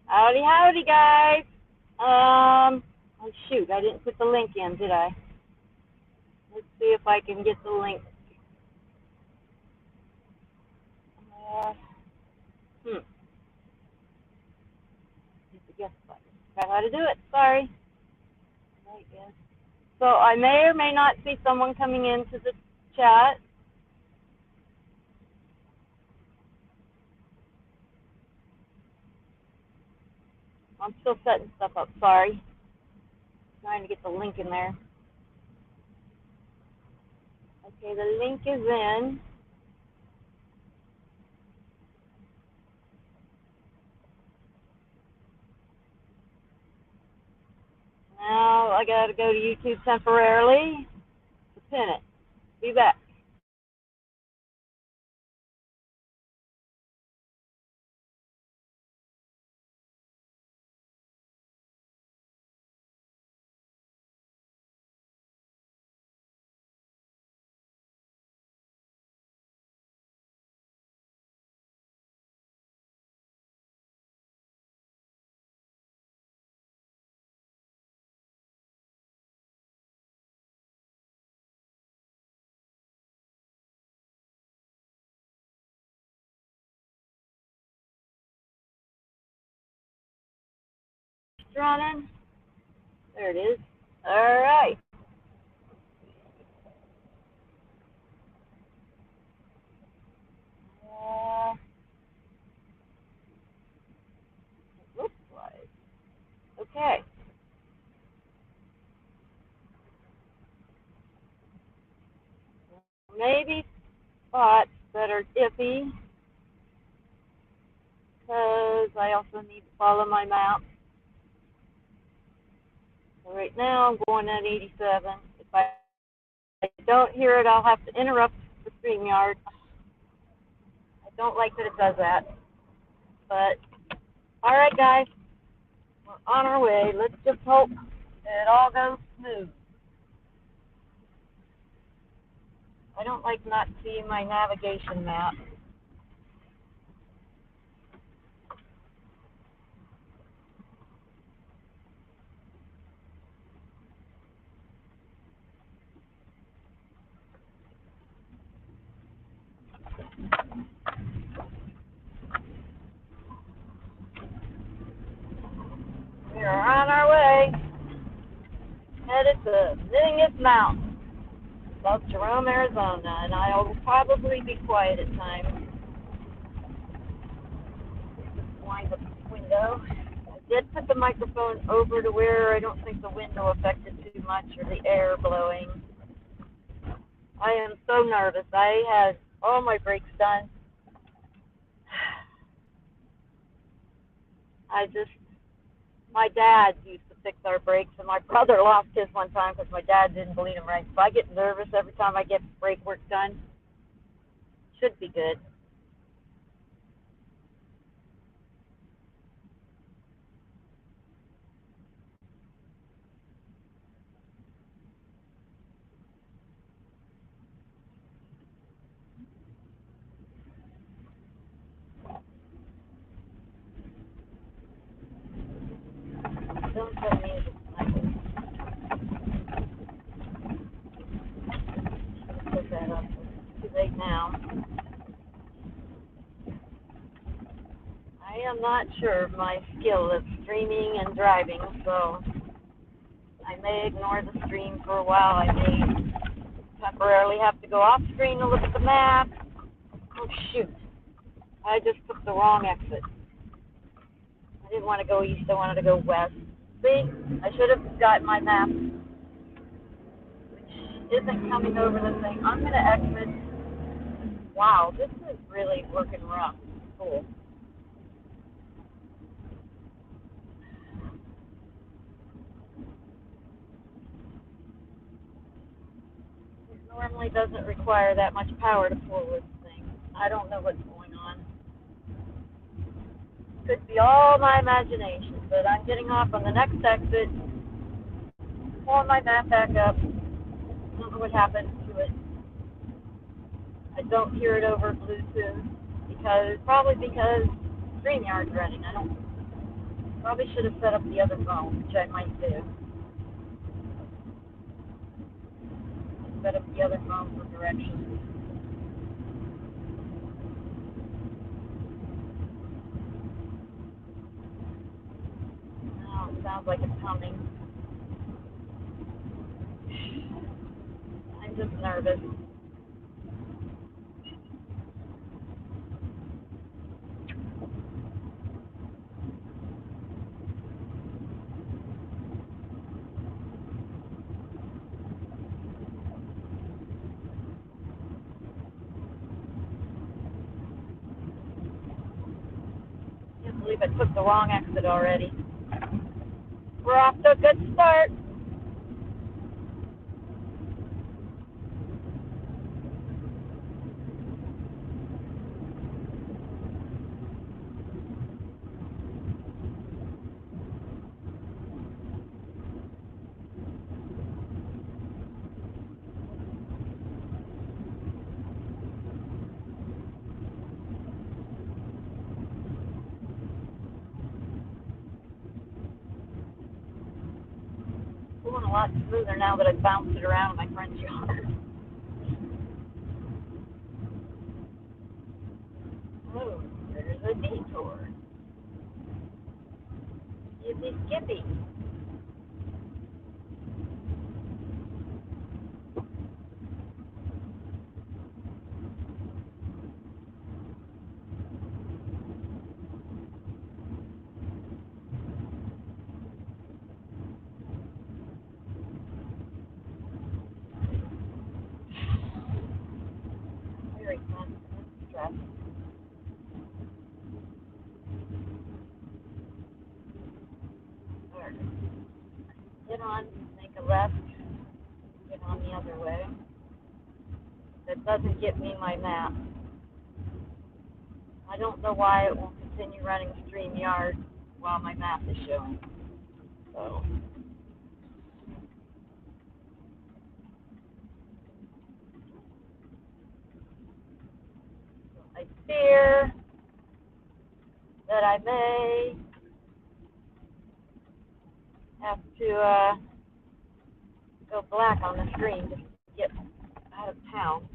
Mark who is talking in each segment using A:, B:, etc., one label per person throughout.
A: Howdy, howdy, guys. Oh shoot, I didn't put the link in, did I? Let's see if I can get the link. Uh, hmm. Hit the guest button. Forgot how to do it. Sorry. Right, yes. So I may or may not see someone coming into the chat. I'm still setting stuff up. Sorry. Trying to get the link in there. Okay, the link is in. Now I gotta go to YouTube temporarily to pin it. Be back. It's running. There it is. All right. Looks like. Okay. Maybe spots that are iffy because I also need to follow my map. So right now I'm going at 87. If I don't hear it, I'll have to interrupt the StreamYard. I don't like that it does that. But, all right, guys. We're on our way. Let's just hope that it all goes smooth. I don't like not seeing my navigation map. We are on our way. Headed to Mingus Mountain, South Jerome, Arizona, and I will probably be quiet at times. Wind up the window. I did put the microphone over to where I don't think the window affected too much or the air blowing. I am so nervous. I had all my brakes done. My dad used to fix our brakes, and my brother lost his one time because my dad didn't bleed him right. So I get nervous every time I get brake work done. Should be good. Don't tell me it's put that up. It's too late now. I am not sure of my skill of streaming and driving, so I may ignore the stream for a while. I may temporarily have to go off screen to look at the map. Oh, shoot. I just took the wrong exit. I didn't want to go east. I wanted to go west. See, I should have got my map, which isn't coming over the thing. I'm going to exit. Wow, this is really working rough. Cool. It normally doesn't require that much power to pull this thing. I don't know what's going on. Could be all my imagination, but I'm getting off on the next exit, pulling my map back up. I don't know what happened to it. I don't hear it over Bluetooth probably because StreamYard's running. I don't Probably should have set up the other phone, which I might do. Set up the other phone for directions. Oh, it sounds like it's coming. I'm just nervous. I can't believe I took the wrong exit already. We're off to a good start. Going a lot smoother now that I've bounced it around in my friend's yard. Oh, there's a detour. Skippy, skippy. Very fun. Stress. All right. Get on, make a left, get on the other way. That doesn't get me my map. I don't know why it won't continue running StreamYard while my map is showing. So I fear that I may have to go black on the screen to get out of town.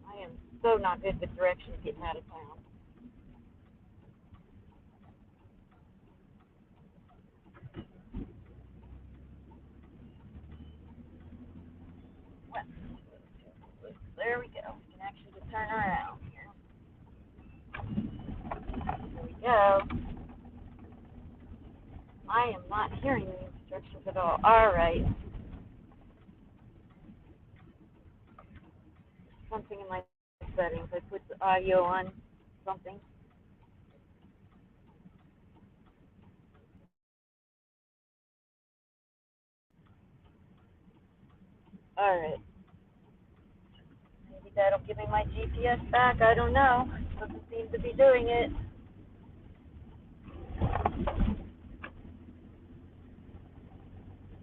A: I am so not good with directions getting out of town. There we go. We can actually just turn around here. There we go. I am not hearing the instructions at all. All right. Something in my settings. I put the audio on something. All right. Maybe that'll give me my GPS back. I don't know. Doesn't seem to be doing it.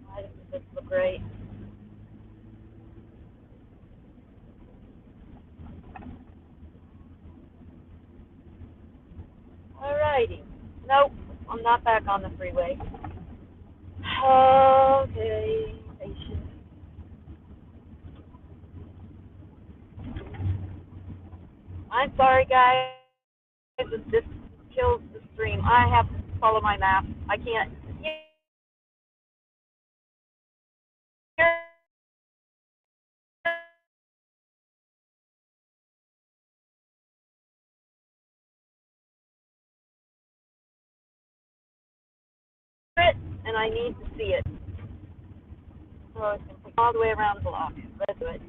A: Why doesn't this look right? All righty. Nope. I'm not back on the freeway. Okay. Patience. I'm sorry, guys. If this kills the stream, I have to follow my map. I can't hear it, and I need to see it. So it's going to take all the way around the block. Let's do it.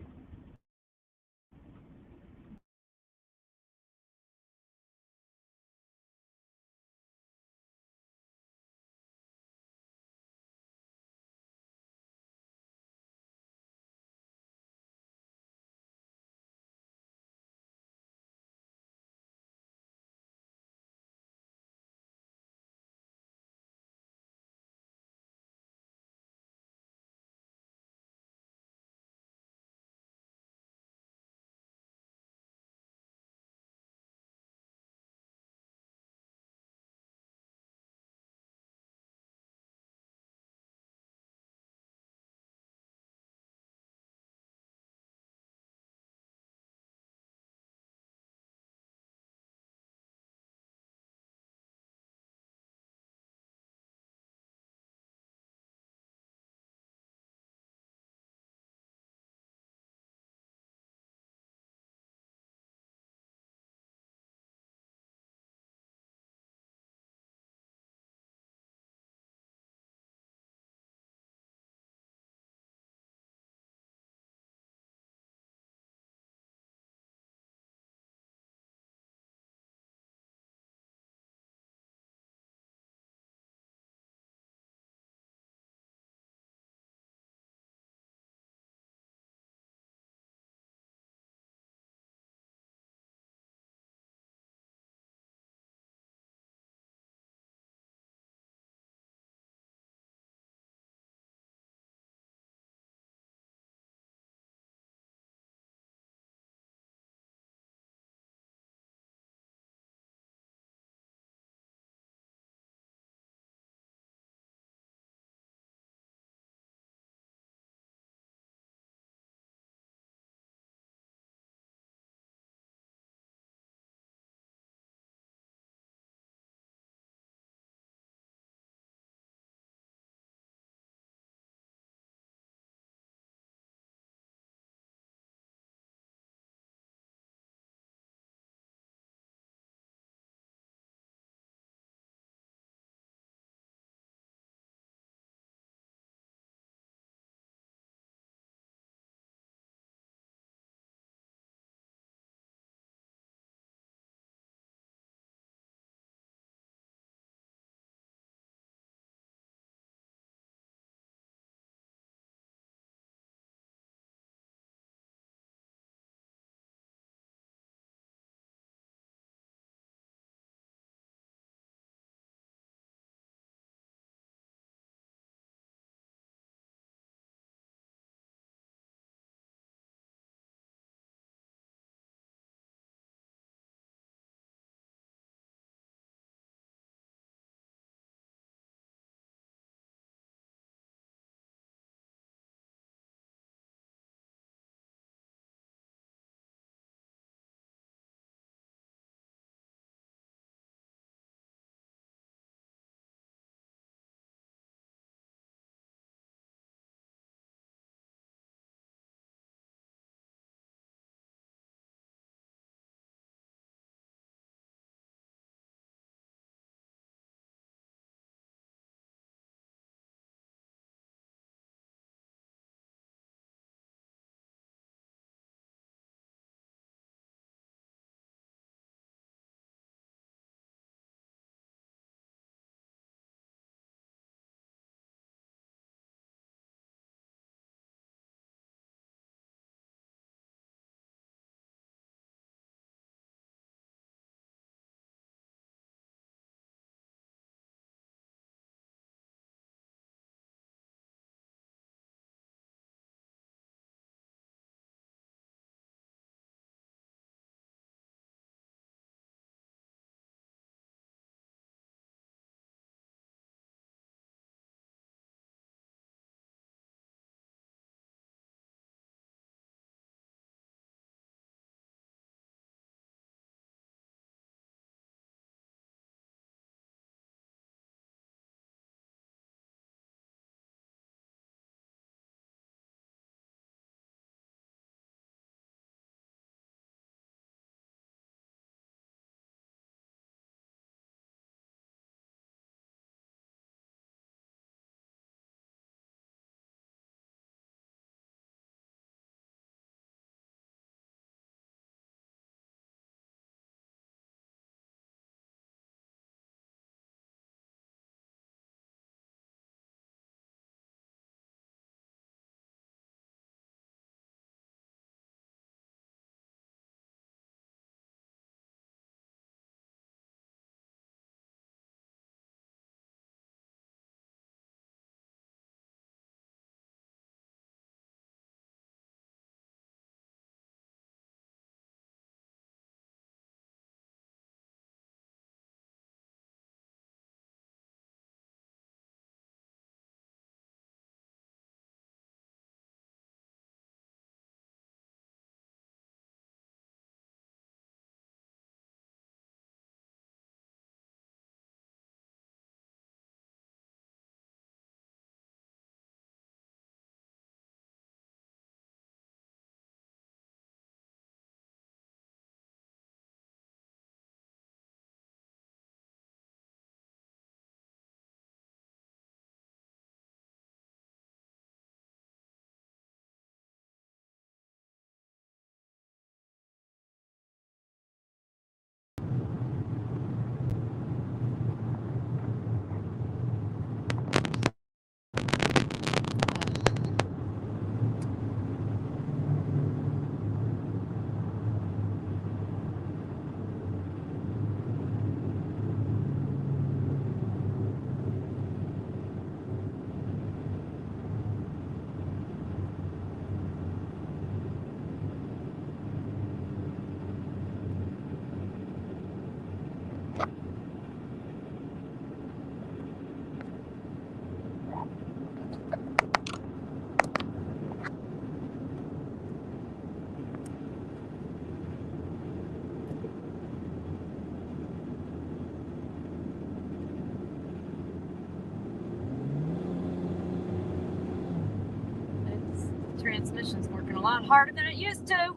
B: transmission's working a lot harder than it used to.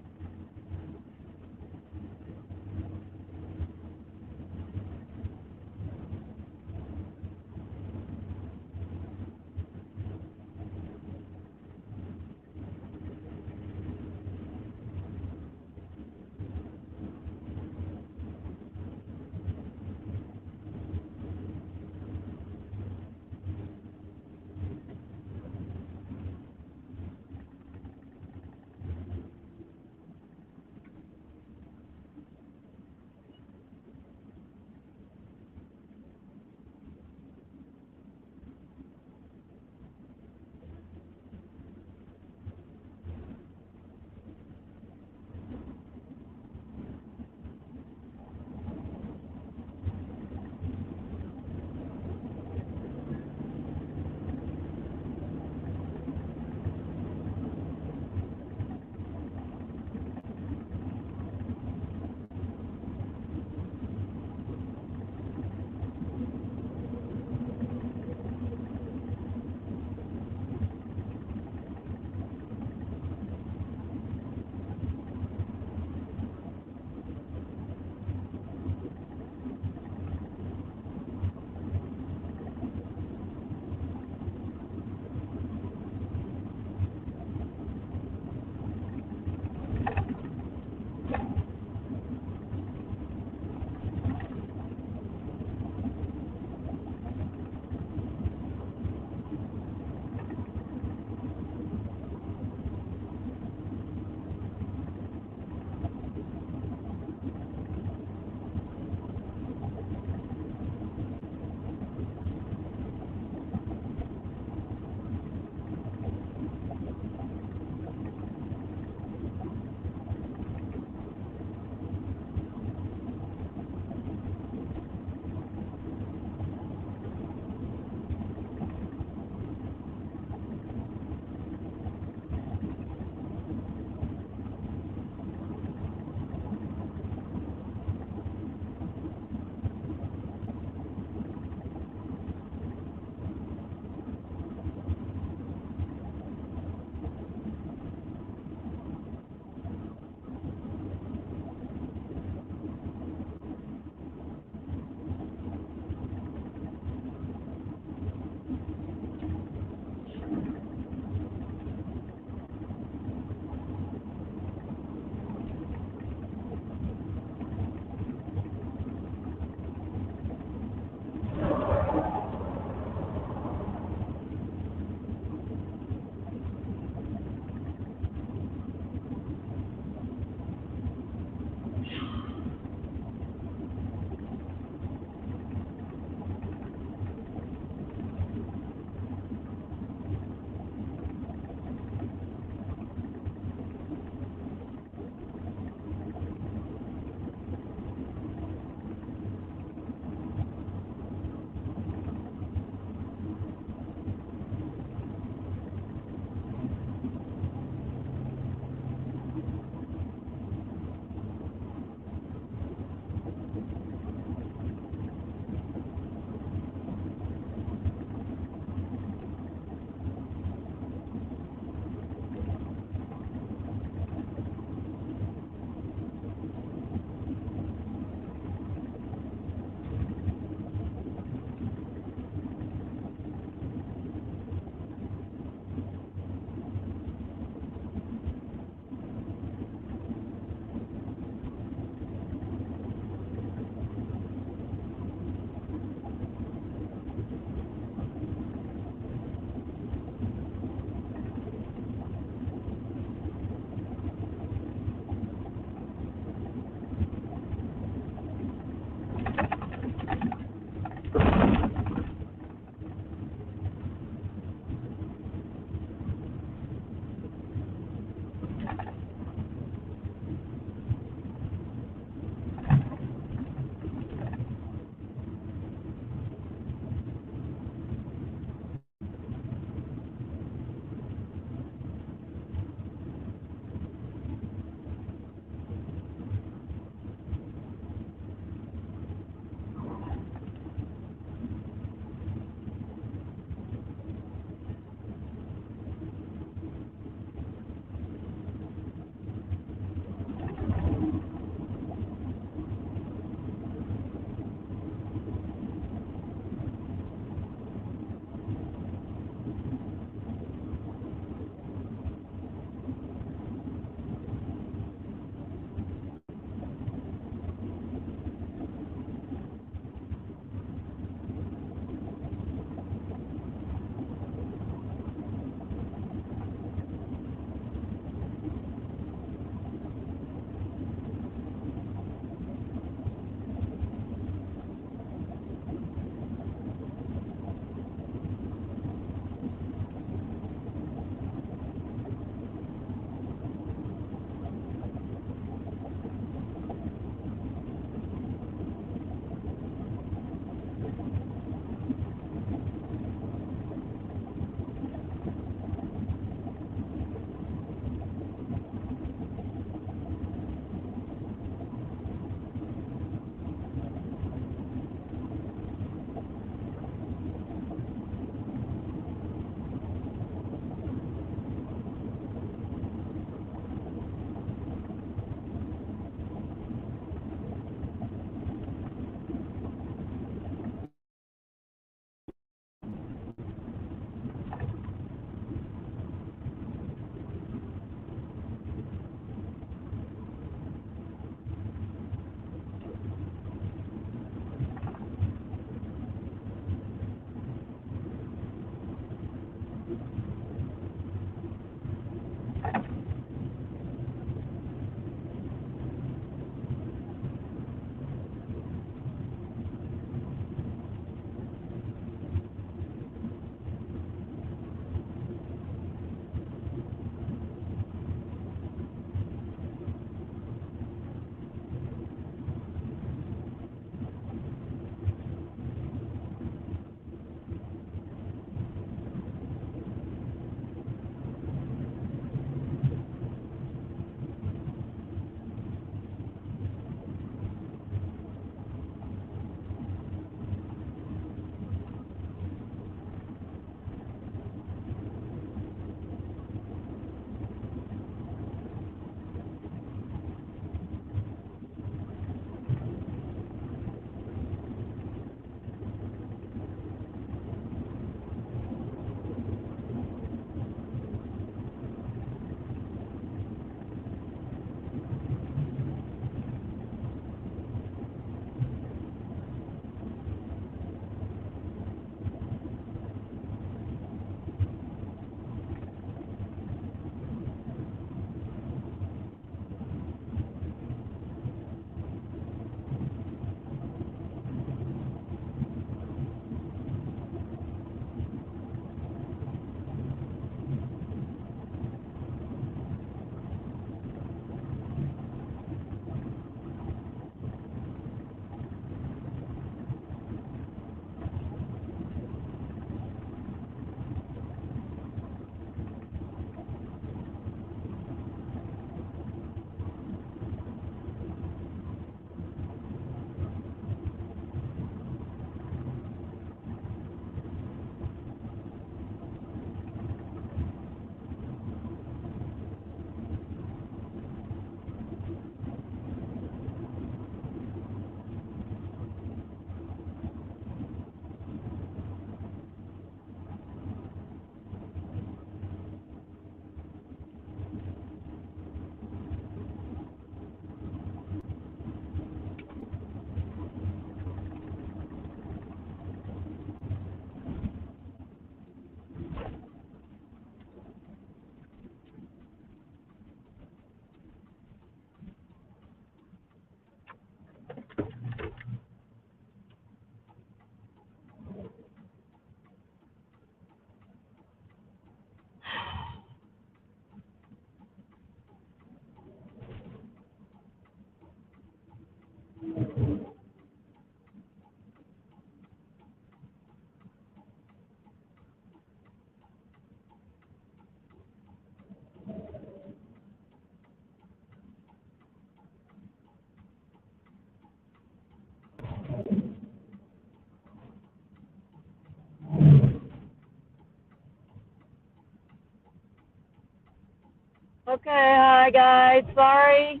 A: Okay, hi guys. Sorry,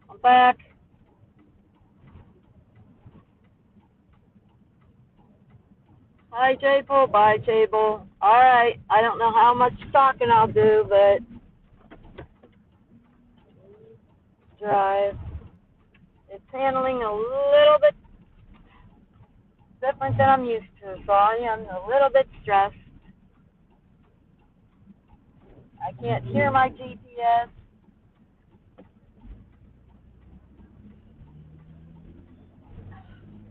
A: I'm back. Hi, Table. Bye, Table. All right. I don't know how much talking I'll do, but drive. It's handling a little bit different than I'm used to, so I am a little bit stressed. I can't hear my GPS.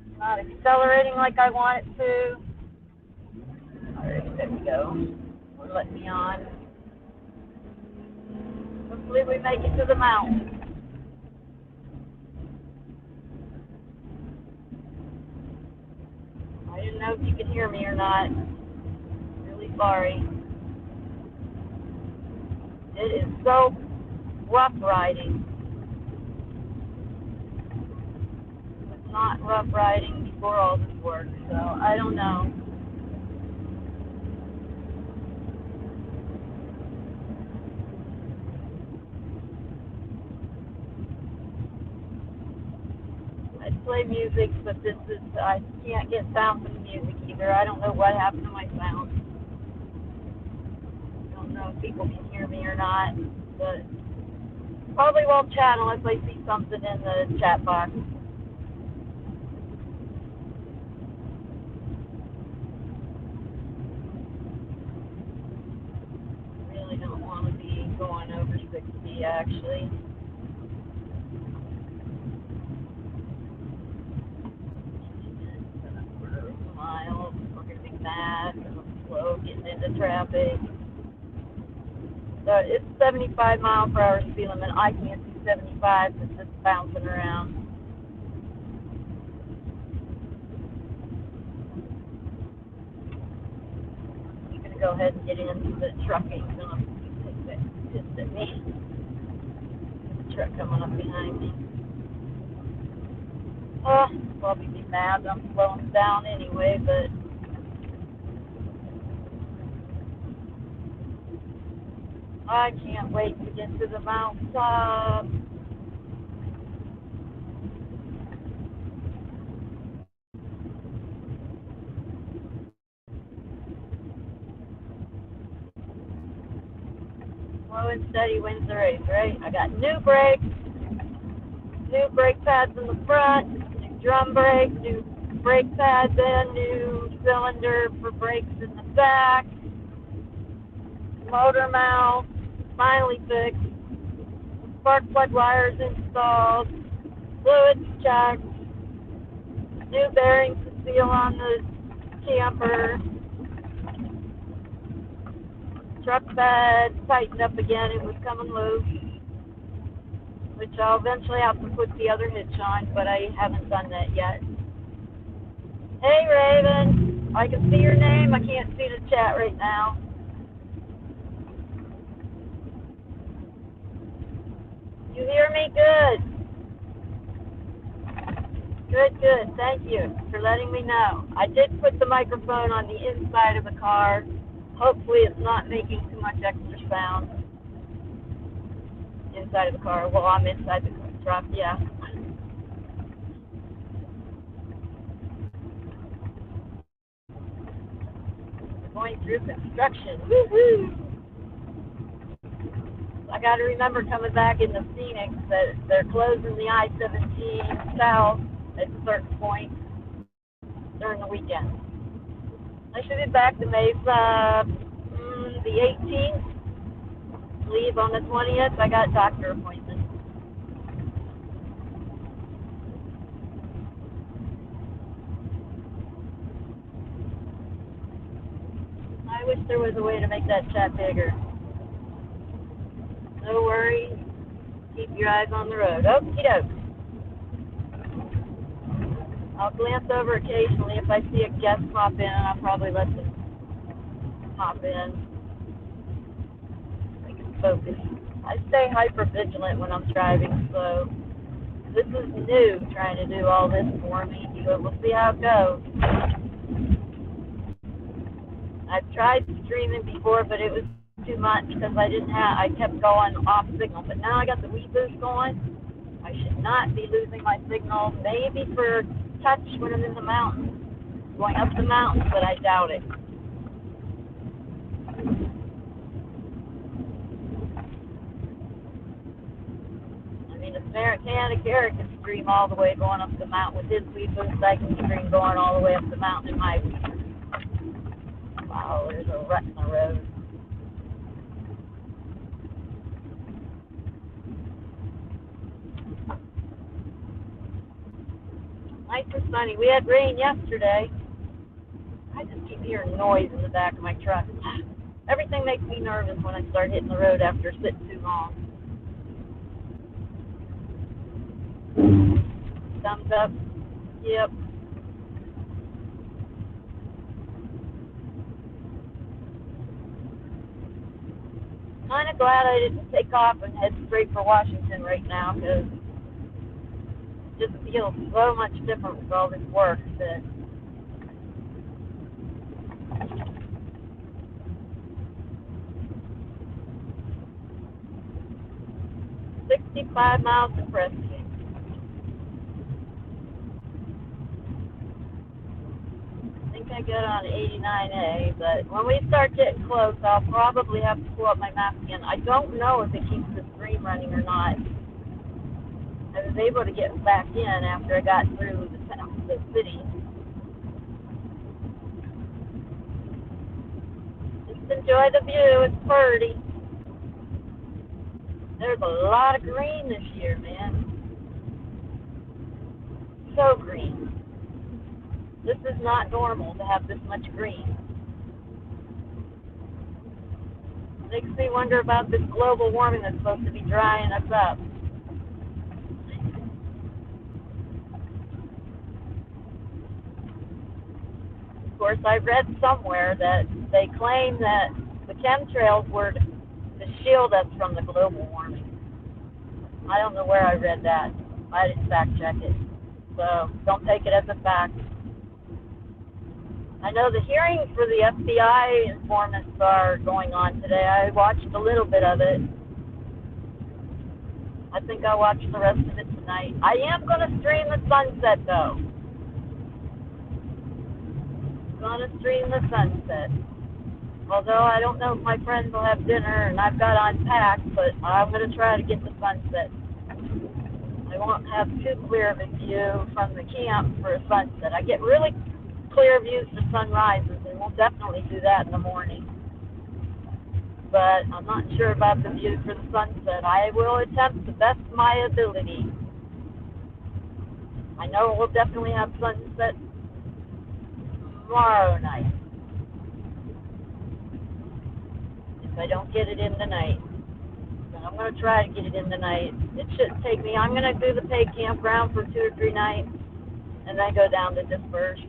A: It's not accelerating like I want it to. All right, there we go. We're letting me on. Hopefully we make it to the mountain. I didn't know if you could hear me or not. Really sorry. It is so rough riding. It's not rough riding before all this work, so I don't know. I play music, but I can't get sound from the music either. I don't know what happened to my sound. I don't know if people can hear me or not, but probably won't chat unless I see something in the chat box. I really don't want to be going over 60 actually. Miles. We're going to be mad because I'm slow getting into traffic. So it's 75 mile per hour speed limit. I can't do 75 because it's bouncing around. I'm going to go ahead and get into the trucking. It's going to be pissed at me. The truck coming up behind me. Oh, probably be mad. I'm slowing down anyway, but I can't wait to get to the mountaintop. Slow and steady wins the race, right? I got new brake pads in the front, new drum brakes, new brake pads in, new cylinder for brakes in the back, motor mount finally fixed, spark plug wires installed, fluids checked, new bearings to seal on the camper, truck bed tightened up again, it was coming loose, which I'll eventually have to put the other hitch on, but I haven't done that yet. Hey Raven, I can see your name, I can't see the chat right now. You hear me? Good, good. Thank you for letting me know. I did put the microphone on the inside of the car. Hopefully it's not making too much extra sound inside of the car. Well, I'm inside the truck, yeah. Going through construction. Woo-hoo! I got to remember coming back in the Phoenix that they're closing the I-17 south at certain points during the weekend. I should be back to Mesa the 18th. Leave on the 20th. I got a doctor appointment. I wish there was a way to make that chat bigger. No worries. Keep your eyes on the road. Okie doke. I'll glance over occasionally. If I see a guest pop in, I'll probably let them pop in. I can focus. I stay hyper vigilant when I'm driving, so this is new, trying to do all this for me. So we'll see how it goes. I've tried streaming before, but it was too much because I kept going off signal. But now I got the wee boost going. I should not be losing my signal. Maybe for touch when I'm in the mountains, going up the mountains, but I doubt it. I mean, if Mechanic Eric can stream all the way going up the mountain with his wee boost, I can stream going all the way up the mountain in my wee boost. Wow, there's a rut in the road. Nice and sunny. We had rain yesterday. I just keep hearing noise in the back of my truck. Everything makes me nervous when I start hitting the road after sitting too long. Thumbs up. Yep. Kind of glad I didn't take off and head straight for Washington right now because it just feels so much different with all this work that 65 miles to Preston. I think I get on 89A, but when we start getting close, I'll probably have to pull up my map again. I don't know if it keeps the stream running or not. I was able to get back in after I got through the city. Just enjoy the view. It's pretty. There's a lot of green this year, man. So green. This is not normal to have this much green. Makes me wonder about this global warming that's supposed to be drying us up. Of course, I read somewhere that they claim that the chemtrails were to shield us from the global warming. I don't know where I read that. I didn't fact check it. So don't take it as a fact. I know the hearings for the FBI informants are going on today. I watched a little bit of it. I think I'll watch the rest of it tonight. I am going to stream the sunset, though. Going to stream the sunset. Although I don't know if my friends will have dinner and I've got to unpack, but I'm going to try to get the sunset. I won't have too clear of a view from the camp for a sunset. I get really clear views for sunrises, and we'll definitely do that in the morning. But I'm not sure about the view for the sunset. I will attempt the best of my ability. I know we'll definitely have sunset tomorrow night. If I don't get it in tonight. But I'm going to try to get it in tonight. It shouldn't take me. I'm going to do the paid campground for 2 or 3 nights, and then go down to disperse.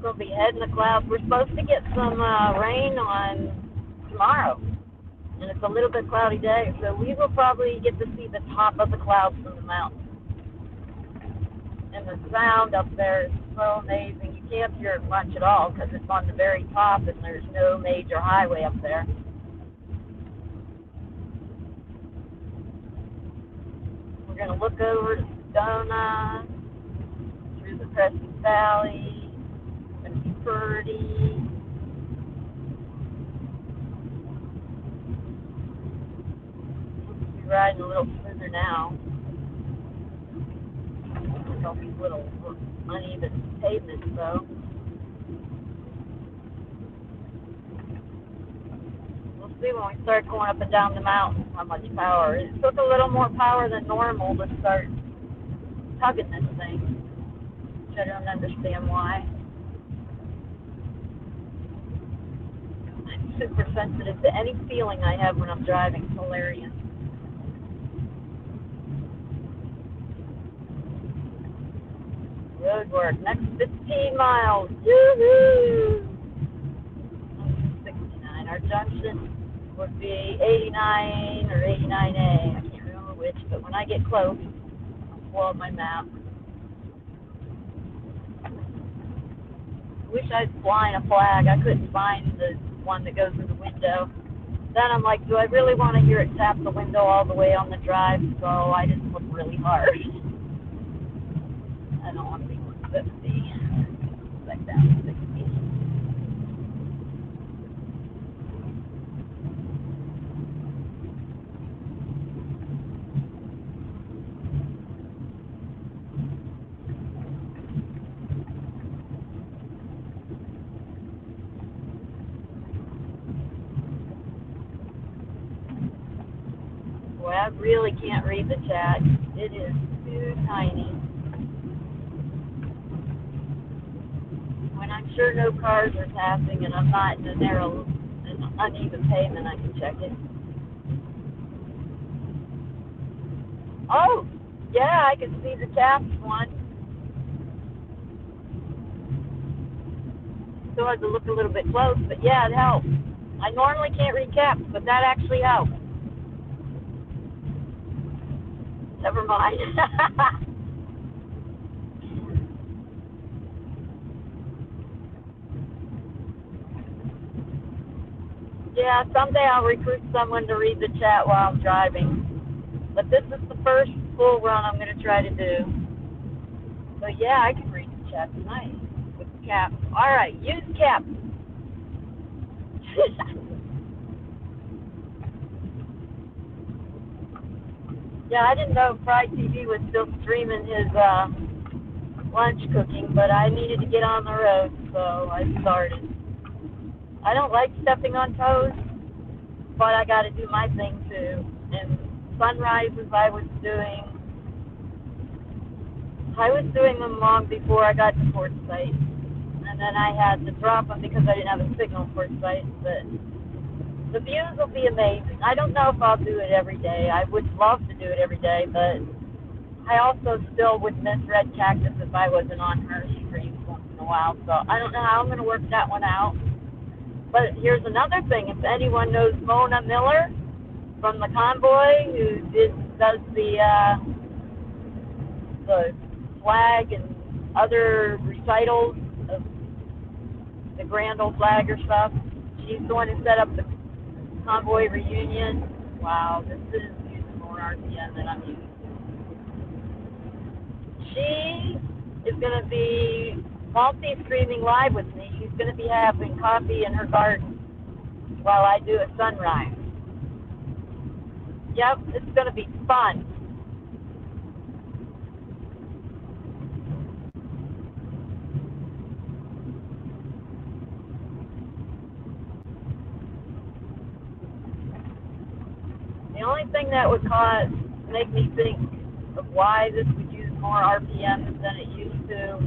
A: We'll be heading the clouds. We're supposed to get some rain on tomorrow, and it's a little bit cloudy day, so we will probably get to see the top of the clouds from the mountain. And the sound up there is so amazing. You can't hear it much at all because it's on the very top, and there's no major highway up there. We're going to look over to Sedona, through the Crescent Valley. Pretty. We're riding a little smoother now. All these little uneven pavements, though. We'll see when we start going up and down the mountain how much power. It took a little more power than normal to start tugging this thing, which I don't understand why. Super sensitive to any feeling I have when I'm driving. It's hilarious. Road work. Next 15 miles. Woo-hoo! 69. Our junction. would be 89 or 89A. I can't remember which, but when I get close, I'll pull up my map. I wish I'd flying a flag. I couldn't find the one that goes in the window. Then I'm like, do I really want to hear it tap the window all the way on the drive? So I just look really hard. I don't want to be 150. Like that, 60. Boy, I really can't read the chat. It is too tiny. When I'm sure no cars are passing and I'm not in a narrow and uneven pavement, I can check it. Oh, yeah, I can see the taps one. Still have to look a little bit close, but yeah, it helps. I normally can't read caps, but that actually helps. Never mind. Yeah, someday I'll recruit someone to read the chat while I'm driving. But this is the first full run I'm going to try to do. So yeah, I can read the chat tonight with the caps. All right, use caps. Yeah, I didn't know Fry TV was still streaming his lunch cooking, but I needed to get on the road, so I started. I don't like stepping on toes, but I got to do my thing too. And sunrises I was doing them long before I got to Port Site. And then I had to drop them because I didn't have a signal Port Site, but the views will be amazing. I don't know if I'll do it every day. I would love to do it every day, but I also still would miss Red Cactus if I wasn't on her streams once in a while. So I don't know how I'm going to work that one out. But here's another thing. If anyone knows Mona Miller from the Convoy, who does the flag and other recitals of the Grand Old Flagger stuff, she's the one who set up the Convoy reunion. Wow, this is using more RPM than I'm using. She is going to be multi-streaming live with me. She's going to be having coffee in her garden while I do a sunrise. Yep, it's going to be fun. The only thing that would make me think of why this would use more RPMs than it used to,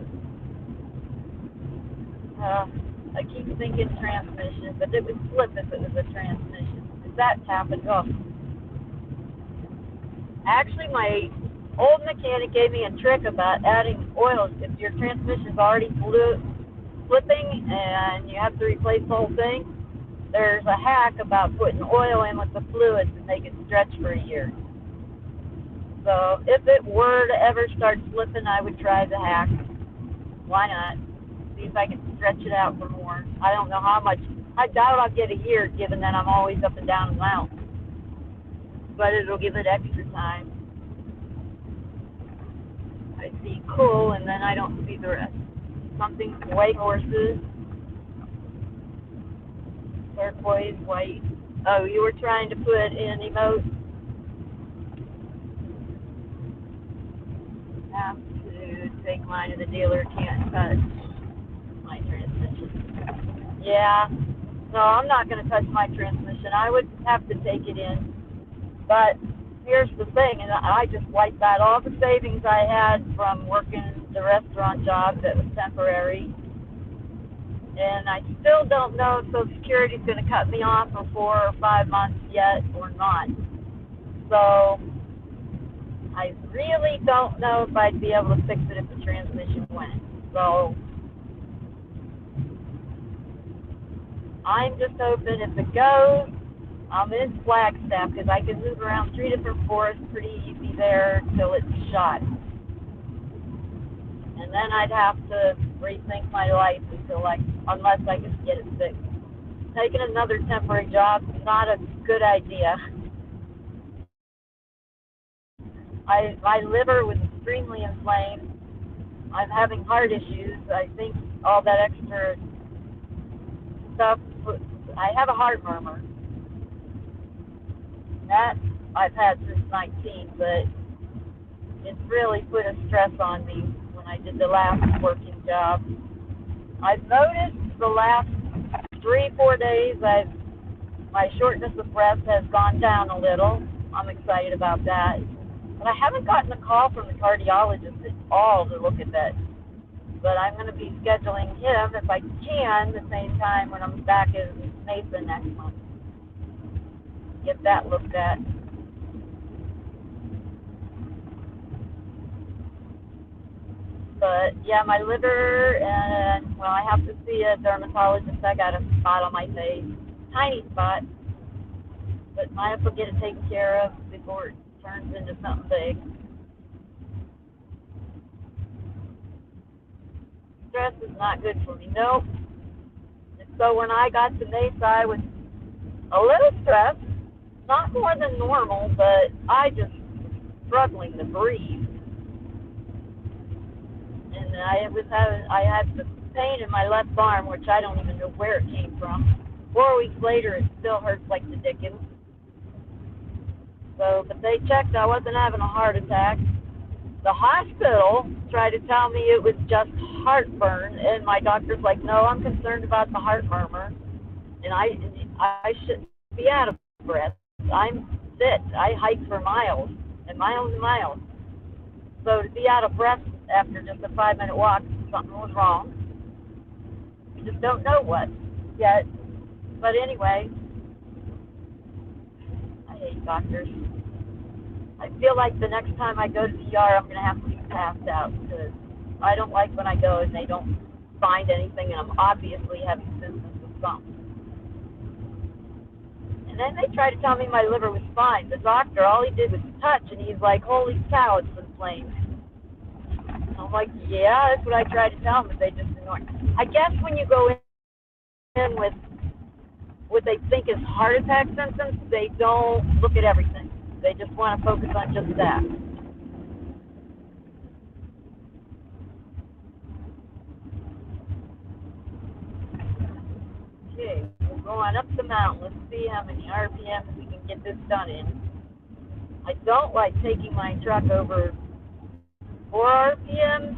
A: I keep thinking transmission, but it would flip if it was a transmission. If that's happened, Actually, my old mechanic gave me a trick about adding oil. If your transmission's already flipping and you have to replace the whole thing, there's a hack about putting oil in with the fluid to make it stretch for a year. So if it were to ever start slipping, I would try the hack. Why not? See if I can stretch it out for more. I don't know how much. I doubt I'll get a year, given that I'm always up and down the mountain. But it'll give it extra time. I see cool, and then I don't see the rest. Something white horses. Turquoise, white. Oh, you were trying to put in emote? Have to take mine to the dealer, can't touch my transmission. Yeah, no, I'm not going to touch my transmission. I would have to take it in. But here's the thing, and I just wiped out all the savings I had from working the restaurant job that was temporary. And I still don't know if Social Security's going to cut me off for 4 or 5 months yet or not. So I really don't know if I'd be able to fix it if the transmission went. So I'm just hoping if it goes, I'm in Flagstaff because I can move around 3 different forests pretty easy there till it's shot. And then I'd have to rethink my life unless I could get it fixed. Taking another temporary job is not a good idea. My liver was extremely inflamed. I'm having heart issues. I think all that extra stuff. I have a heart murmur. That I've had since 19, but it's really put a stress on me when I did the last working job. I've noticed the last 3-4 days my shortness of breath has gone down a little. I'm excited about that. But I haven't gotten a call from the cardiologist at all to look at that. But I'm going to be scheduling him, if I can, the same time when I'm back in Mesa next month. Get that looked at. But, yeah, my liver, and, well, I have to see a dermatologist. I got a spot on my face. Tiny spot. But might have to get it taken care of before it turns into something big. Stress is not good for me. Nope. And so when I got to Mesa, I was a little stressed. Not more than normal, but I just was struggling to breathe. And I had the pain in my left arm, which I don't even know where it came from. 4 weeks later, it still hurts like the dickens. So, but they checked, I wasn't having a heart attack. The hospital tried to tell me it was just heartburn, and my doctor's like, no, I'm concerned about the heart murmur, and I shouldn't be out of breath. I'm fit. I hike for miles and miles and miles. So to be out of breath after just a 5-minute walk, something was wrong. You just don't know what yet. But anyway, I hate doctors. I feel like the next time I go to the ER, I'm going to have to be passed out because I don't like when I go and they don't find anything, and I'm obviously having symptoms of something. And then they tried to tell me my liver was fine. The doctor, all he did was touch, and he's like, holy cow, it's inflamed. I'm like, yeah, that's what I tried to tell them, but they just ignored. I guess when you go in with what they think is heart attack symptoms, they don't look at everything. They just want to focus on just that. Okay, we're going up the mountain. Let's see how many RPMs we can get this done in. I don't like taking my truck over 4 RPMs.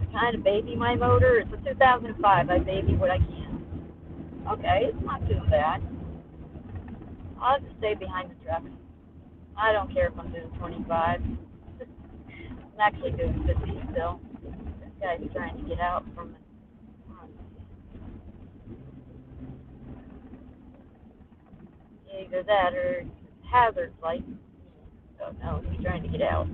A: I kind of baby my motor. It's a 2005. I baby what I can. Okay, it's not too bad. I'll just stay behind the truck. I don't care if I'm doing 25. I'm actually doing 50 still. This guy's trying to get out from the front. Either that or hazard light. So no, he's trying to get out.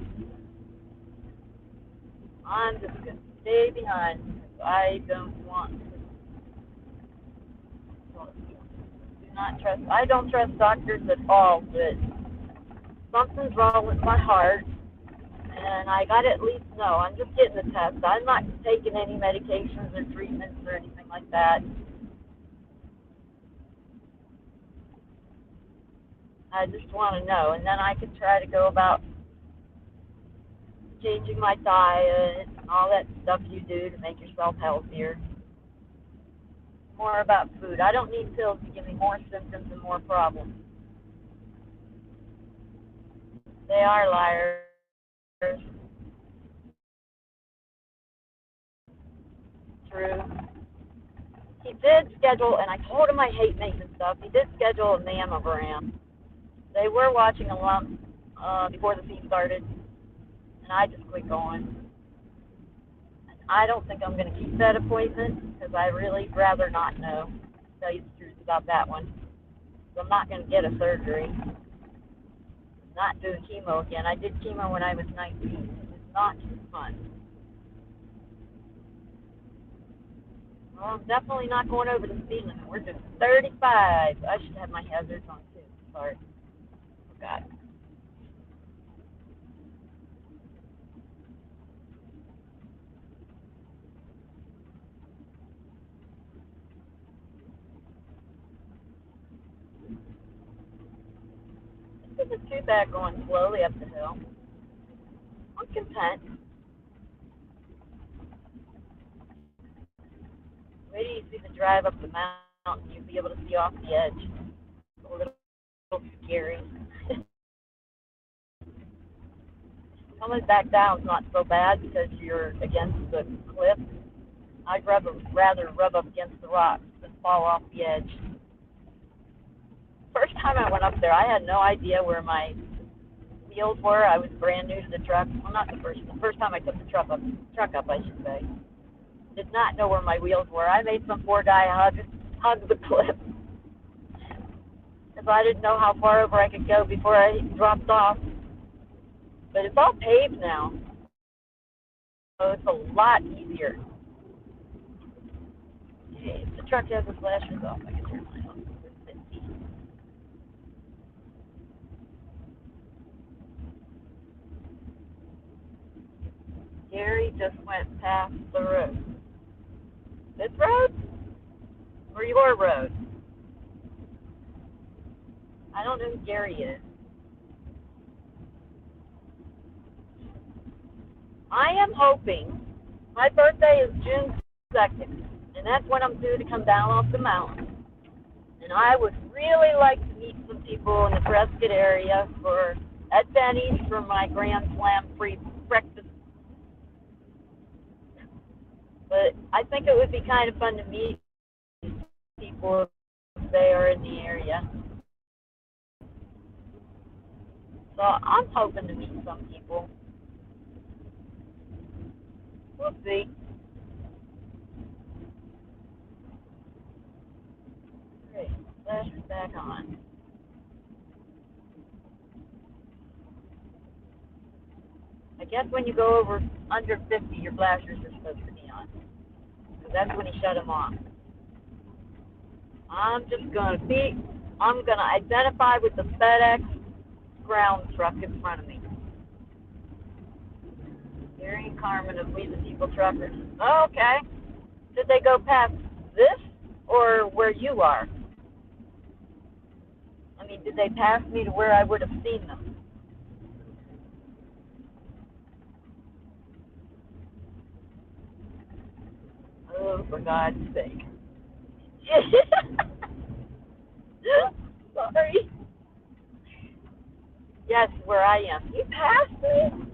A: I'm just going to stay behind. I don't want to. Do not trust. I don't trust doctors at all, but something's wrong with my heart, and I got to at least know. I'm just getting the test. I'm not taking any medications or treatments or anything like that. I just want to know, and then I can try to go about changing my diet and all that stuff you do to make yourself healthier. More about food. I don't need pills to give me more symptoms and more problems. They are liars. True. He did schedule, and I told him I hate maintenance stuff. He did schedule a mammogram. They were watching a lump before the feed started, and I just quit going. I don't think I'm going to keep that appointment because I really rather not know. To tell you the truth about that one. So I'm not going to get a surgery. I'm not doing chemo again. I did chemo when I was 19. It was not fun. Well, I'm definitely not going over the speed limit. We're doing 35. I should have my hazards on too. part. Forgot. This isn't too bad going slowly up the hill. I'm content. Wait till you see the drive up the mountain. You'll be able to see off the edge. A little scary. Coming back down is not so bad because you're against the cliff. I'd rather rub up against the rocks than fall off the edge. First time I went up there, I had no idea where my wheels were. I was brand new to the truck. Well, not the first time I took the truck up, I should say. Did not know where my wheels were. I made some poor guy hug the cliff because I didn't know how far over I could go before I dropped off. But it's all paved now, so it's a lot easier. Okay, if the truck has the flashers off, I can turn mine off. Gary just went past the road. This road? Or your road? I don't know who Gary is. I am hoping, my birthday is June 2nd, and that's when I'm due to come down off the mountain. And I would really like to meet some people in the Prescott area at Benny's for my Grand Slam free breakfast. But I think it would be kind of fun to meet people if they are in the area. So I'm hoping to meet some people. We'll see. Great. Flashers back on. I guess when you go over under 50, your flashers are supposed to be on. Because that's when he shut them off. I'm going to identify with the FedEx ground truck in front of me. Gary and Carmen of We the People Truckers. Oh, okay. Did they go past this or where you are? I mean, did they pass me to where I would have seen them? Oh, for God's sake. Sorry. Yes, where I am. You passed me?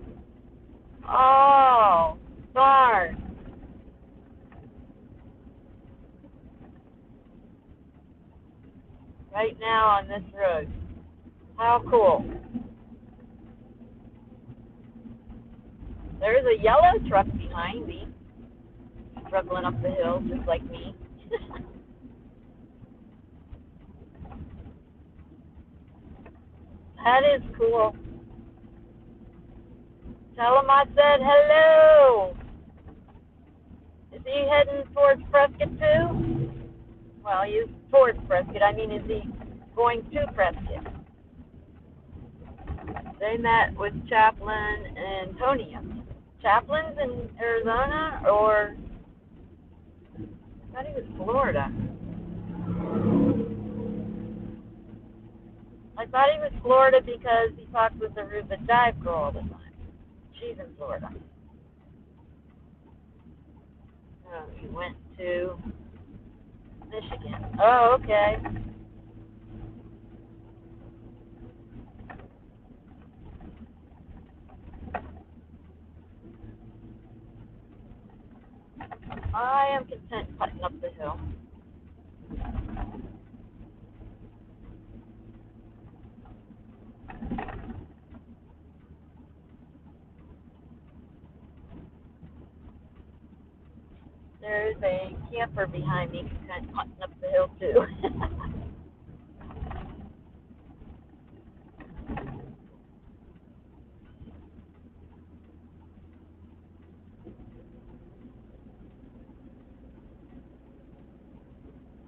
A: Oh, darn. Right now on this road. How cool. There's a yellow truck behind me, struggling up the hill just like me. That is cool. Tell him I said hello. Is he heading towards Prescott too? Well, he's towards Prescott. I mean, is he going to Prescott? They met with Chaplin and Tonya. Chaplin's in Arizona, or I thought he was Florida. I thought he was Florida because he talks with the Ruben Dive girl all the time. She's in Florida. Oh, he went to Michigan. Oh, okay. I am content putting up the hill. There's a camper behind me content putting up the hill too.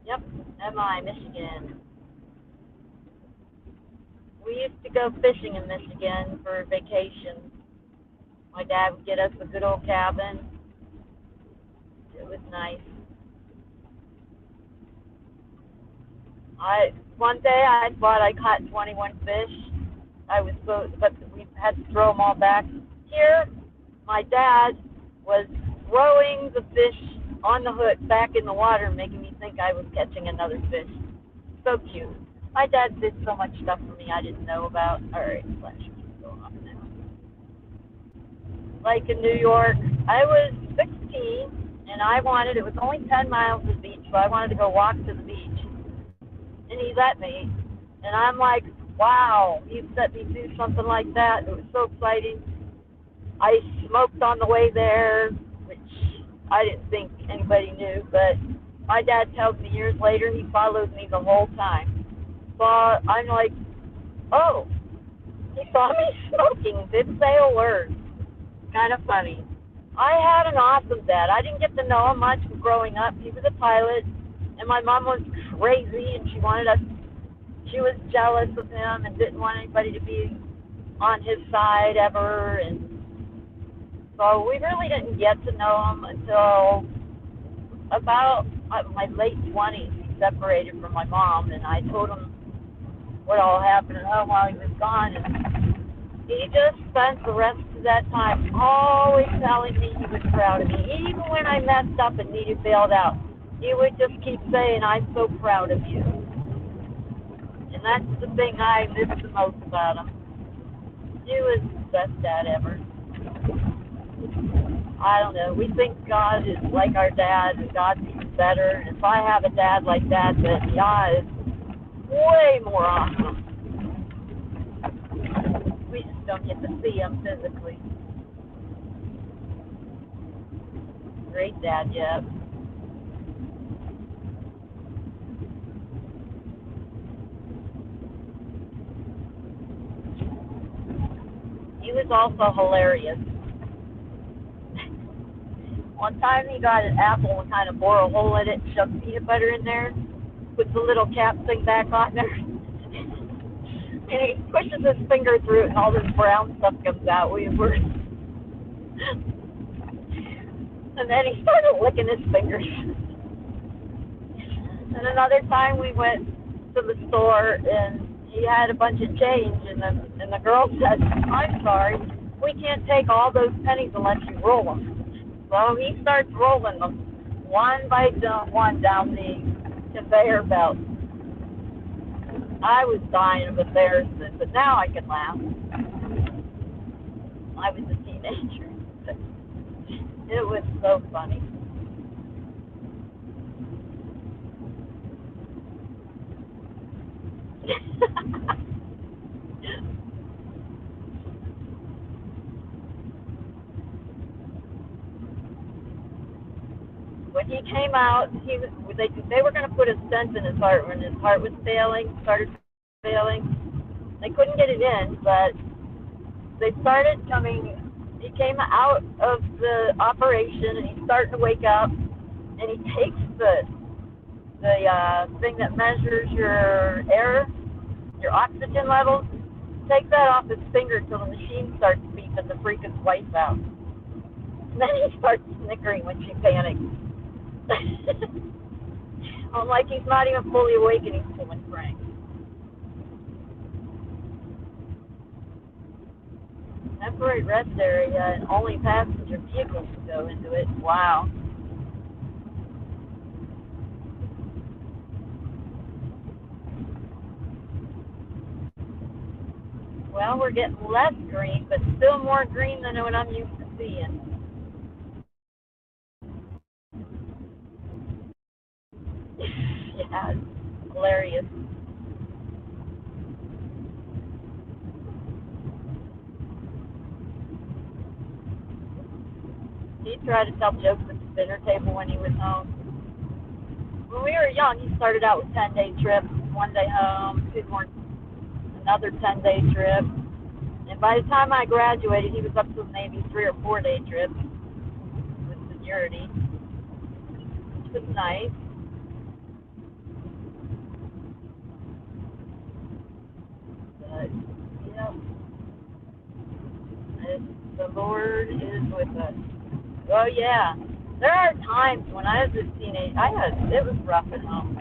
A: Yep, MI, Michigan. We used to go fishing in Michigan for vacation. My dad would get us a good old cabin. It was nice. One day I thought I caught 21 fish. But we had to throw them all back. Here, my dad was throwing the fish on the hook back in the water, making me think I was catching another fish. So cute. My dad did so much stuff for me I didn't know about. All right, let's keep going on now. Like in New York, I was 16, and it was only 10 miles to the beach, so I wanted to go walk to the beach. And he let me. And I'm like, wow, he let me do something like that. It was so exciting. I smoked on the way there, which I didn't think anybody knew, but my dad tells me years later he followed me the whole time. So I'm like, oh, he saw me smoking, didn't say a word. Kind of funny. I had an awesome dad. I didn't get to know him much growing up. He was a pilot, and my mom was crazy, and she was jealous of him and didn't want anybody to be on his side ever. And so we really didn't get to know him until about my late 20s. He separated from my mom, and I told him what all happened at home while he was gone. And he just spent the rest of that time always telling me he was proud of me. Even when I messed up and needed bailed out, he would just keep saying, I'm so proud of you. And that's the thing I miss the most about him. He was the best dad ever. I don't know. We think God is like our dad, and God's even better. And if I have a dad like that, then God is way more awesome. We just don't get to see him physically. Great dad, yeah. He was also hilarious. One time he got an apple and kind of bore a hole in it and shoved peanut butter in there, put the little cap thing back on there, and he pushes his finger through it and all this brown stuff comes out. And then he started licking his fingers. And another time we went to the store and he had a bunch of change, and the girl said, I'm sorry, we can't take all those pennies unless you roll them. So he starts rolling them one by one down the conveyor belt. I was dying of embarrassment, but now I can laugh. I was a teenager. It was so funny. When he came out, they were going to put a stent in his heart when his heart was started failing. They couldn't get it in, but they started coming. He came out of the operation, and he's starting to wake up, and he takes the thing that measures your oxygen levels, takes that off his finger till the machine starts beeping the freaking wife out. And then he starts snickering when she panics. I'm like, he's not even fully awake and he's pulling pranks. Temporary rest area, and only passenger vehicles can go into it. Wow. Well, we're getting less green, but still more green than what I'm used to seeing. Yeah, it's hilarious. He tried to tell jokes at the dinner table when he was home. When we were young, he started out with 10-day trips, one day home, another 10-day trip. And by the time I graduated, he was up to maybe 3 or 4-day trips with seniority, which was nice. But Yep. The Lord is with us. Oh yeah. There are times when I was a teenager, it was rough at home.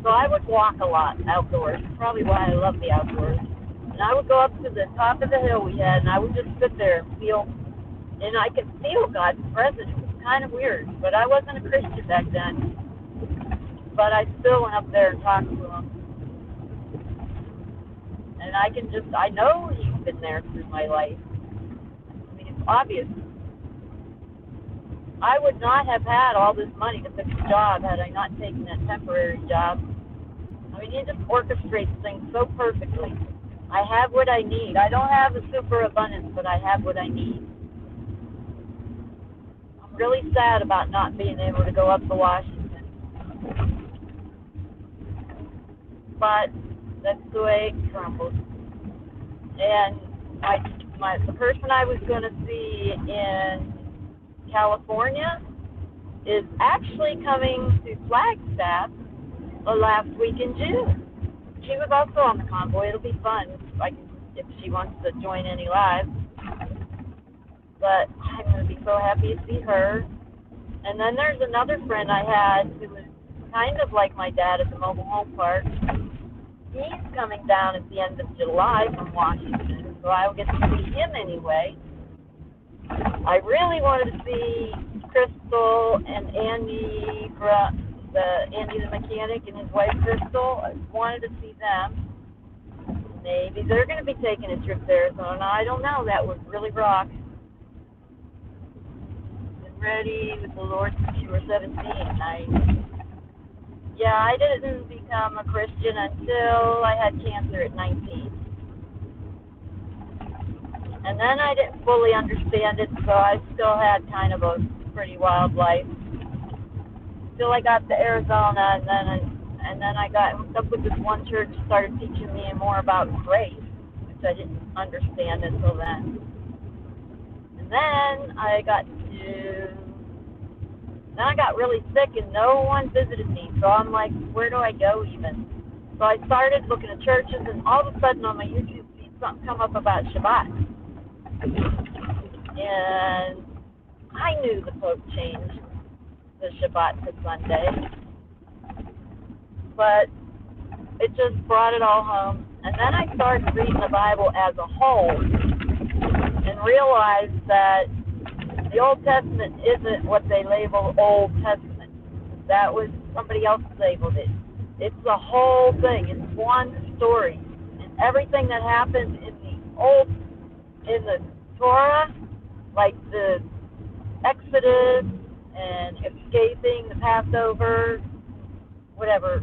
A: So I would walk a lot outdoors. Probably why I love the outdoors. And I would go up to the top of the hill we had, and I would just sit there and feel, and I could feel God's presence. It was kind of weird, but I wasn't a Christian back then. But I still went up there and talked to him. And I know he's been there through my life. I mean, it's obvious. I would not have had all this money to fix a job had I not taken that temporary job. I mean, he just orchestrates things so perfectly. I have what I need. I don't have a superabundance, but I have what I need. I'm really sad about not being able to go up to Washington. But that's the way it crumbles. And the person I was going to see in California is actually coming to Flagstaff the last week in June. She was also on the convoy. It'll be fun if she wants to join any live. But I'm going to be so happy to see her. And then there's another friend I had who was kind of like my dad at the mobile home park. He's coming down at the end of July from Washington, so I'll get to see him anyway. I really wanted to see Crystal and Andy, Andy the mechanic, and his wife Crystal. I wanted to see them. Maybe they're going to be taking a trip to Arizona. I don't know. That would really rock. Been ready with the Lord since you were 17. I didn't become a Christian until I had cancer at 19. And then I didn't fully understand it, so I still had kind of a pretty wild life. Till I got to Arizona, and then I got hooked up with this one church and started teaching me more about grace, which I didn't understand until then. And then I got really sick and no one visited me, so I'm like, where do I go even? So I started looking at churches, and all of a sudden on my YouTube feed something come up about Shabbat. And I knew the Pope changed the Shabbat to Sunday, but it just brought it all home. And then I started reading the Bible as a whole and realized that the Old Testament isn't what they label Old Testament. That was somebody else labeled it. It's the whole thing. It's one story. And everything that happened in the Torah, like the Exodus and escaping the Passover, whatever,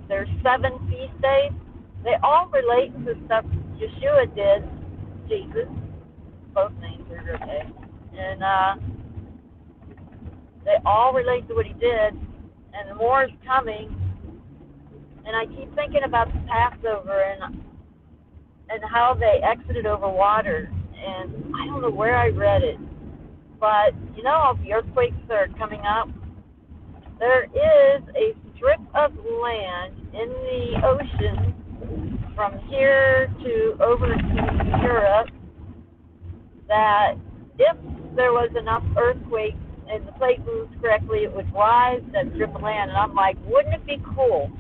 A: there's 7 feast days. They all relate to stuff Yeshua did, Jesus. Both names are okay. And they all relate to what he did, and more is coming. And I keep thinking about the Passover and how they exited over water. And I don't know where I read it, but all the earthquakes that are coming up, there is a strip of land in the ocean from here to over to Europe that if there was enough earthquakes and the plate moves correctly, it would rise that strip of land. And I'm like, wouldn't it be cool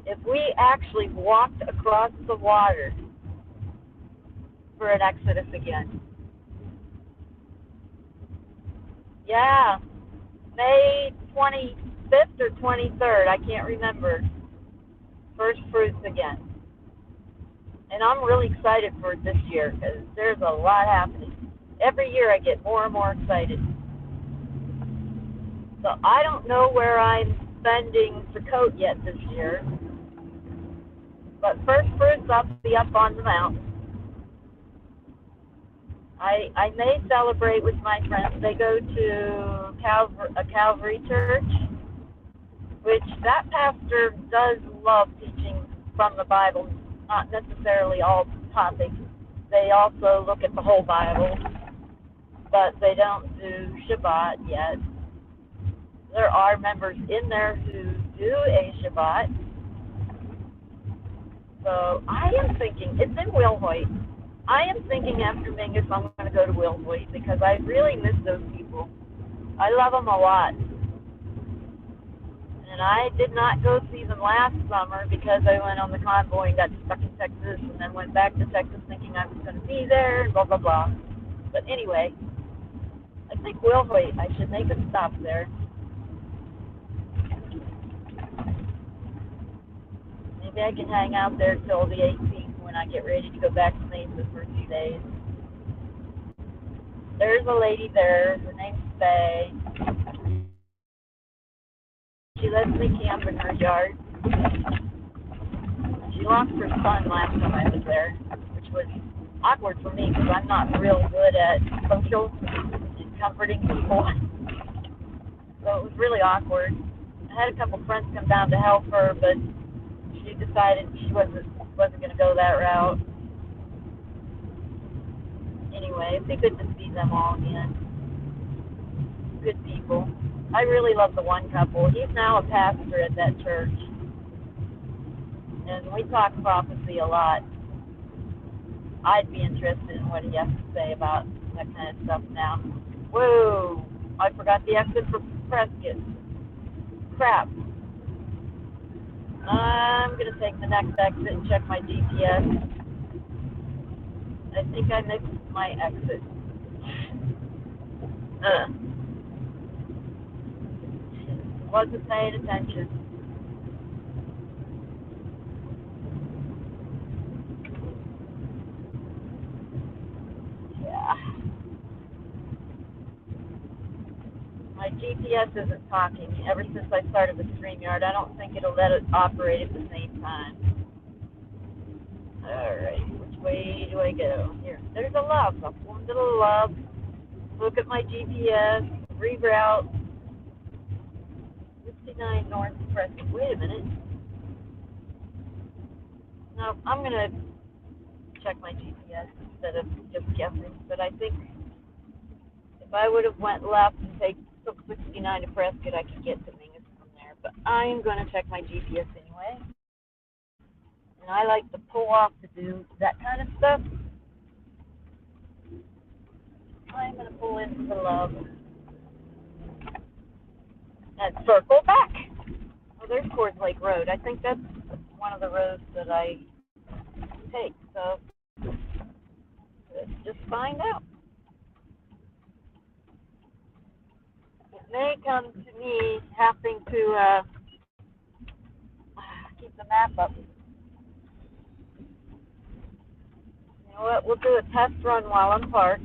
A: if we actually walked across the water for an Exodus again? Yeah, May 25th or 23rd, I can't remember. First fruits again. And I'm really excited for it this year because there's a lot happening. Every year I get more and more excited. So I don't know where I'm spending Sukkot yet this year. But first fruits, I'll be up on the mountain. I may celebrate with my friends. They go to a Calvary church, which that pastor does love teaching from the Bible, not necessarily all topics. They also look at the whole Bible, but they don't do Shabbat yet. There are members in there who do a Shabbat. So I am thinking, it's in Wilhoit. I am thinking after Mingus I'm going to go to Willowwood because I really miss those people. I love them a lot. And I did not go see them last summer because I went on the convoy and got stuck in Texas and then went back to Texas thinking I was going to be there and blah, blah, blah. But anyway, I think Willowwood, I should make a stop there. Maybe I can hang out there till the 18th when I get ready to go back to Mesa for a few days. There's a lady there. Her name's Faye. She lets me camp in her yard. She lost her son last time I was there, which was awkward for me because I'm not real good at social and comforting people. So it was really awkward. I had a couple friends come down to help her, but she decided she wasn't going to go that route. Anyway, it'd be good to see them all again. Good people. I really love the one couple. He's now a pastor at that church. And we talk prophecy a lot. I'd be interested in what he has to say about that kind of stuff now. Whoa! I forgot the exit for Prescott. Crap. I'm going to take the next exit and check my GPS. I think I missed my exit. Wasn't paying attention. Yeah. My GPS isn't talking ever since I started the StreamYard. I don't think it'll let it operate at the same time. Alright, which way do I go? Here, there's a love. I'm going to the love. Look at my GPS. Reroute. 59 North Prescott. Wait a minute. No, I'm going to check my GPS instead of just guessing. But I think if I would have went left and took 69 to Prescott, I could get to Mingus from there. But I'm going to check my GPS anyway. And I like to pull off to do that kind of stuff. I'm going to pull into the love and circle back. Well, there's Coors Lake Road. I think that's one of the roads that I take. So let's just find out. It may come to me having to keep the map up. You know what? We'll do a test run while I'm parked.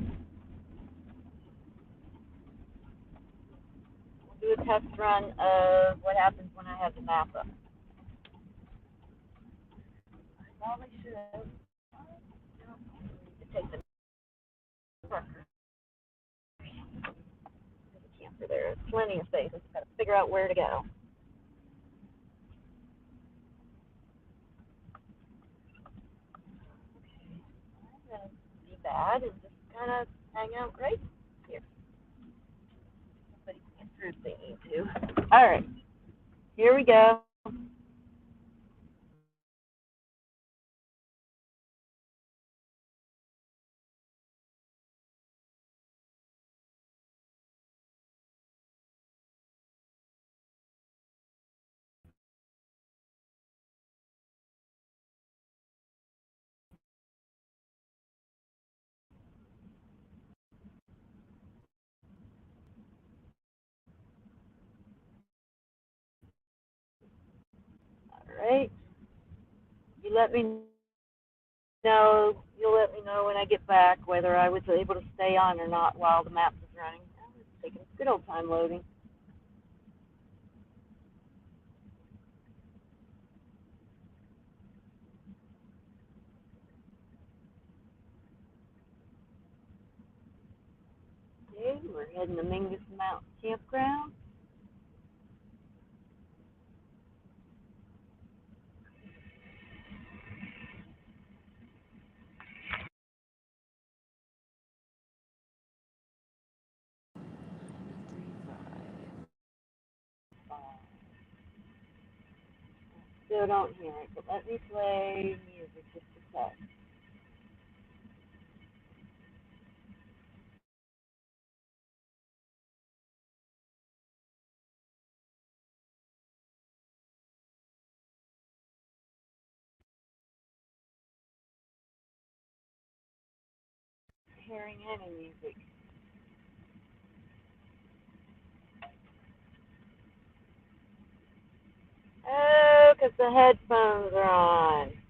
A: We'll do a test run of what happens when I have the map up. I probably should have. Take the camper there. There's plenty of space. Just got to figure out where to go. I'm going to be bad and just kind of hang out right here. Somebody can get through if they need to. All right. Here we go. All right. You let me know. You'll let me know when I get back whether I was able to stay on or not while the map is running. It's taking a good old time loading. Okay, we're heading to Mingus Mountain Campground. Still don't hear it, but let me play music just a sec. hearing any music. Oh, 'cause the headphones are on.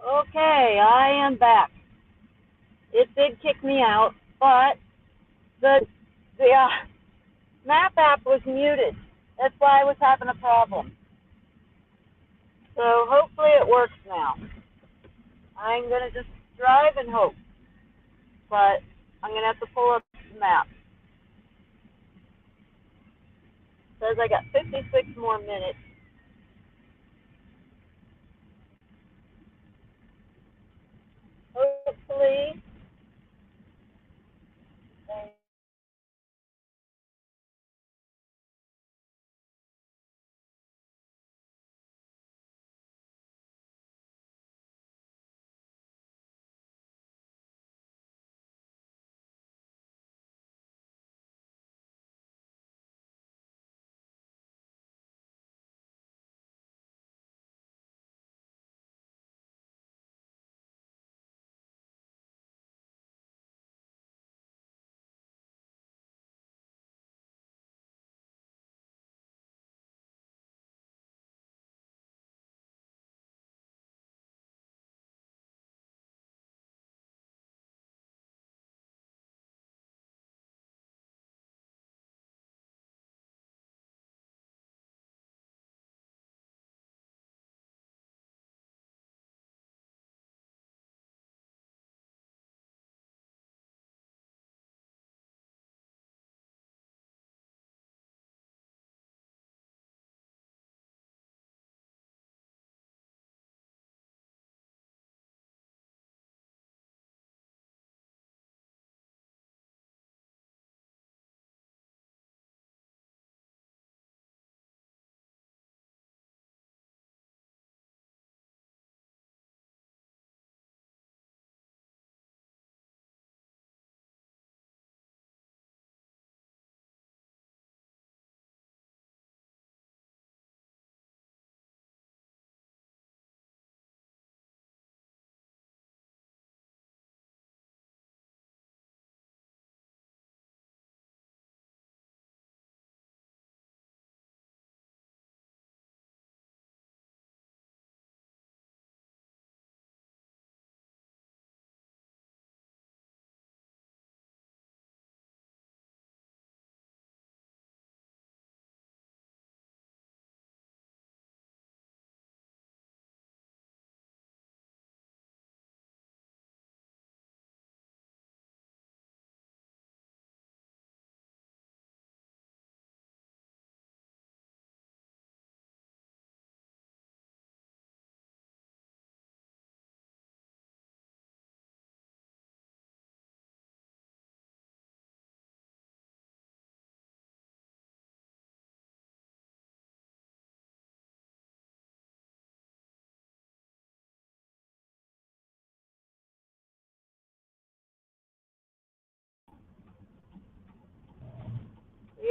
A: Okay, I am back. It did kick me out, but the map app was muted. That's why I was having a problem. So hopefully it works now. I'm gonna just drive and hope, but I'm gonna have to pull up the map. It says I got 56 more minutes. Hopefully,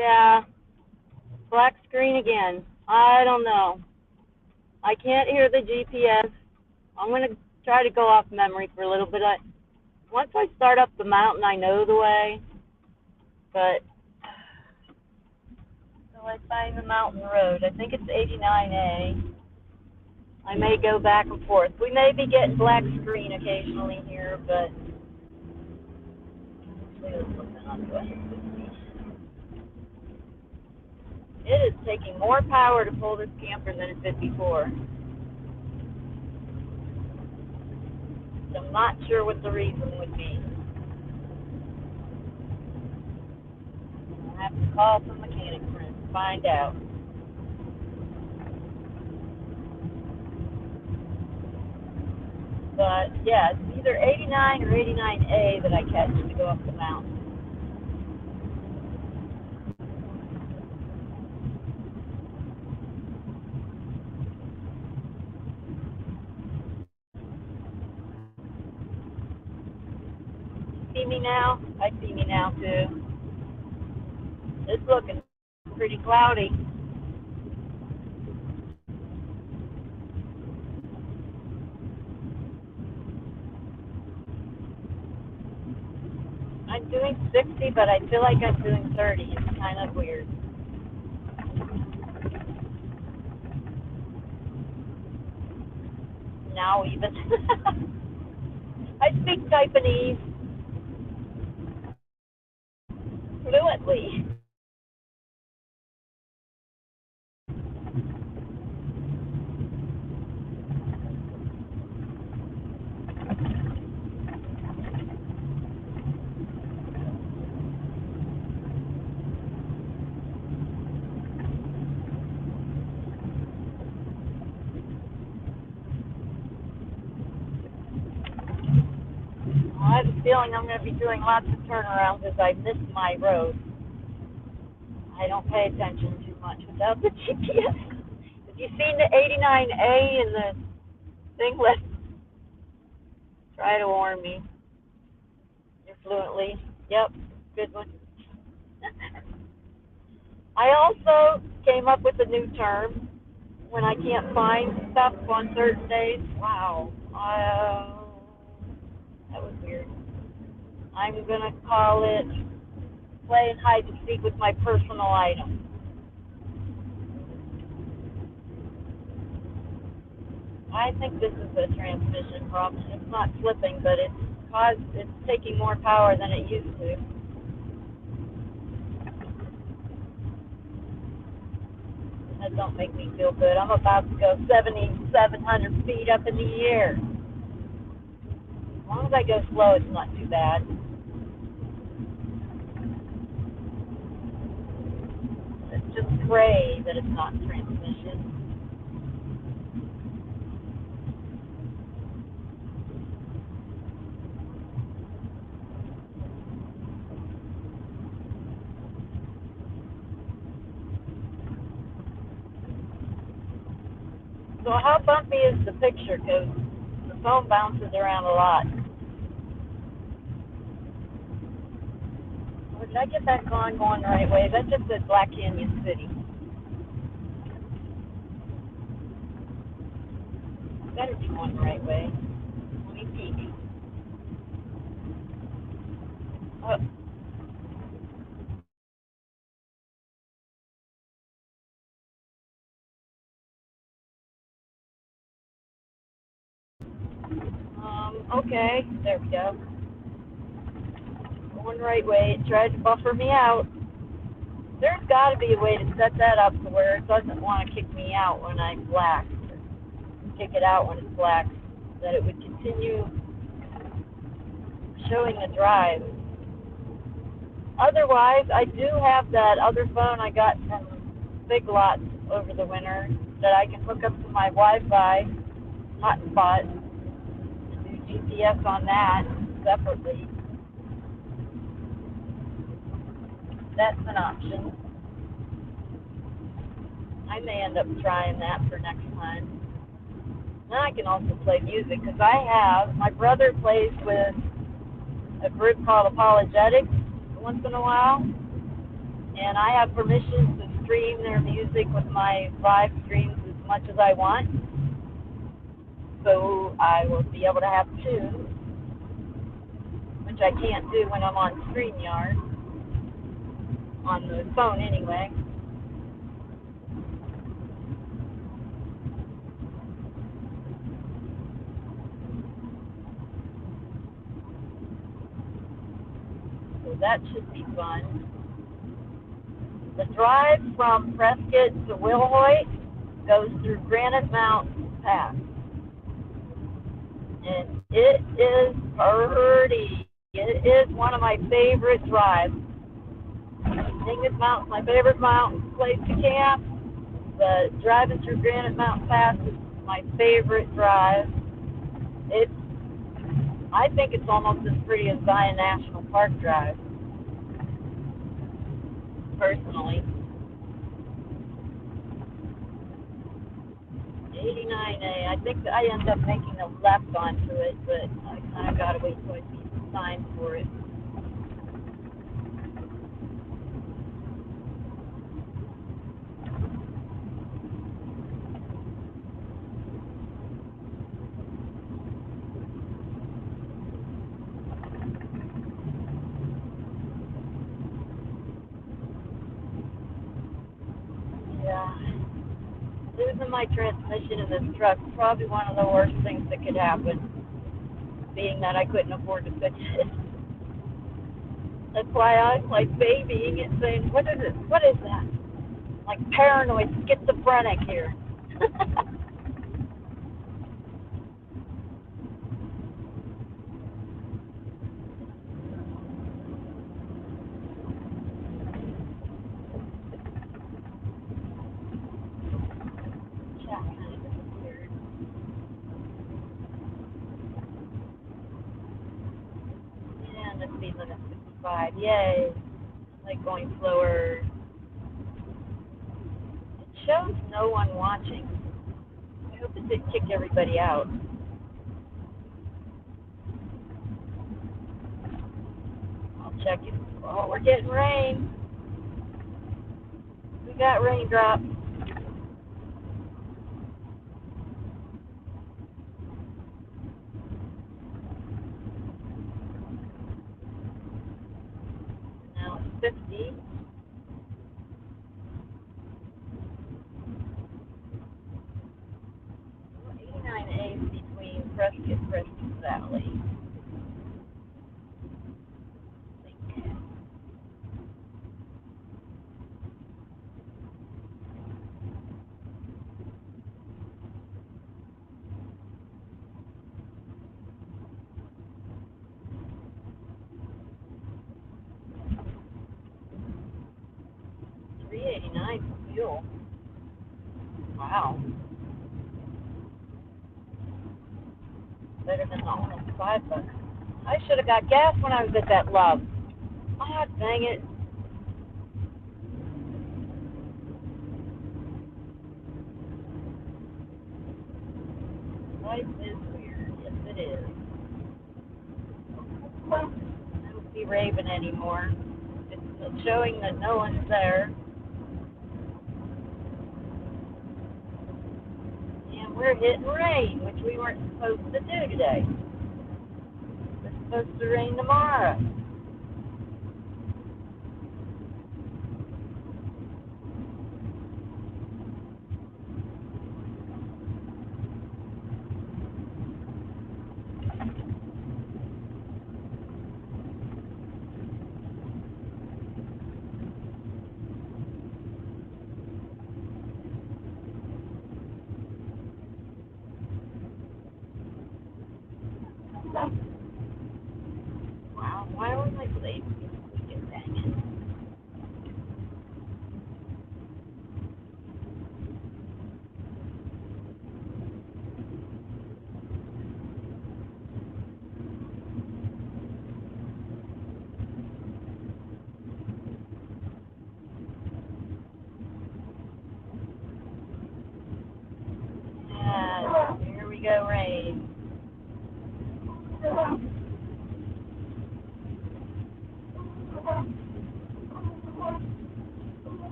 A: Yeah, black screen again. I don't know. I can't hear the GPS. I'm going to try to go off memory for a little bit. Once I start up the mountain, I know the way, but so I find the mountain road. I think it's 89A. I may go back and forth. We may be getting black screen occasionally here, but there's something on the way. It is taking more power to pull this camper than it did before. I'm not sure what the reason would be. I'll have to call some mechanic friends to find out. But yeah, it's either 89 or 89A that I catch to go up the mountain. See me now? I see me now too. It's looking pretty cloudy. I'm doing 60, but I feel like I'm doing 30. It's kind of weird. Now even. I speak Taiwanese fluently. I have a feeling I'm going to be doing lots of turnarounds as I miss my road. I don't pay attention too much without the GPS. If you've seen the 89A in the thing, let's try to warn me. You're fluently. Yep, good one. I also came up with a new term when I can't find stuff on certain days. Wow. That was weird. I'm going to call it playing hide and seek with my personal items. I think this is a transmission problem. It's not slipping, but it's taking more power than it used to. That don't make me feel good. I'm about to go 7,700 feet up in the air. As long as I go slow, it's not too bad. It's just pray that it's not transmission. So how bumpy is the picture? Because the phone bounces around a lot. Oh, did I get back on going the right way? That just said Black Canyon City. Better be going the right way. Let me peek. Oh. Okay, there we go. Going the right way. It tried to buffer me out. There's got to be a way to set that up to where it doesn't want to kick me out when I'm black. Kick it out when it's black. That it would continue showing the drive. Otherwise, I do have that other phone I got from Big Lots over the winter that I can hook up to my Wi-Fi hotspot and do GPS on that separately. That's an option. I may end up trying that for next time. Then I can also play music because my brother plays with a group called Apologetics once in a while. and I have permission to stream their music with my live streams as much as I want. So I will be able to have tunes, which I can't do when I'm on StreamYard, on the phone anyway. So that should be fun. The drive from Prescott to Wilhoit goes through Granite Mountain Pass. And it is pretty. It is one of my favorite drives. Mingus Mountain, my favorite mountain place to camp. The driving through Granite Mountain Pass is my favorite drive. It's, I think it's almost as pretty as Zion National Park Drive, personally. 89A. I think that I end up making a left onto it, but I kind of got to wait till I see the sign for it. Yeah. Losing my transmission in this truck is probably one of the worst things that could happen, being that I couldn't afford to fix it. That's why I'm like babying it, saying, what is it? What is that? Like paranoid, schizophrenic here. Chat kind of disappeared. And the speed limit's 55. Yay. Like going slower. It shows no one watching. I hope it didn't kick everybody out. I'll check it. Oh, we're getting rain. We got raindrops. Now it's 50. 89A is between Prescott Valley. I think. 389 for fuel. Wow. Better than the almost $5. I should have got gas when I was at that love. Ah, dang it. Life is weird. Yes, it is. Well, I don't see Raven anymore. It's showing that no one's there. And we're hitting rain, which we weren't supposed to do today. It's supposed to rain tomorrow. Wow, why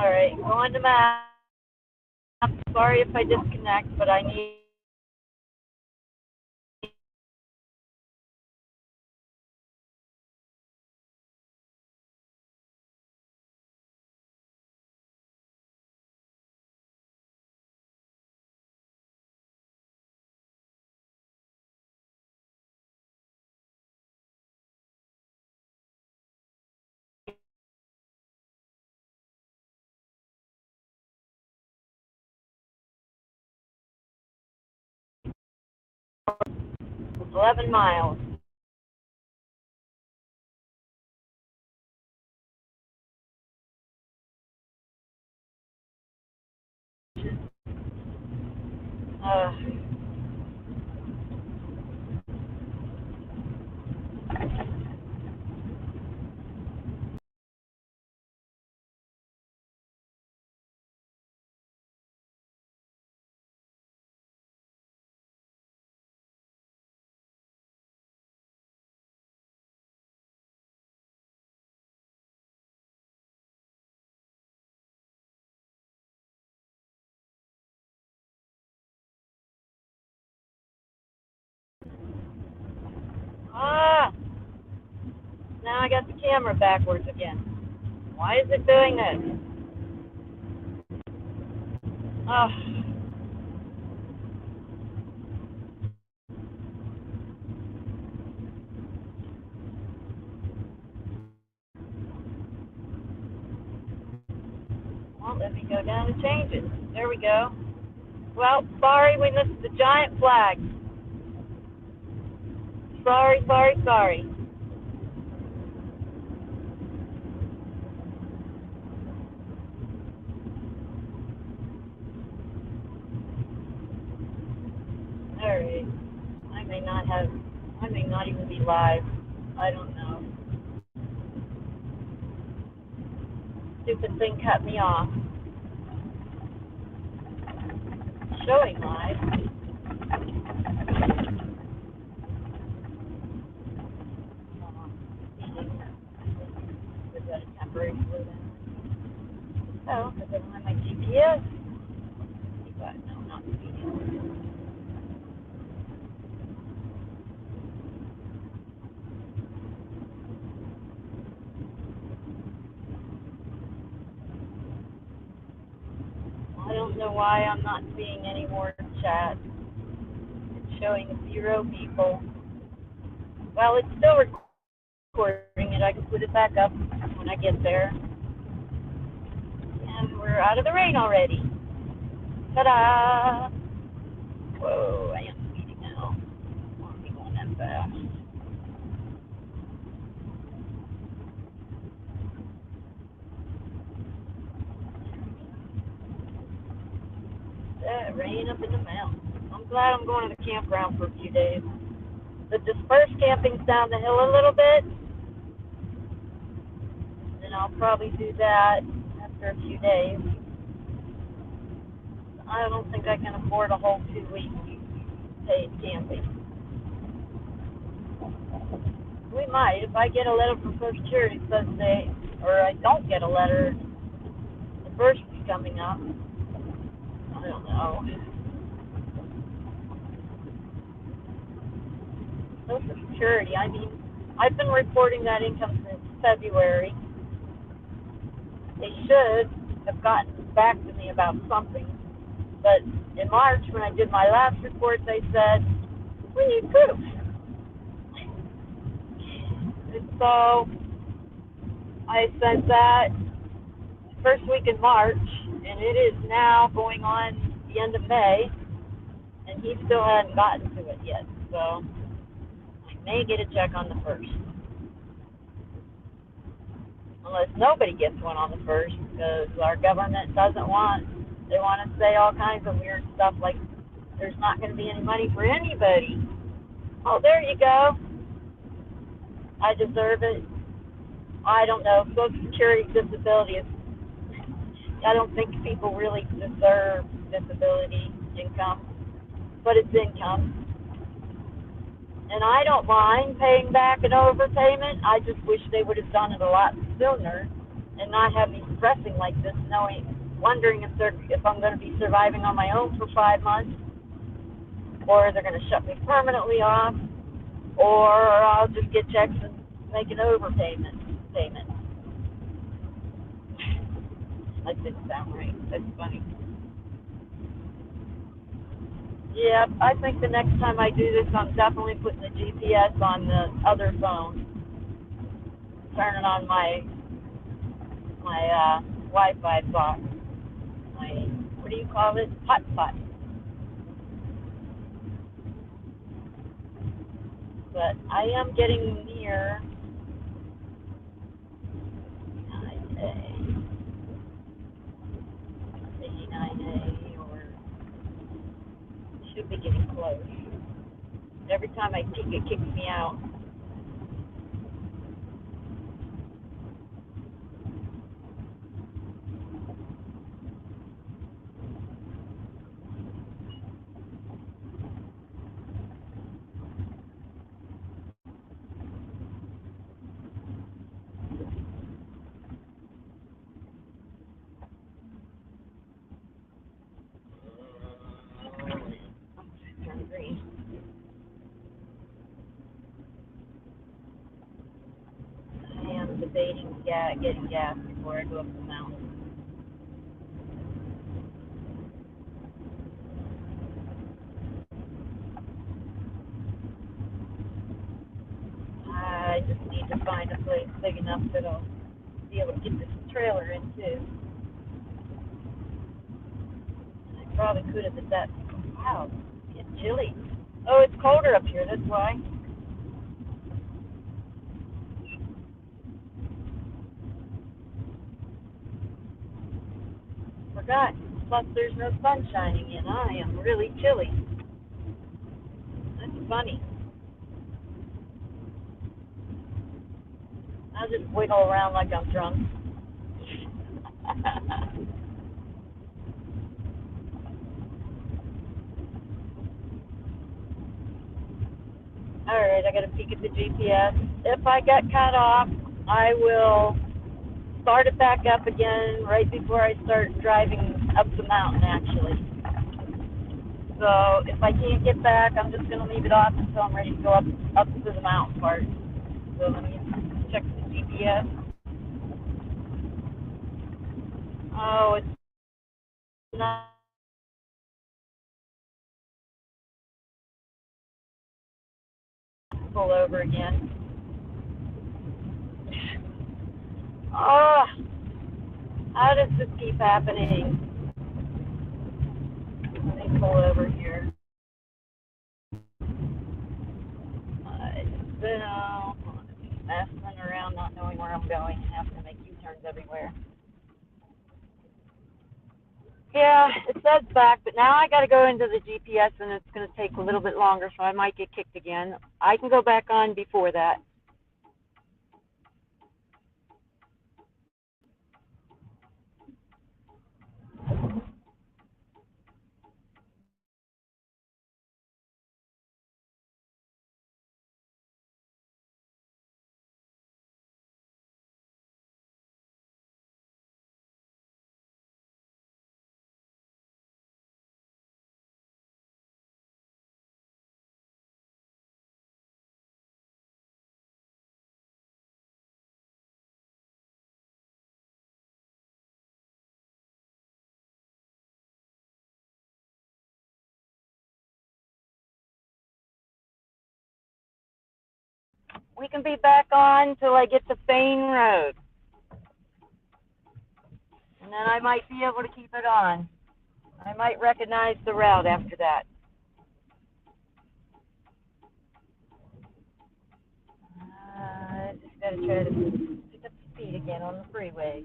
A: All right, go on the map. Sorry if I disconnect, but I need 11 miles. Uh, ah, now I got the camera backwards again. Why is it doing this? Oh, well, let me go down and change it. There we go. Well, sorry we missed the giant flag. Sorry, sorry, sorry. All right. I may not even be live. I don't know. Stupid thing cut me off. Showing live. Is that a temporary slowdown? Oh, because I don't have my GPS. But no, not speeding. I don't know why I'm not seeing any more chat. It's showing 0 people. Well, it's still recording it. I can put it back up when I get there. And we're out of the rain already. Ta-da! Whoa, I am speeding now. I won't be going that fast. That rain up in the mountains. I'm glad I'm going to the campground for a few days. The dispersed camping's down the hill a little bit, and I'll probably do that after a few days. I don't think I can afford a whole 2 weeks paid camping. We might. If I get a letter from Social Security that says or I don't get a letter, the first is coming up. I don't know. Social Security, I mean, I've been reporting that income since February. They should have gotten back to me about something. But in March, when I did my last report, they said, we need proof. And so I sent that first week in March, and it is now going on the end of May, and he still hadn't gotten to it yet. So I may get a check on the 1st. Unless nobody gets one on the 1st, because our government doesn't want, they want to say all kinds of weird stuff like there's not going to be any money for anybody. Oh, there you go. I deserve it. I don't know. Social Security disability is, I don't think people really deserve disability income, but it's income. And I don't mind paying back an overpayment. I just wish they would have done it a lot sooner. and not have me stressing like this, wondering if I'm going to be surviving on my own for 5 months, or they're going to shut me permanently off, or I'll just get checks and make an overpayment payment. That didn't sound right. That's funny. Yeah, I think the next time I do this, I'm definitely putting the GPS on the other phone, turning on my Wi-Fi box, my, what do you call it? Hotspot. But I am getting near 89A, or should be getting close. Every time I peek, it kicks me out. Turn green. I am debating getting gas before I go up the mountain. I just need to find a place big enough that I'll be able to get this trailer in too. I probably could have at that. Wow, it's chilly. Oh, it's colder up here, that's why. Forgot. Plus there's no sun shining in. I am really chilly. That's funny. I'll just wiggle around like I'm drunk. Alright, I gotta peek at the GPS. If I get cut off, I will start it back up again right before I start driving up the mountain, actually. So if I can't get back, I'm just gonna leave it off until I'm ready to go up to the mountain part. So let me check the GPS. Oh, it's not. Pull over again. Oh, how does this keep happening? Let me pull over here. I've been messing around, not knowing where I'm going, and having to make U-turns everywhere. Yeah, it says back, but now I got to go into the GPS, and it's going to take a little bit longer, so I might get kicked again. I can go back on before that. We can be back on till I get to Fain Road. And then I might be able to keep it on. I might recognize the route after that. I just got to try to pick up the speed again on the freeway.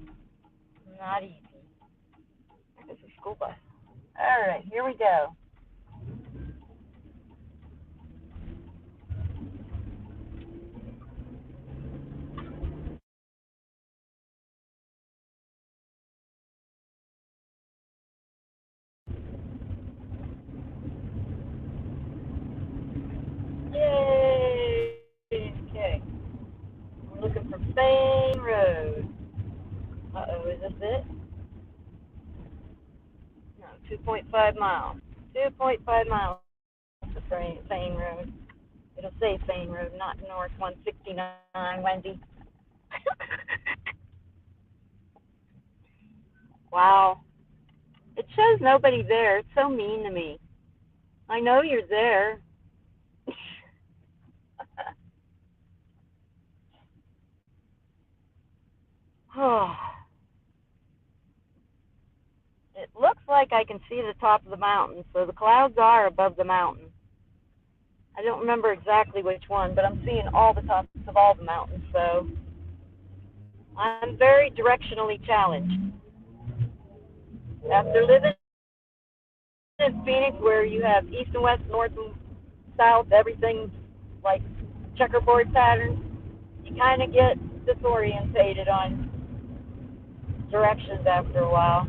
A: Not easy. There's a school bus. All right, here we go. Yay! Okay. I'm looking for Fain Road. this it? No, 2.5 miles. 2.5 miles to Fane Road. It'll say Fane Road, not North 169, Wendy. Wow. It shows nobody there. It's so mean to me. I know you're there. Oh. It looks like I can see the top of the mountain, so the clouds are above the mountain. I don't remember exactly which one, but I'm seeing all the tops of all the mountains, so I'm very directionally challenged. After living in Phoenix, where you have east and west, north and south, everything's like checkerboard patterns, you kind of get disorientated on directions after a while.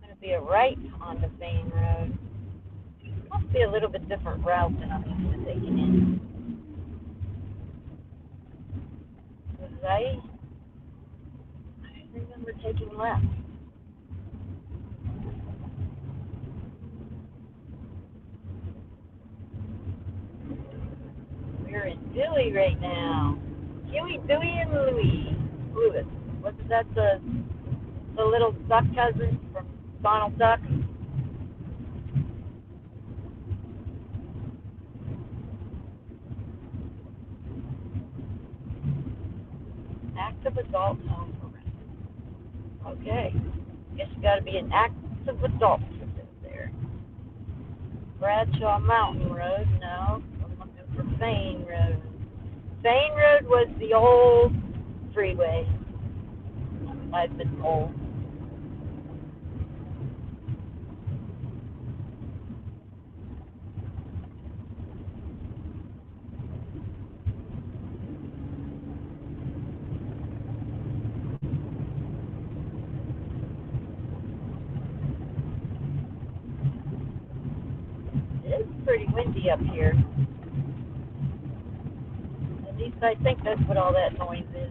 A: Going to be a right on the Fane Road. Must be a little bit different route than I'm used to taking in. Was I remember taking left. We're in Dewey right now. Huey, Dewey, and Louis. What's that? The little duck cousin from Donald Duck. Active adult home for rent. Okay. Guess you got to be an active adult to live there. Bradshaw Mountain Road. No, I'm looking for Fane Road. Fane Road was the old freeway. I've been told. It's pretty windy up here. At least I think that's what all that noise is.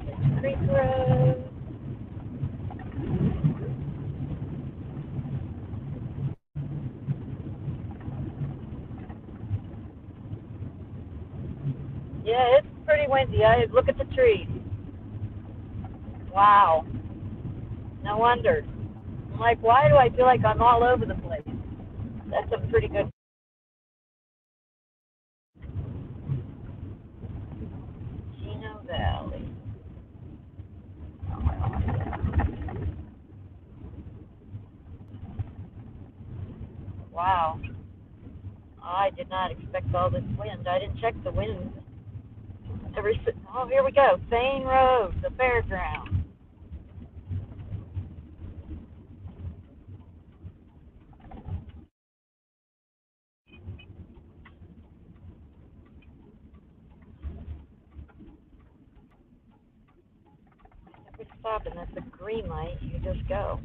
A: It's Creek Road. Yeah, it's pretty windy. Look at the trees. Wow. No wonder. I'm like, why do I feel like I'm all over the place? That's a pretty good. Chino Valley. Wow. I did not expect all this wind. I didn't check the wind. Oh, here we go. Fane Road, the fairground. If we stop and that's a green light, you just go.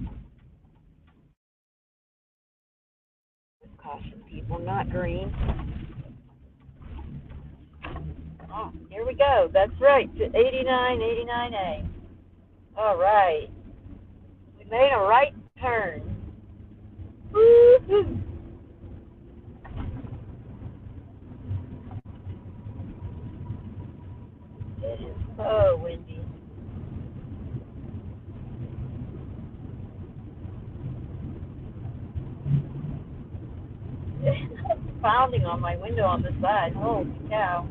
A: Caution people, not green. Oh, here we go. That's right, to 89A. All right. We made a right turn. Woo-hoo. It is so windy. It's pounding on my window on the side. Holy cow.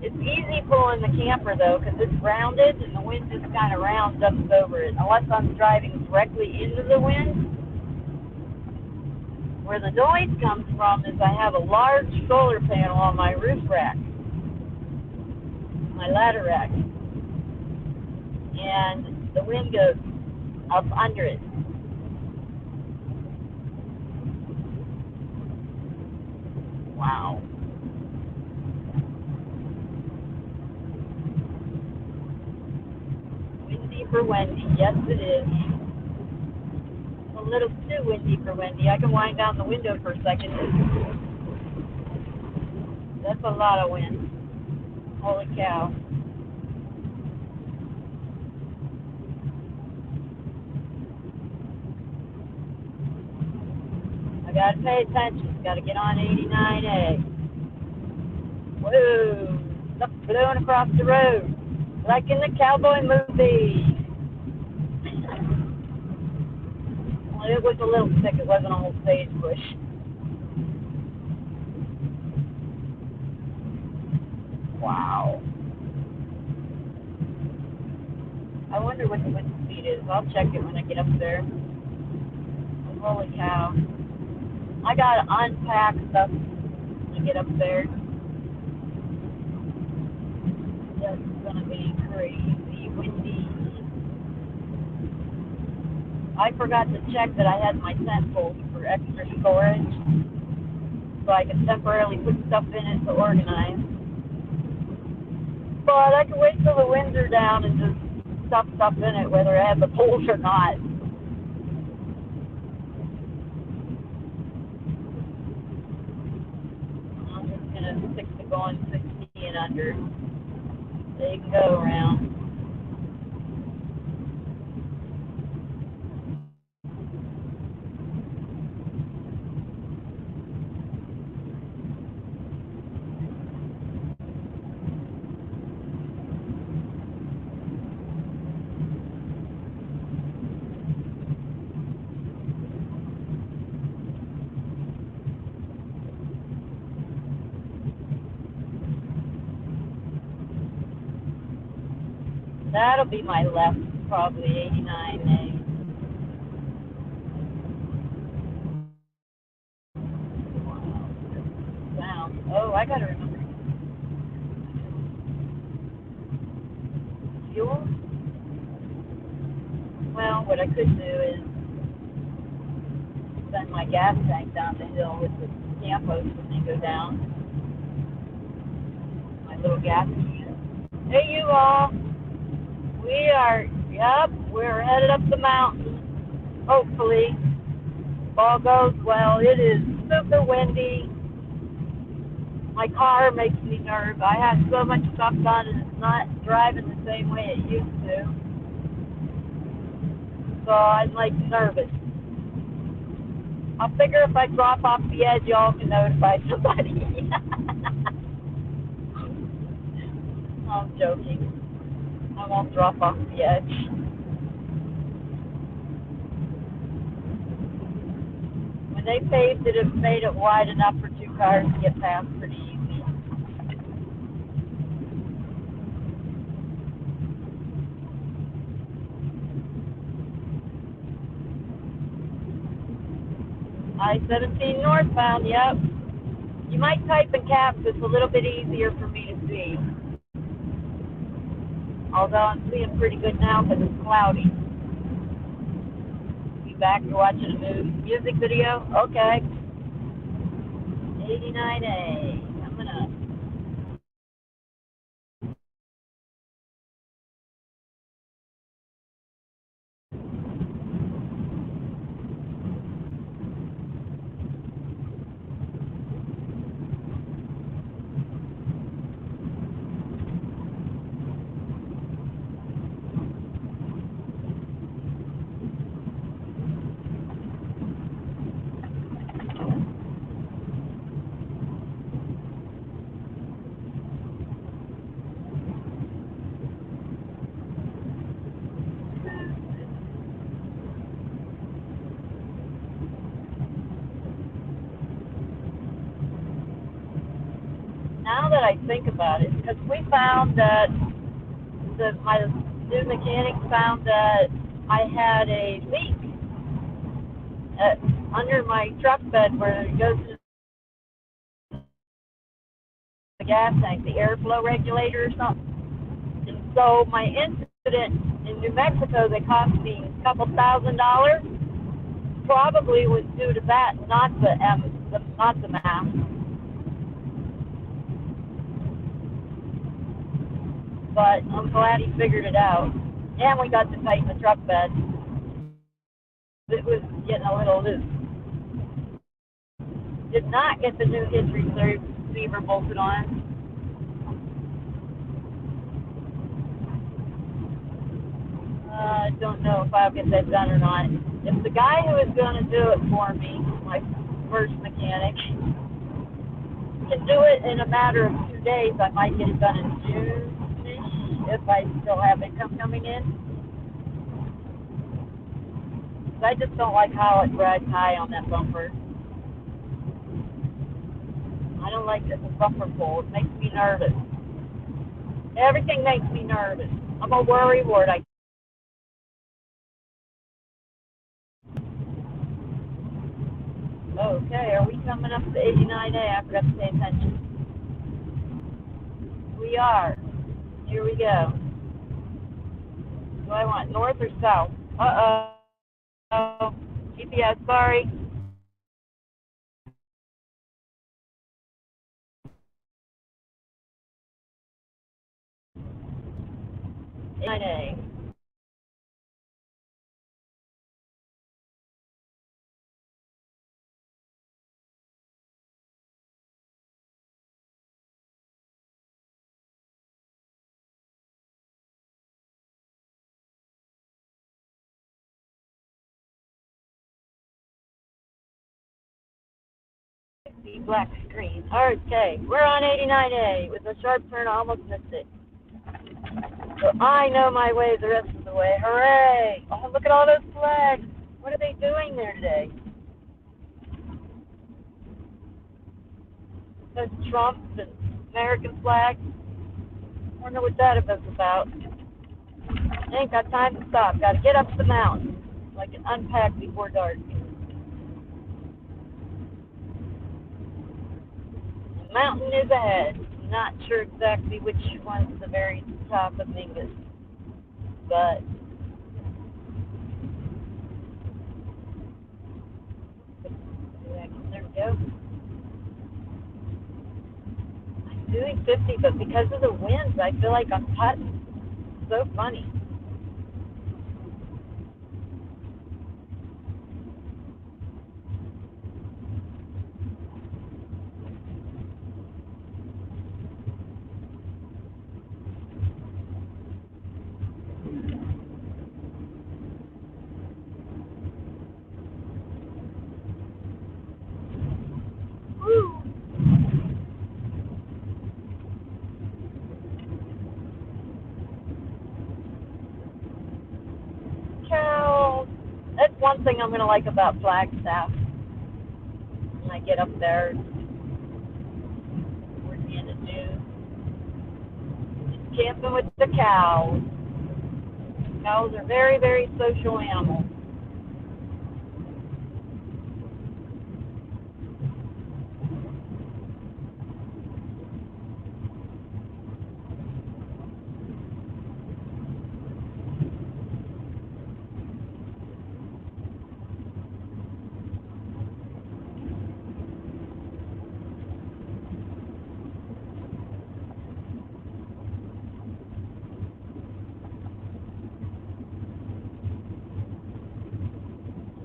A: It's easy pulling the camper, though, because it's rounded, and the wind just kind of rounds up over it. Unless I'm driving directly into the wind. Where the noise comes from is I have a large solar panel on my roof rack. My ladder rack. and the wind goes up under it. Wow. Windy for Wendy. Yes, it is. A little too windy for Wendy. I can wind down the window for a second. That's a lot of wind. Holy cow. I gotta pay attention. Gotta get on 89A. Whoa. Stuff blowing across the road. Like in the cowboy movie. Well, it was a little thick. It wasn't a whole sagebrush. Wow. I wonder what the wind speed is. I'll check it when I get up there. Holy cow. I gotta unpack stuff when I get up there. That's gonna be crazy windy. I forgot to check that I had my scent folder for extra storage, so I could temporarily put stuff in it to organize. But I can wait till the winds are down and just stuff stuff in it, whether I have the poles or not. I'm just gonna stick to going 60 and under. They can go around. That'll be my left, probably 89A. Sound. Oh, I gotta remember. Fuel? Well, what I could do is send my gas tank down the hill with the campos when they go down. My little gas can. Hey, you all. We're headed up the mountain. Hopefully. If all goes well. It is super windy. My car makes me nervous. I have so much stuff done and it's not driving the same way it used to. So I'm like nervous. I'll figure if I drop off the edge, y'all can notify somebody. I'm joking. I won't drop off the edge. When they paved it, it made it wide enough for two cars to get past pretty easy. I-17 northbound, yep. You might type in caps, it's a little bit easier for me to see. Although I'm seeing pretty good now because it's cloudy. You back to watching a music video? Okay. 89A. Coming up. Now that I think about it, because we found that my new mechanic found that I had a leak under my truck bed where it goes to the gas tank, the airflow regulator or something. And so my incident In New Mexico, they cost me a couple $1,000. Probably was due to that, not not the mask. But I'm glad he figured it out. And we got to tighten the truck bed. It was getting a little loose. Did not get the new hitch receiver bolted on. I don't know if I'll get that done or not. If the guy who is going to do it for me, my first mechanic, can do it in a matter of 2 days, I might get it done in June-ish if I still have income coming in. I just don't like how it rides high on that bumper. I don't like the bumper pull. It makes me nervous. Everything makes me nervous. I'm a worrywart. Okay, are we coming up to 89A? I forgot to pay attention. We are. Here we go. Do I want north or south? Uh-oh. GPS, sorry. 89A. The black screen. Okay, we're on 89A. With a sharp turn, I almost missed it. So I know my way the rest of the way. Hooray! Oh, look at all those flags. What are they doing there today? Those Trump and American flags. I wonder what that was about. Ain't got time to stop. Got to get up the mountain like an unpack before dark. The mountain is ahead. Not sure exactly which one's the very top of mingus, but there we go. I'm doing 50, but because of the winds, I feel like I'm putting. So funny. Woo! Cows. That's one thing I'm going to like about Flagstaff. When I get up there towards the end of June. Just camping with the cows. Cows are very, very social animals.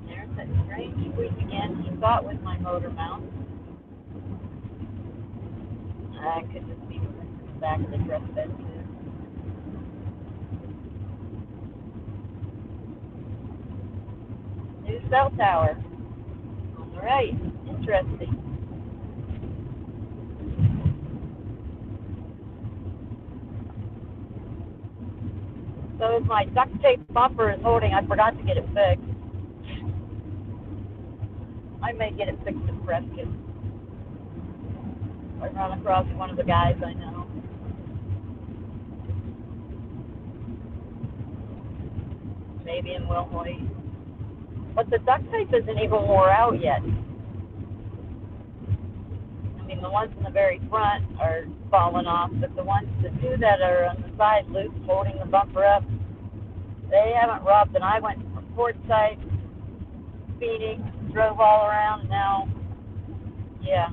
A: There's that strange squeak again. He thought with my motor mount. I could just be the back of the truck bed too. New cell tower. All right, interesting. So my duct tape bumper is holding. I forgot to get it fixed. I may get it fixed at Prescott. I run across one of the guys I know. Maybe in Wilhoit. But the duct tape isn't even wore out yet. I mean, the ones in the very front are falling off, but the two that are on the side loops holding the bumper up, They haven't robbed, and I went from Portside, Phoenix, drove all around, and now, yeah,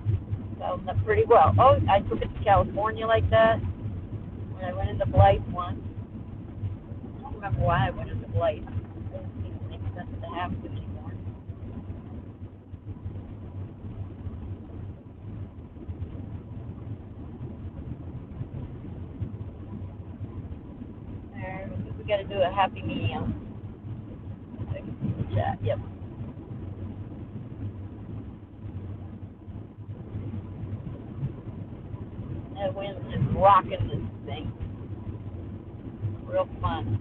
A: selling them pretty well. Oh, I took it to California like that when I went into Blythe once. I don't remember why I went into Blythe. It doesn't seem to make sense to have to anymore. There, we got to do a happy medium. Chat, yep. That wind's just rocking this thing. Real fun.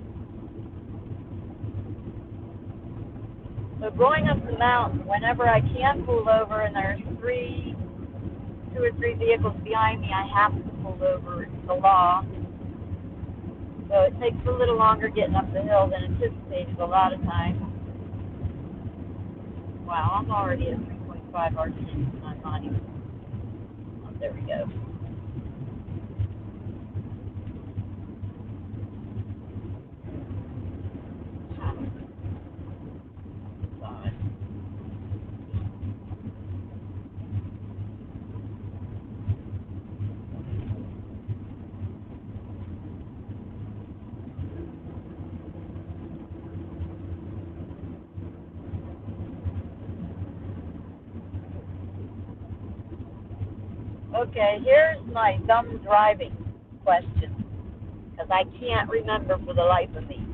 A: So going up the mountain, whenever I can pull over and there's two or three vehicles behind me, I have to pull over. It's the law. So it takes a little longer getting up the hill than anticipated a lot of times. Wow, I'm already at 3.5 RPM. I'm not even. Oh, there we go. Okay, here's my dumb driving question, because I can't remember for the life of me.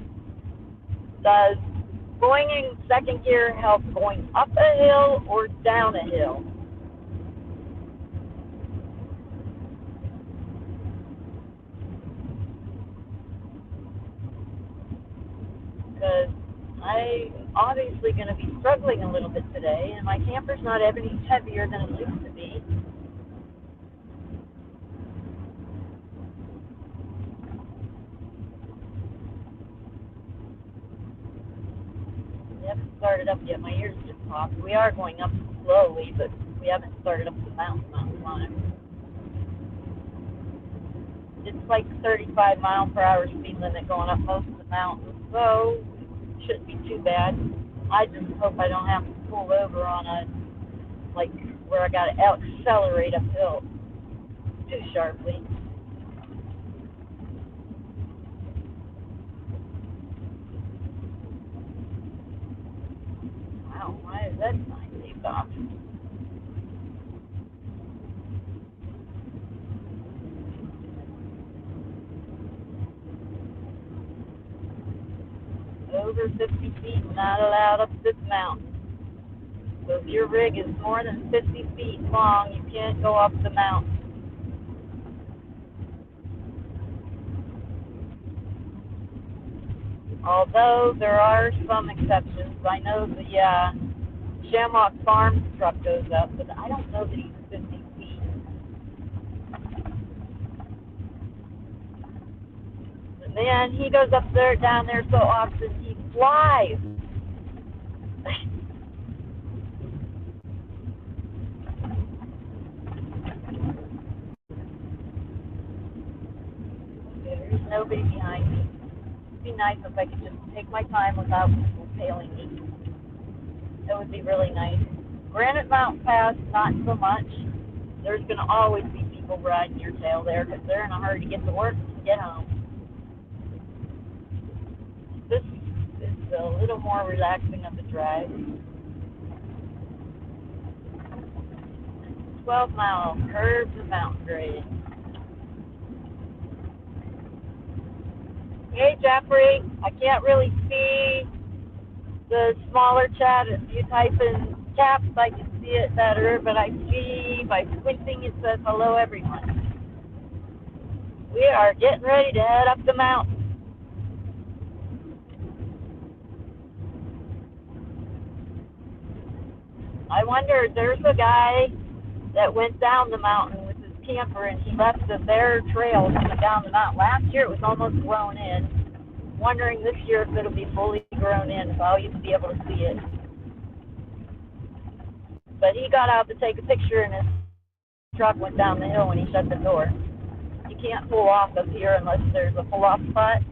A: Does going in second gear help going up a hill or down a hill? Because I'm obviously going to be struggling a little bit today, and my camper's not any heavier than it used to be. We haven't started up yet. My ears just popped. We are going up slowly, but we haven't started up the mountain climb. It's like 35 mile per hour speed limit going up most of the mountains, so it shouldn't be too bad. I just hope I don't have to pull over on a, like, where I got to accelerate uphill too sharply. Wow, why is that sign leaved off? Over 50 feet, not allowed up this mountain. So if your rig is more than 50 feet long, you can't go up the mountain. Although there are some exceptions. I know the Shamrock Farms truck goes up, but I don't know that he's 50 feet. And then he goes up there, down there so often, he flies. There's nobody behind me. It'd be nice if I could just take my time without people tailing me. That would be really nice. Granite Mountain Pass, not so much. There's going to always be people riding your tail there because they're in a hurry to get to work and get home. This is a little more relaxing of a drive. 12-mile curve to mountain grade. Hey, Jeffrey, I can't really see the smaller chat. If you type in caps, I can see it better, but I see by squinting it says hello, everyone. We are getting ready to head up the mountain. I wonder, there's a guy that went down the mountain with his camper, and he left their trail coming down the mountain. Last year it was almost grown in. Wondering this year if it'll be fully grown in, so I'll used to be able to see it. But he got out to take a picture, and his truck went down the hill when he shut the door. You can't pull off up here unless there's a pull-off spot.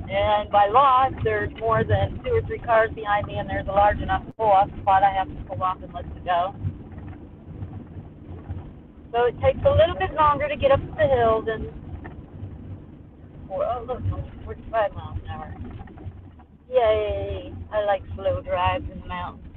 A: And by law, if there's more than 2 or 3 cars behind me and there's a large enough pull-off spot, I have to pull off and let them go. So it takes a little bit longer to get up the hill than, oh look, only 45 miles an hour. Yay! I like slow drives in the mountains.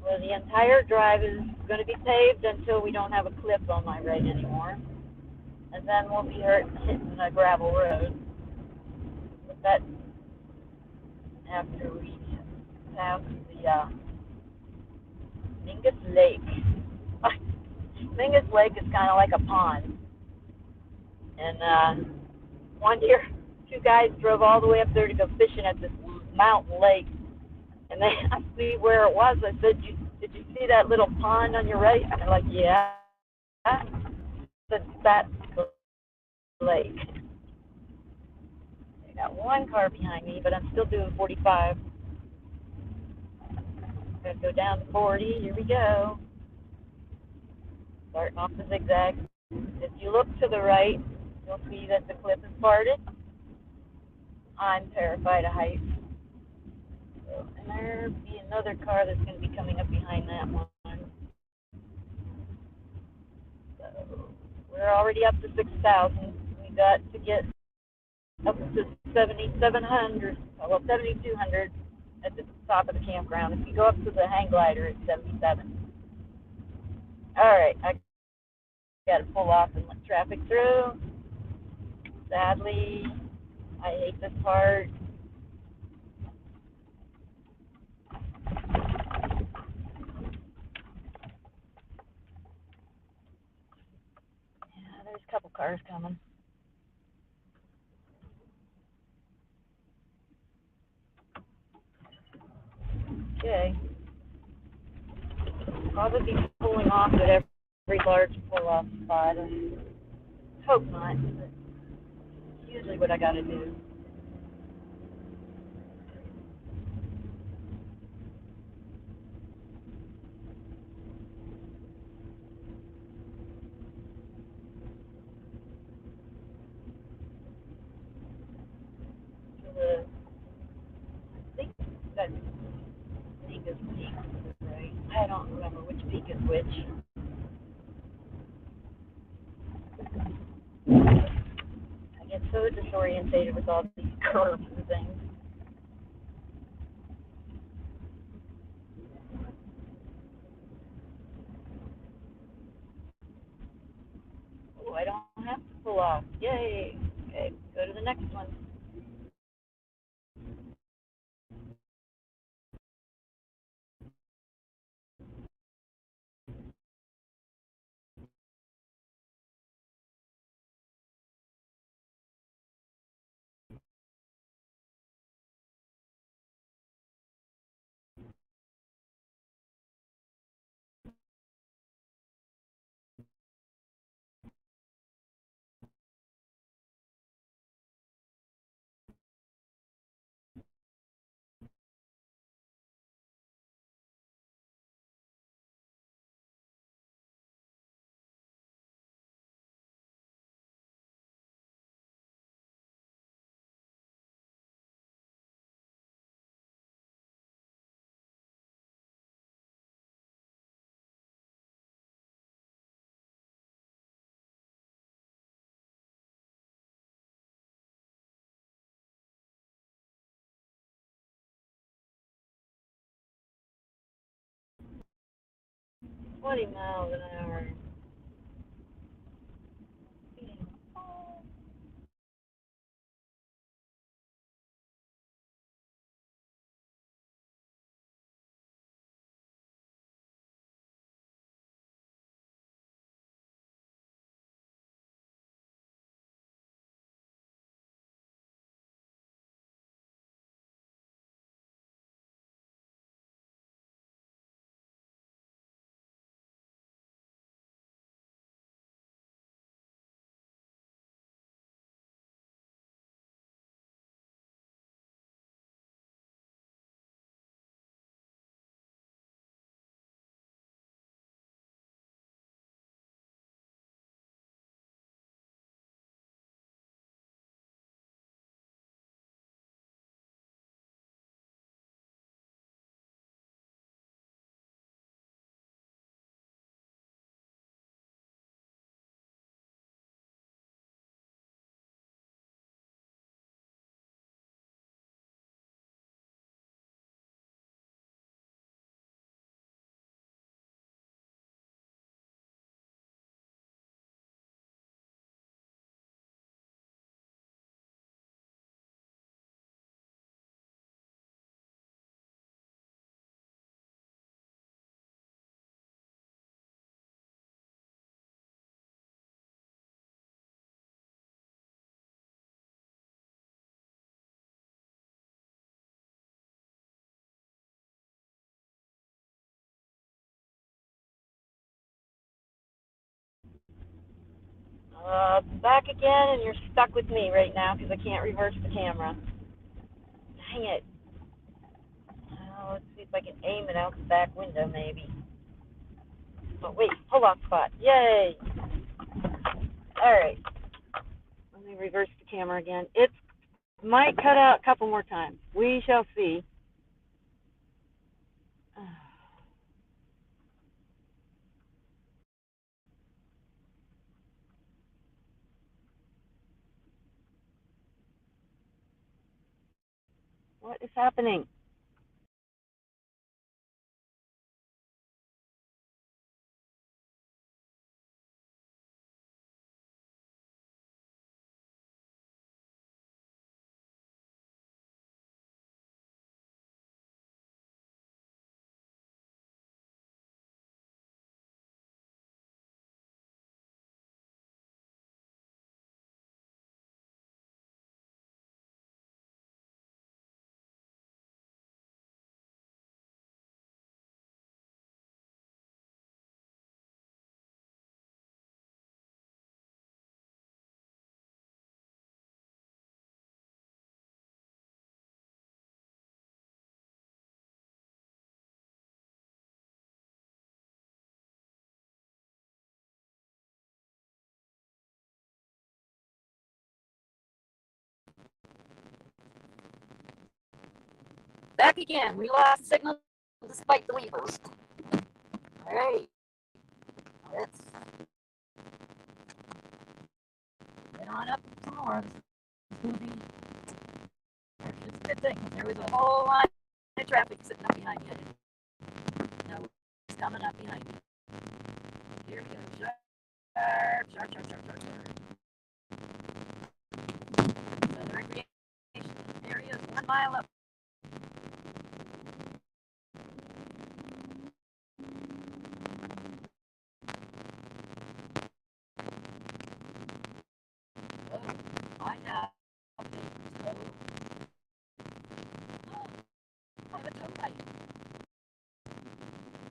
A: Well, the entire drive is going to be paved until we don't have a cliff on my right anymore. And then we'll be hitting a gravel road. But that's after we pass the Mingus Lake. Mingus Lake is kind of like a pond. And one year, 2 guys drove all the way up there to go fishing at this mountain lake. And they asked me where it was. I said, did you see that little pond on your right? And they're like, yeah. That's the lake. I got 1 car behind me, but I'm still doing 45. Gotta go down to 40. Here we go. Starting off the zigzag. If you look to the right, you'll see that the cliff is parted. I'm terrified of heights. So, and there'll be another car that's going to be coming up behind that one. So we're already up to 6,000. We got to get up to 7,700, well, 7,200 at the top of the campground. If you go up to the hang glider, it's 77. All right, I got to pull off and let traffic through. Sadly, I hate this part. Yeah, there's a couple cars coming. Okay. Probably be pulling off at every large pull-off spot. I hope not, but it's usually what I got to do. So I think that's Peak, right? I don't remember which peak is which. I get so disorientated with all these curves and things. Oh, I don't have to pull off. Yay! Okay, go to the next one. $20 miles an hour. Back again, and you're stuck with me right now because I can't reverse the camera. Dang it. Let's see if I can aim it out the back window, maybe. Oh, wait, pull off spot. Yay. All right. Let me reverse the camera again. It might cut out a couple more times. We shall see. What is happening?
B: Back again. We lost signal despite the weavers. All right. Let's get on up some more. This movie. It's a good thing. There was a whole lot of traffic sitting up behind you. No, it's coming up behind you. Here we go. Sharp, sharp, sharp, sharp, sharp, sharp. So the recreation area is 1 mile up. Oh, find out. So, I have a toe light.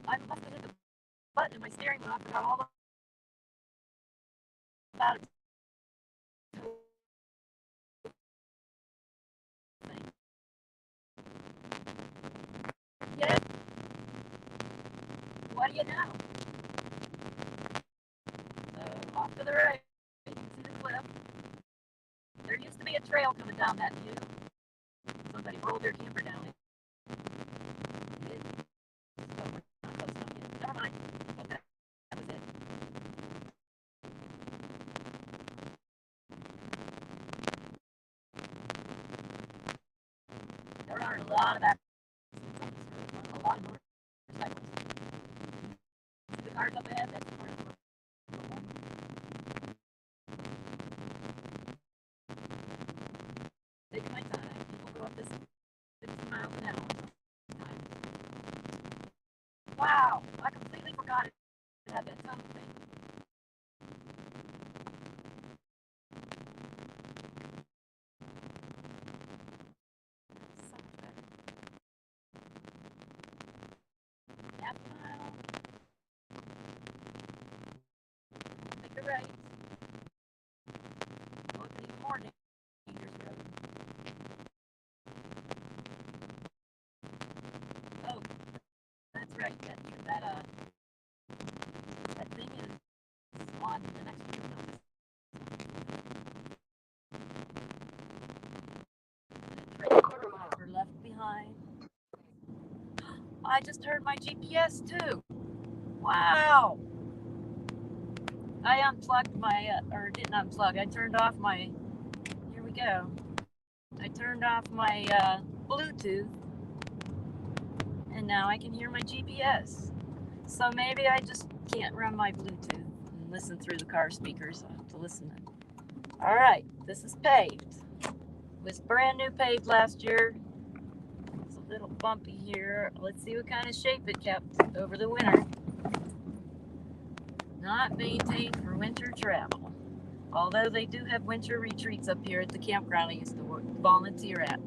B: I must have hit the button in my steering wheel. I forgot all about it. Yeah. What do you know? So off to the right. You can see the cliff. There used to be a trail coming down that view. Somebody rolled their camper down it. Never mind. Okay, that was it. There are a lot of accidents on this road. A lot of motorcycles. See the cars up ahead? That's where it's going. Taking my time. People go up this 60 miles an hour sometimes. Wow, I completely forgot it had that tunnel thing. So much better. Half a mile. Make a right. Go up an even more dangerous road. Oh, that's right. That thing is on the next road. We're left behind. I just heard my GPS too. Wow. I unplugged my, or didn't unplug. I turned off my. Here we go. I turned off my Bluetooth, and now I can hear my GPS. So maybe I just can't run my Bluetooth and listen through the car speakers. I have to listen. All right, this is paved. It was brand new paved last year. It's a little bumpy here. Let's see what kind of shape it kept over the winter. Not maintained for winter travel. Although they do have winter retreats up here at the campground I used to volunteer at.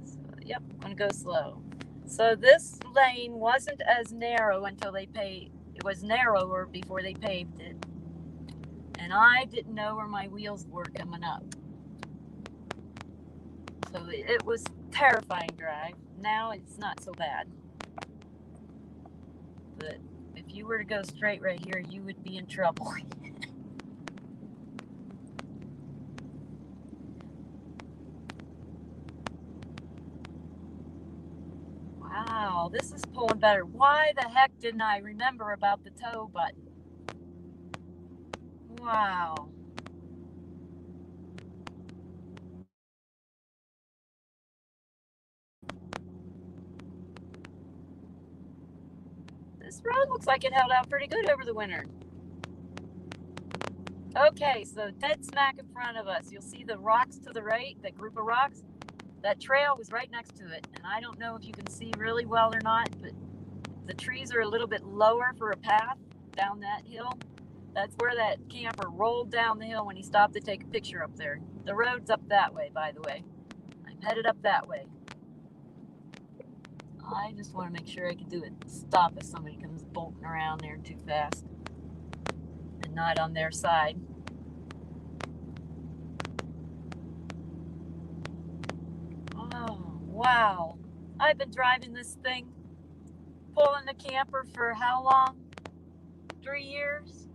B: So, yep, I'm gonna go slow. So this lane wasn't as narrow until they paved. It was narrower before they paved it. And I didn't know where my wheels were coming up. So it was terrifying drive. Now it's not so bad. But if you were to go straight right here, you would be in trouble. Wow, this is pulling better. Why the heck didn't I remember about the tow button? Wow. This road looks like it held out pretty good over the winter. Okay, so dead smack in front of us, you'll see the rocks to the right, that group of rocks. That trail was right next to it, and I don't know if you can see really well or not, but the trees are a little bit lower for a path down that hill. That's where that camper rolled down the hill when he stopped to take a picture up there. The road's up that way, by the way. I'm headed up that way. I just want to make sure I can do it. Stop if somebody comes bolting around there too fast and not on their side. Oh, wow. I've been driving this thing, pulling the camper for how long? 3 years?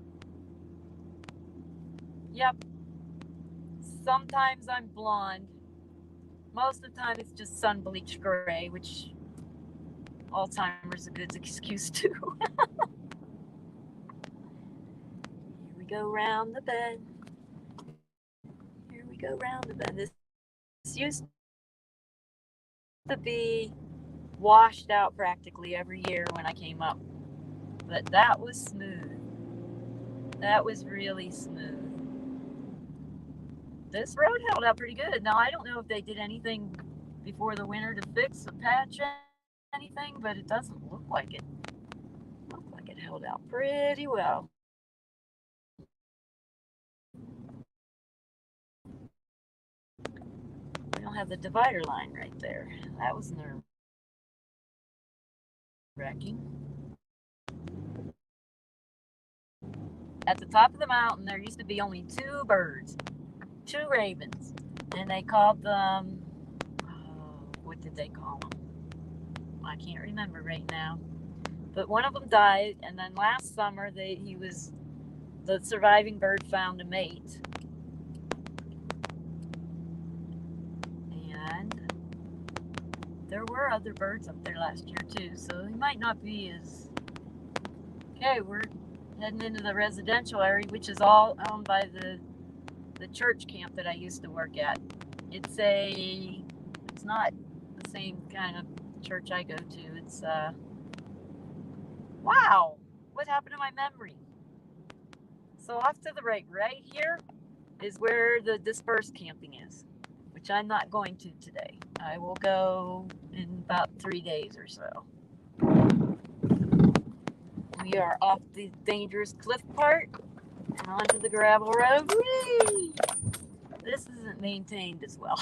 B: Yep. Sometimes I'm blonde. Most of the time it's just sun bleached gray, which Alzheimer's a good excuse too. Here we go round the bend. Here we go round the bend. This used to be washed out practically every year when I came up. But that was smooth. That was really smooth. This road held up pretty good. Now, I don't know if they did anything before the winter to fix or patch anything, but it doesn't look like it. Looked like it held out pretty well. We don't have the divider line right there. That was nerve-wracking. At the top of the mountain, there used to be only 2 birds, 2 ravens, and they called them, what did they call them? I can't remember right now. But one of them died, and then last summer, the surviving bird found a mate. And there were other birds up there last year too, so he might not be as... Okay, we're heading into the residential area, which is all owned by the church camp that I used to work at. It's not the same kind of church I go to. It's wow, what happened to my memory? So off to the right here is where the dispersed camping is, which I'm not going to today. I will go in about 3 days or so. We are off the dangerous cliff part and onto the gravel road. Whee! This isn't maintained as well.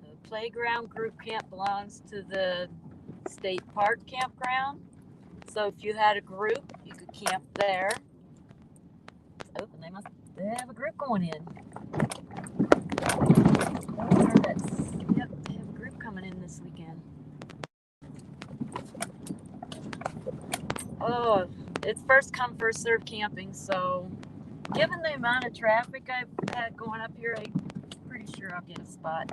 B: The playground group camp belongs to the state park campground. So if you had a group, you could camp there. It's open. They have a group going in. Yep, they have a group coming in this weekend. Oh, it's first come, first served camping, so given the amount of traffic I've had going up here, I'm pretty sure I'll get a spot.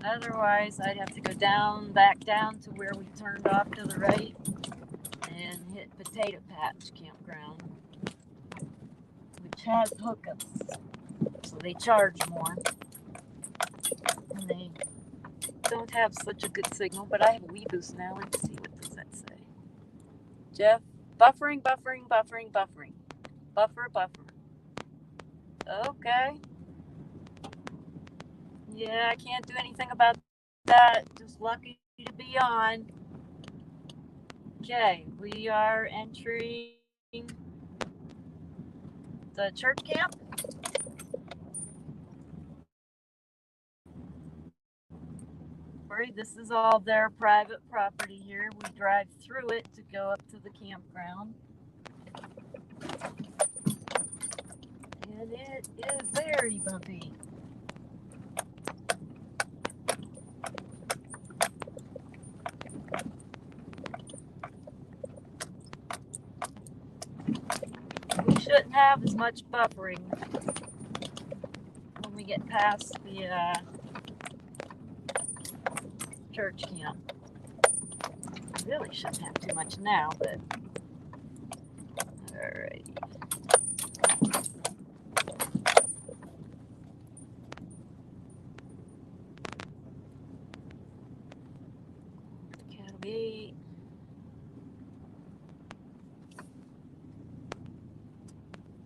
B: Otherwise, I'd have to go back down to where we turned off to the right and hit Potato Patch Campground, which has hookups, so they charge more. And they don't have such a good signal, but I have a WeBoost now. Let's see, what does that say? Jeff, buffering. Buffer. Okay. Yeah, I can't do anything about that. Just lucky to be on. Okay, we are entering the church camp. This is all their private property here. We drive through it to go up to the campground. And it is very bumpy. We shouldn't have as much buffering when we get past the church camp. Really shouldn't have too much now, but alright. Cattle gate.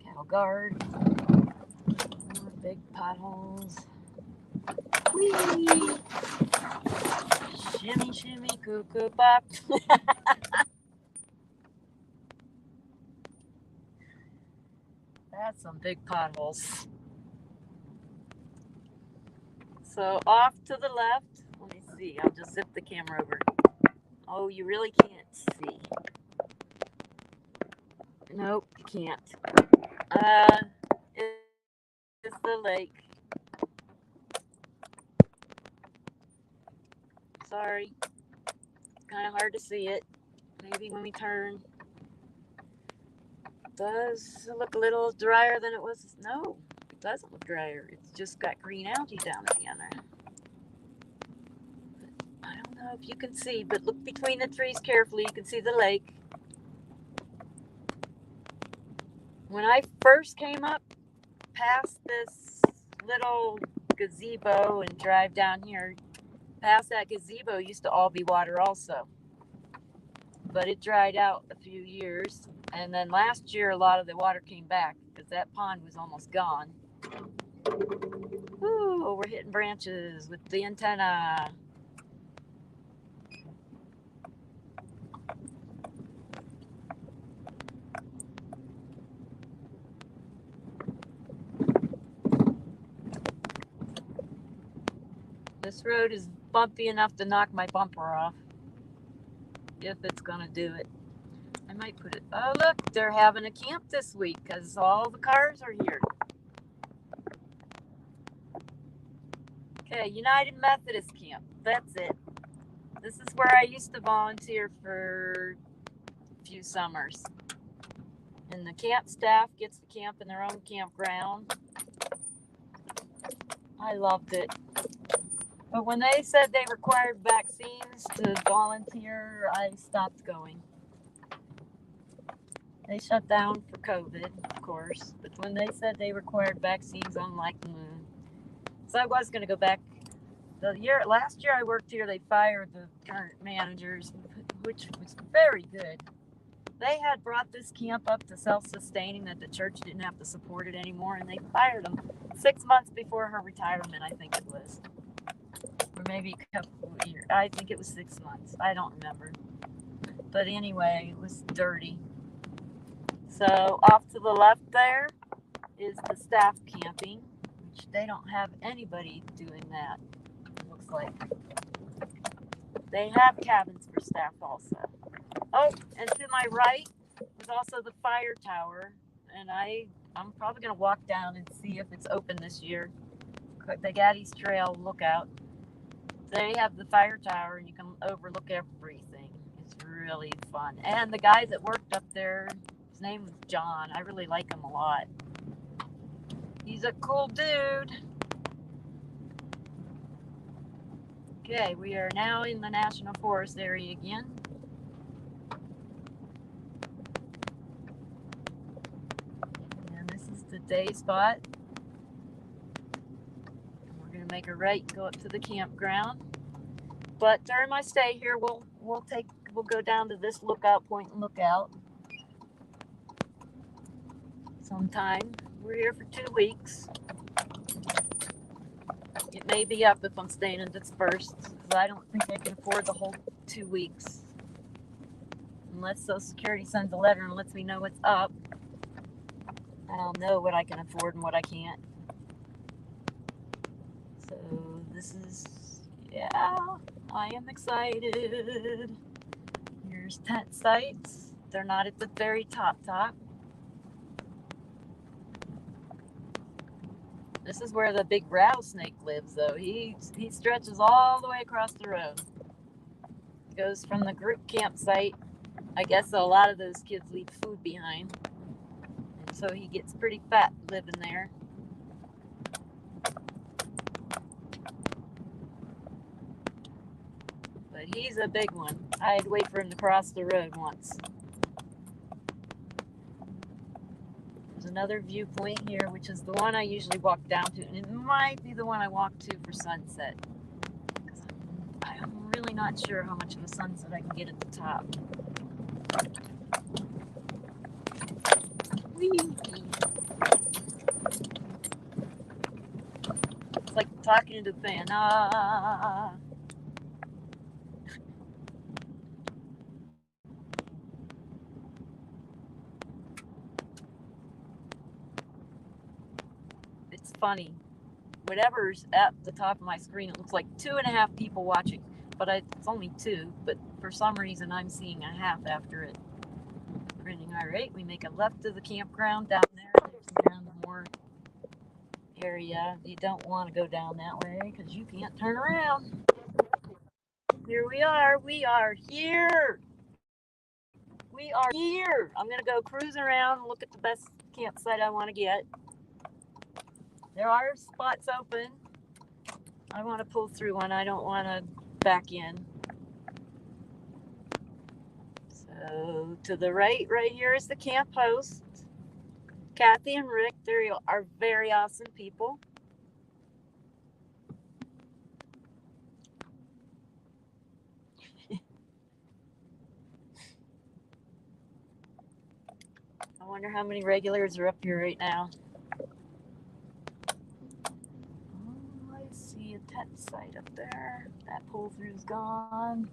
B: Cattle guard. More big potholes. Whee! Shimmy, shimmy, cuckoo pop. That's some big potholes. So off to the left, let me see, I'll just zip the camera over. Oh, you really can't see. Nope, you can't. It's the lake. Sorry, kind of hard to see it. Maybe when we turn. Does it look a little drier than it was? No, it doesn't look drier. It's just got green algae down at the end there. I don't know if you can see, but look between the trees carefully. You can see the lake. When I first came up past this little gazebo and drive down here, past that gazebo used to all be water also. But it dried out a few years. And then last year, a lot of the water came back because that pond was almost gone. Ooh, we're hitting branches with the antenna. This road is bumpy enough to knock my bumper off. If it's gonna do it. I might put it. Oh, look, they're having a camp this week because all the cars are here. Okay, United Methodist Camp. That's it. This is where I used to volunteer for a few summers. And the camp staff gets to camp in their own campground. I loved it. But when they said they required vaccines to volunteer, I stopped going. They shut down for COVID, of course. But when they said they required vaccines, I'm like, So I was going to go back. Last year I worked here, they fired the current managers, which was very good. They had brought this camp up to self-sustaining, that the church didn't have to support it anymore, and they fired them 6 months before her retirement, I think it was. Or maybe a couple of years. I think it was 6 months. I don't remember. But anyway, it was dirty. So off to the left there is the staff camping, which they don't have anybody doing that, it looks like. They have cabins for staff also. Oh, and to my right is also the fire tower, and I'm probably going to walk down and see if it's open this year. The Gaddy's Trail Lookout. They have the fire tower, and you can overlook everything. It's really fun. And the guy that worked up there, his name was John. I really like him a lot. He's a cool dude. Okay, we are now in the National Forest area again. And this is the day spot. We're going to make a right and go up to the campground. But during my stay here, we'll go down to this lookout point and look out sometime. We're here for 2 weeks. It may be up if I'm staying in dispersed, because I don't think I can afford the whole 2 weeks. Unless Social Security sends a letter and lets me know it's up. I'll know what I can afford and what I can't. So this is, yeah, I am excited. Here's tent sites. They're not at the very top. This is where the big rattlesnake lives, though. He stretches all the way across the road. Goes from the group campsite. I guess a lot of those kids leave food behind. And so he gets pretty fat living there. But he's a big one. I had to wait for him to cross the road once. There's another viewpoint here, which is the one I usually walk down to. And it might be the one I walk to for sunset. Because I'm really not sure how much of a sunset I can get at the top. Whee! It's like talking to the fan. Ah. It's funny. Whatever's at the top of my screen, it looks like 2.5 people watching, but it's only 2. But for some reason, I'm seeing a half after it. Printing. All right, we make a left to the campground down there. There's around more area. You don't want to go down that way because you can't turn around. Here we are. We are here. We are here. I'm gonna go cruise around and look at the best campsite I want to get. There are spots open. I want to pull through one. I don't want to back in. So to the right here is the camp host. Kathy and Rick, they are very awesome people. I wonder how many regulars are up here right now. Oh, I see a tent site up there. That pull-through's gone.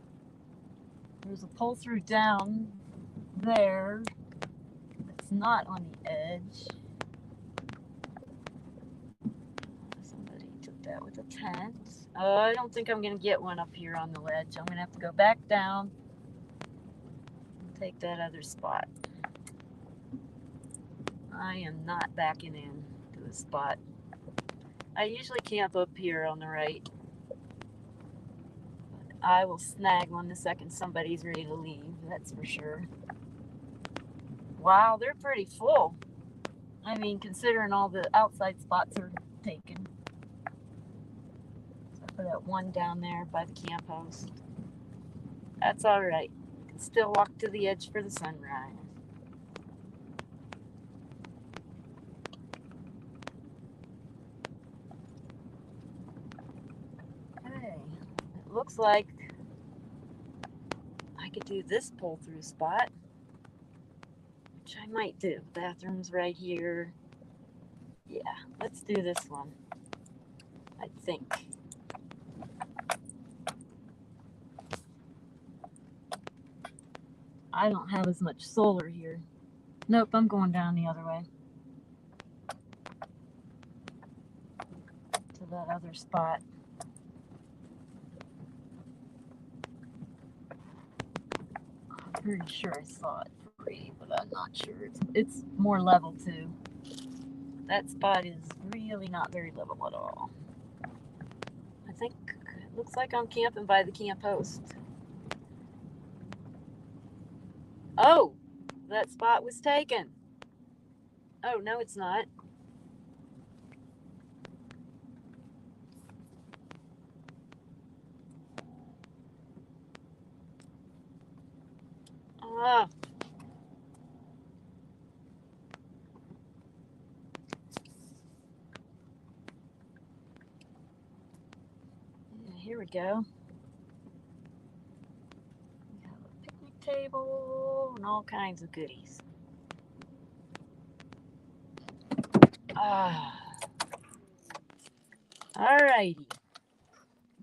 B: There's a pull-through down there. It's not on the edge. Somebody took that with a tent. Oh, I don't think I'm going to get one up here on the ledge. I'm going to have to go back down and take that other spot. I am not backing in to a spot. I usually camp up here on the right. I will snag one the second somebody's ready to leave, that's for sure. Wow, they're pretty full. I mean, considering all the outside spots are taken. So I put that one down there by the camp host. That's all right. I can still walk to the edge for the sunrise. Okay, it looks like I could do this pull-through spot, which I might do. Bathroom's right here. Yeah, let's do this one, I think. I don't have as much solar here. Nope, I'm going down the other way. To that other spot. I'm pretty sure I saw it free, but I'm not sure. It's more level too. That spot is really not very level at all. I think it looks like I'm camping by the camp host. Oh, that spot was taken. Oh, no, it's not. Ah. Yeah, here we go. We have a picnic table and all kinds of goodies. Ah. Alrighty.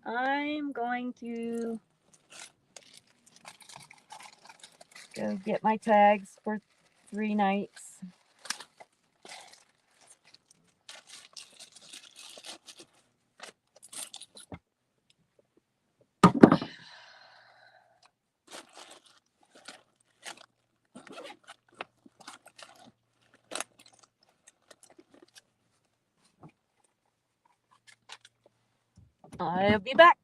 B: I'm going to go get my tags for 3 nights. I'll be back.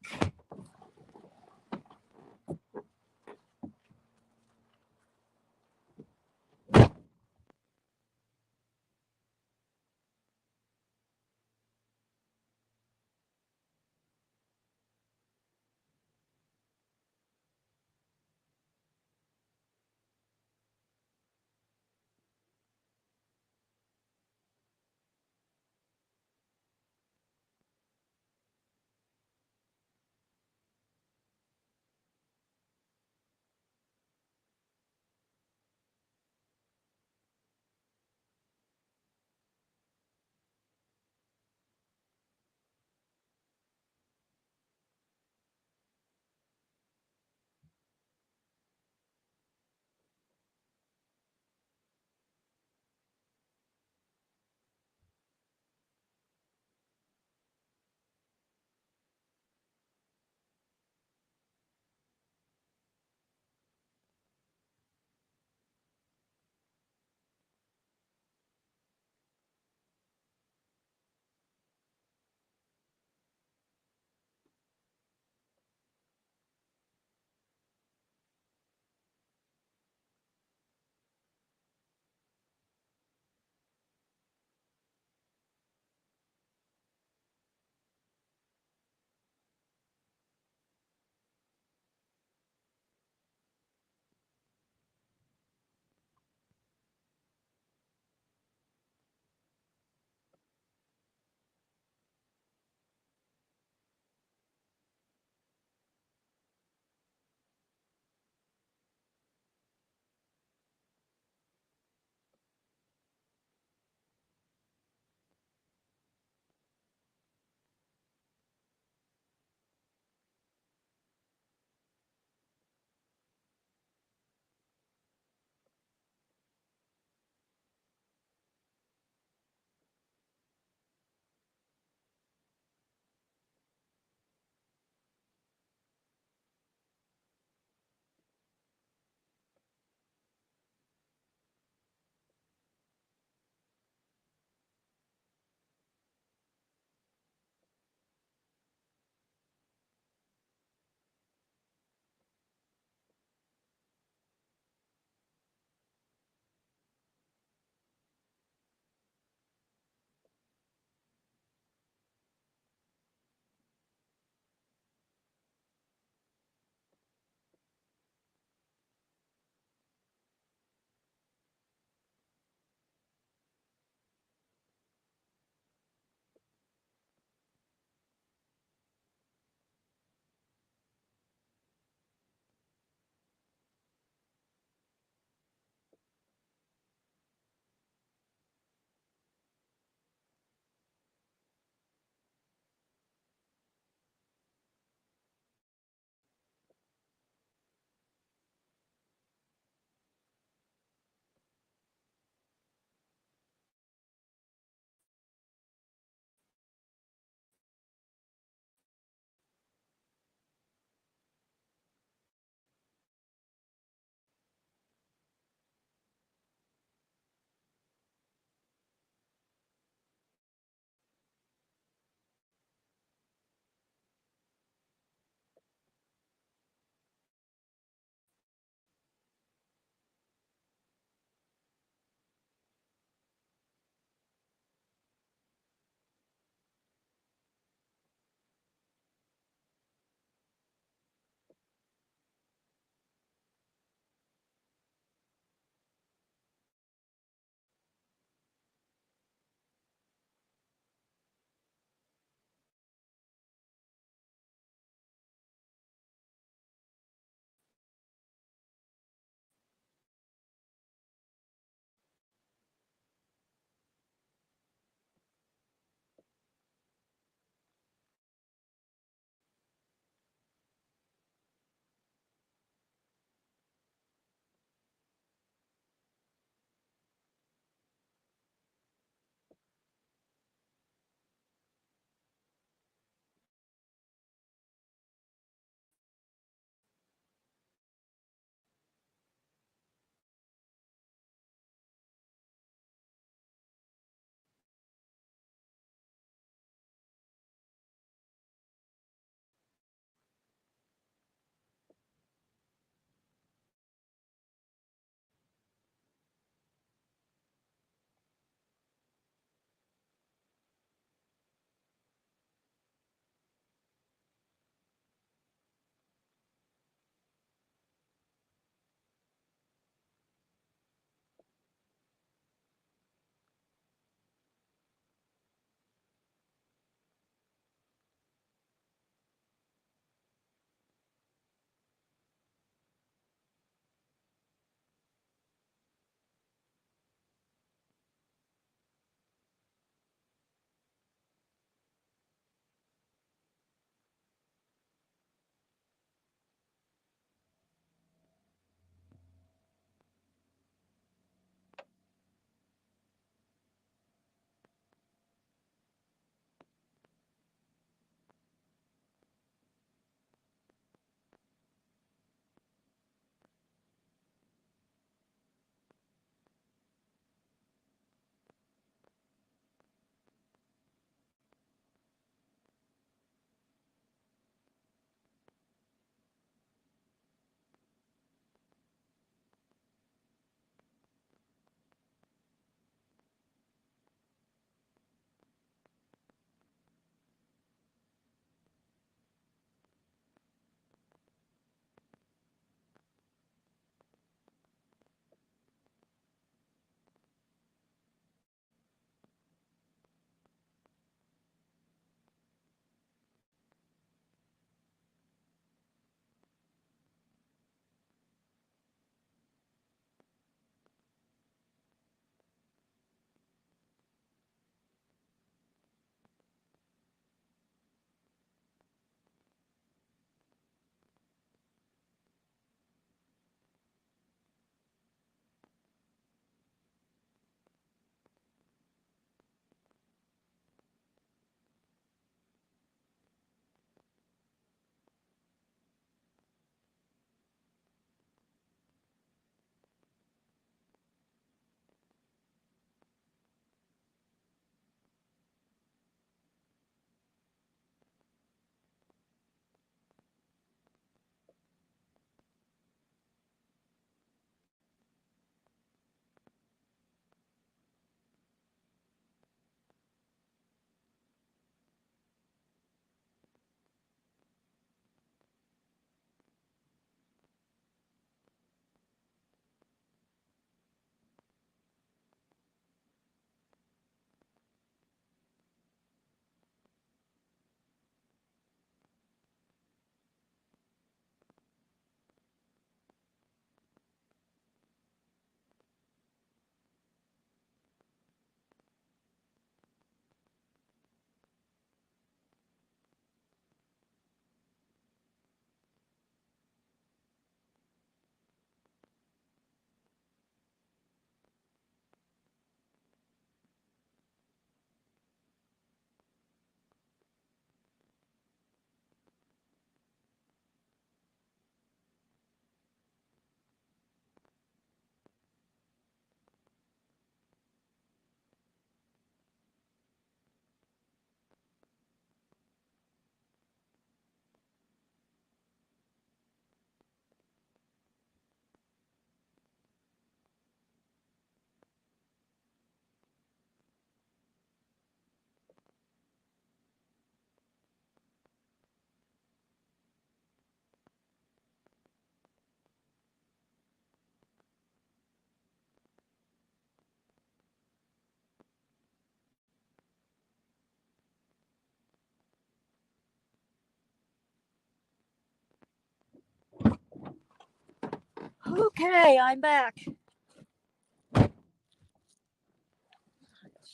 B: Okay, I'm back.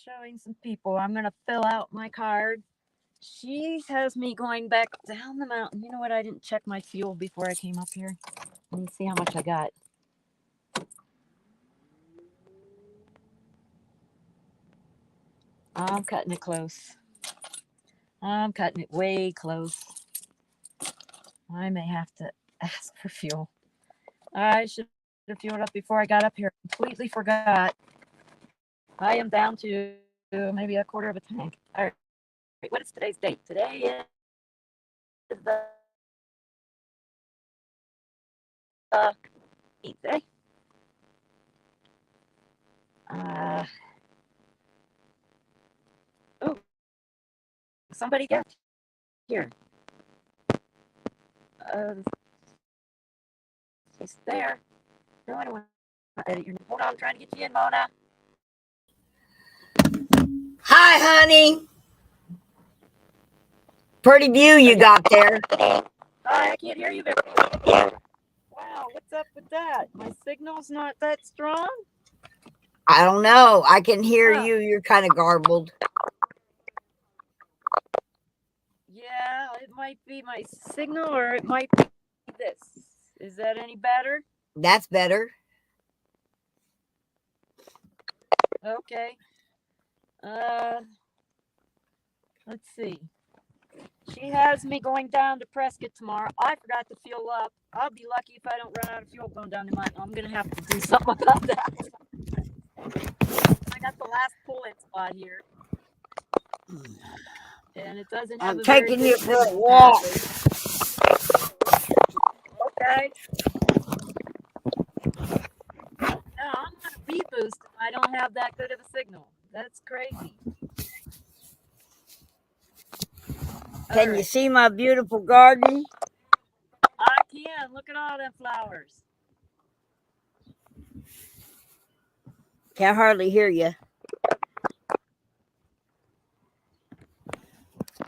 B: Showing some people. I'm going to fill out my card. She has me going back down the mountain. You know what? I didn't check my fuel before I came up here. Let me see how much I got. I'm cutting it close. I'm cutting it way close. I may have to ask for fuel. I should have fueled up before I got up here. Completely forgot. I am down to maybe a quarter of a tank. All right. What is today's date? Today is the 8th day. Oh, somebody get here. She's there. No, I don't want to edit your name. Hold on, I'm trying to get you in, Mona.
C: Hi, honey. Pretty view you got there.
B: I can't hear you very well. Wow, what's up with that? My signal's not that strong?
C: I don't know. I can hear
B: Huh.
C: you. You're kind of garbled.
B: Yeah, it might be my signal or it might be this. Is that any better?
C: That's better.
B: Okay. Let's see. She has me going down to Prescott tomorrow. I forgot to fuel up. I'll be lucky if I don't run out of fuel going down to mine. I'm gonna have to do something about that. I got the last pull-in spot here, and it doesn't have
C: I'm
B: a very
C: taking
B: good
C: you for a
B: signal,
C: walk.
B: Okay. No, I'm on a B boost and I don't have that good of a signal. That's crazy.
C: Can you see my beautiful garden?
B: I can. Look at all them flowers.
C: Can't hardly hear you.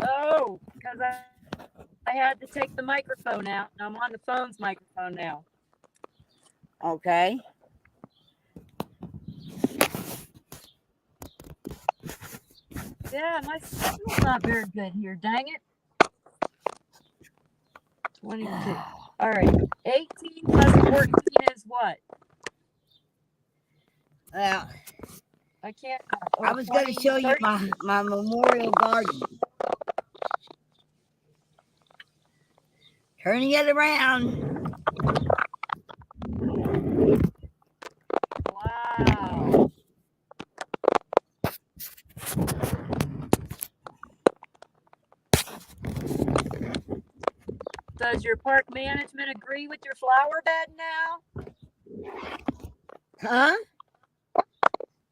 B: Oh, because I had to take the microphone out. And I'm on the phone's microphone now.
C: Okay.
B: Yeah, my signal's not very good here. Dang it. 22. All right. 18 plus 14 is what?
C: Well,
B: I can't.
C: I was going to show you my memorial garden. Turning it around.
B: Wow. Does your park management agree with your flower bed now?
C: Huh?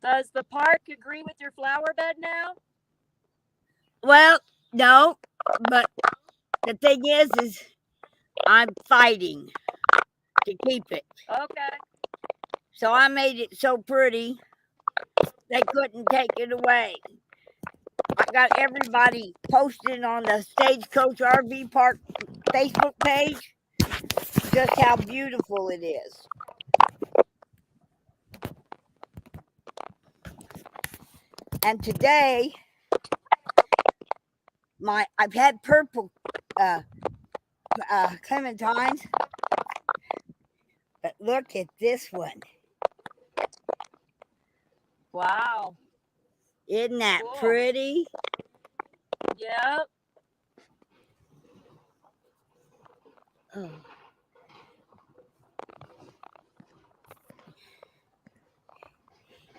B: Does the park agree with your flower bed now?
C: Well, no. But the thing is I'm fighting to keep it.
B: Okay.
C: So I made it so pretty, they couldn't take it away. I got everybody posting on the Stagecoach RV Park Facebook page just how beautiful it is. And today, I've had purple clementines, but look at this one.
B: Wow.
C: Isn't that
B: Cool.
C: pretty?
B: Yep.
C: Oh.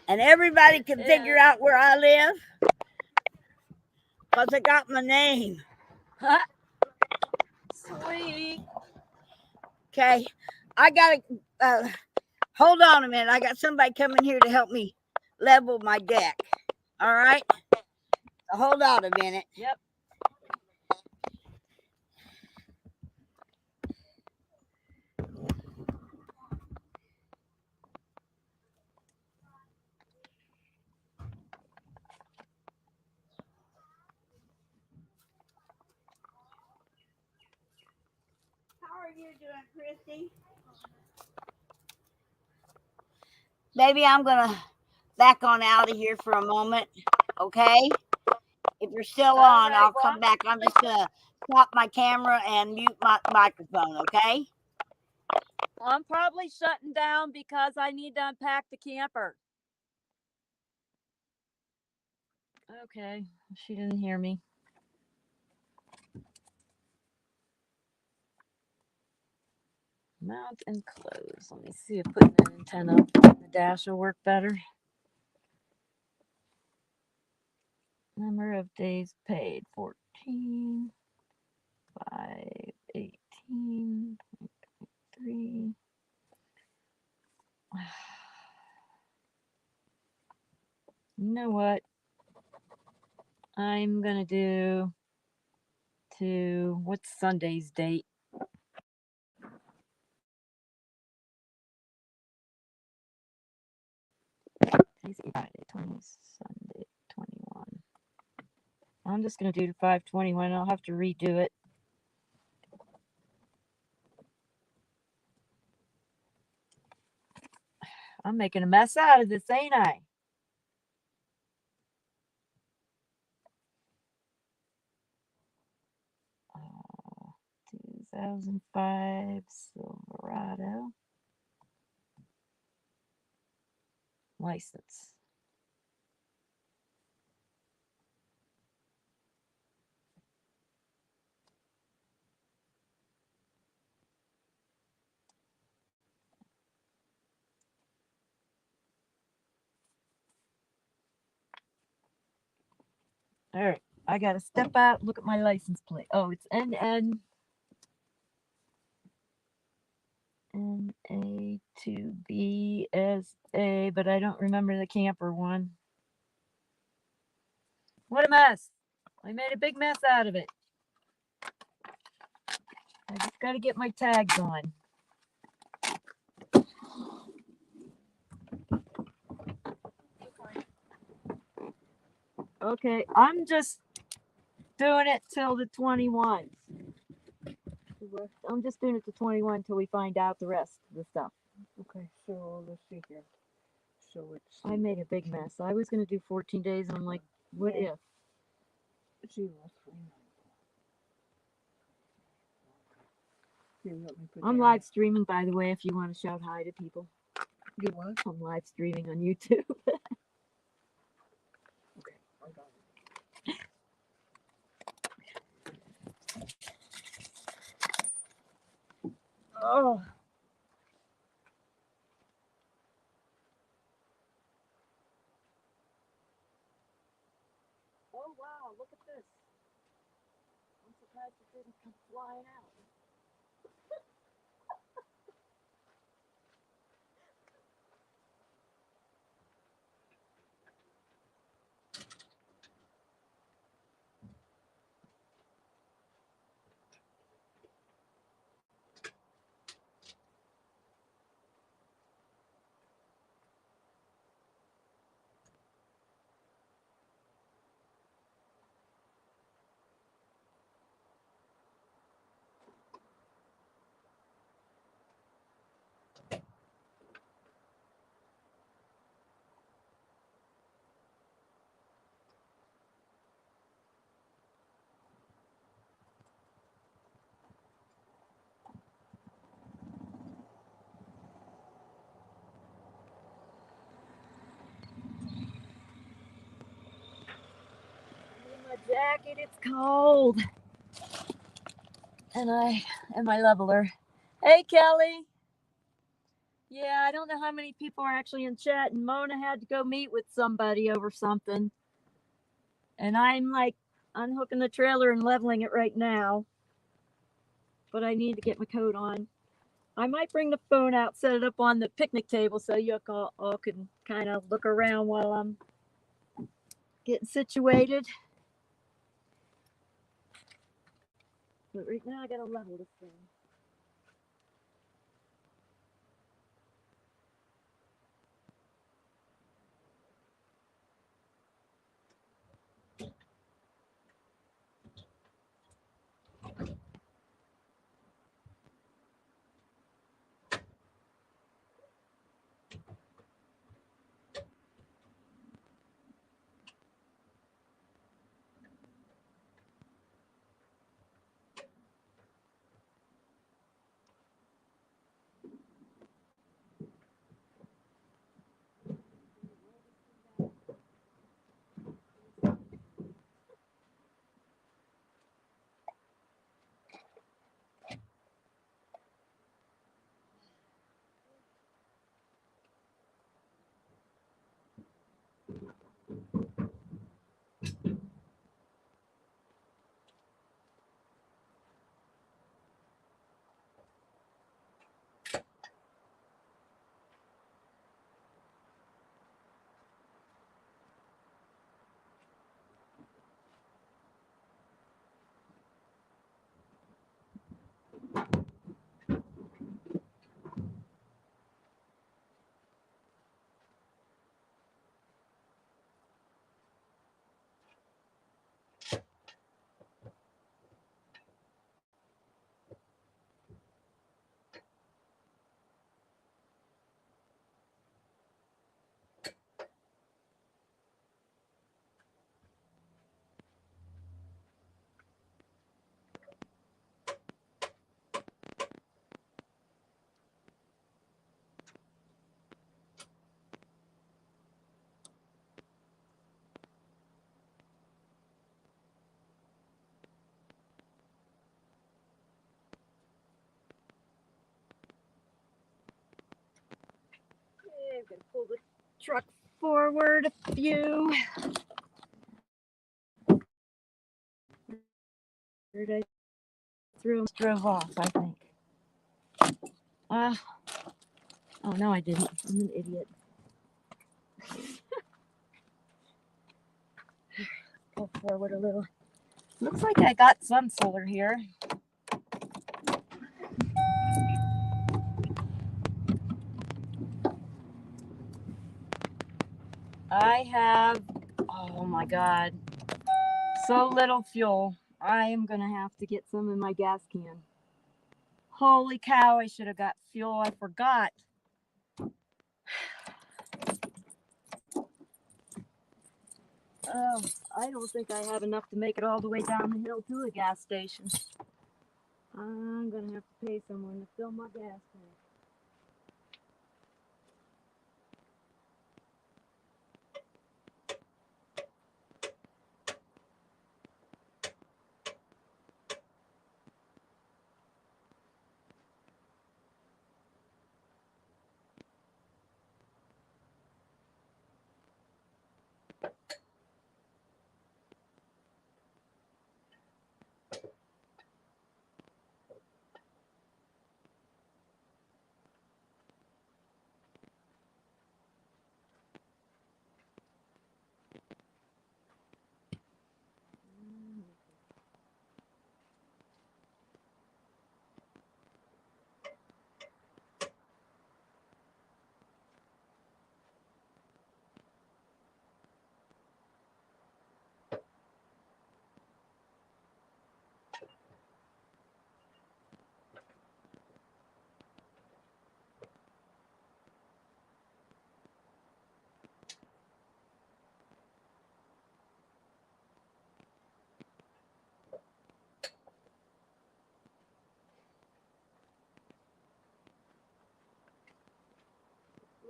C: And everybody can figure out where I live because I got my name.
B: Sweet.
C: Okay, I gotta hold on a minute. I got somebody coming here to help me level my deck. All right, so hold on a minute.
B: Yep.
C: How are you doing, Christy? baby, I'm gonna back on out of here for a moment. Okay? If you're still
B: All
C: on,
B: right,
C: I'll
B: well,
C: come back. I'm just gonna stop my camera and mute my microphone, okay?
B: I'm probably shutting down because I need to unpack the camper. Okay, she didn't hear me. Mount and close. Let me see if putting an antenna up on the dash will work better. Number of days paid 14, 5, 18, 3. You know what? I'm gonna do to what's Sunday's date? Friday 20, Sunday 21. I'm just gonna do to 521. I'll have to redo it. I'm making a mess out of this, ain't I? Uh, 2005 Silverado license. All right, I gotta step out. Look at my license plate. Oh, it's NA2BSA, but I don't remember the camper one. What a mess! I made a big mess out of it. I just gotta get my tags on. Okay, I'm just doing it till the 21. I'm just doing it to 21 till we find out the rest of the stuff.
D: Okay, so let's see here. So it's
B: I made a big mess. I was gonna do 14 days, and I'm like, what
C: Yeah.
B: if?
D: 039. Here, let me put
B: I'm
D: that
B: live streaming, by the way, if you want to shout hi to people.
D: in. You what?
B: I'm live streaming on YouTube.
D: Okay, I got it.
B: Oh. Oh, wow, look at this. I'm surprised it didn't come flying out. My jacket, it's cold. And my leveler. Hey, Kelly. Yeah, I don't know how many people are actually in chat, and Mona had to go meet with somebody over something. And I'm like unhooking the trailer and leveling it right now. But I need to get my coat on. I might bring the phone out, set it up on the picnic table so you all can kind of look around while I'm getting situated. But right now I gotta level this thing. can pull the truck forward a few. Where did I threw? Drove off, I think. Oh no, I didn't. I'm an idiot. Go forward a little. Looks like I got some solar here. I have, oh my God, so little fuel. I am going to have to get some in my gas can. Holy cow, I should have got fuel. I forgot. Oh, I don't think I have enough to make it all the way down the hill to a gas station. I'm going to have to pay someone to fill my gas tank.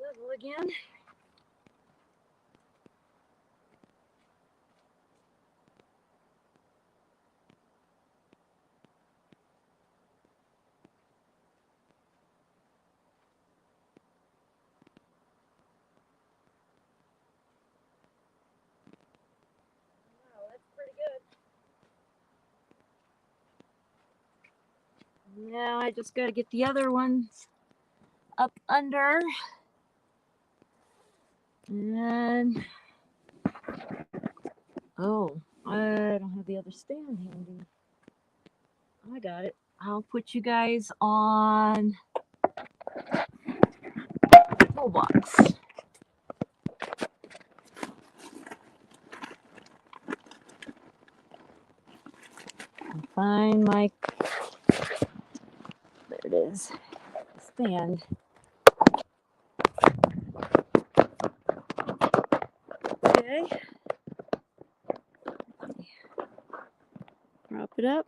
B: Level again. Wow, that's pretty good. Now I just got to get the other ones up under. And, oh, I don't have the other stand handy. I got it. I'll put you guys on the toolbox. Find my, there it is, stand. Okay. Prop it up.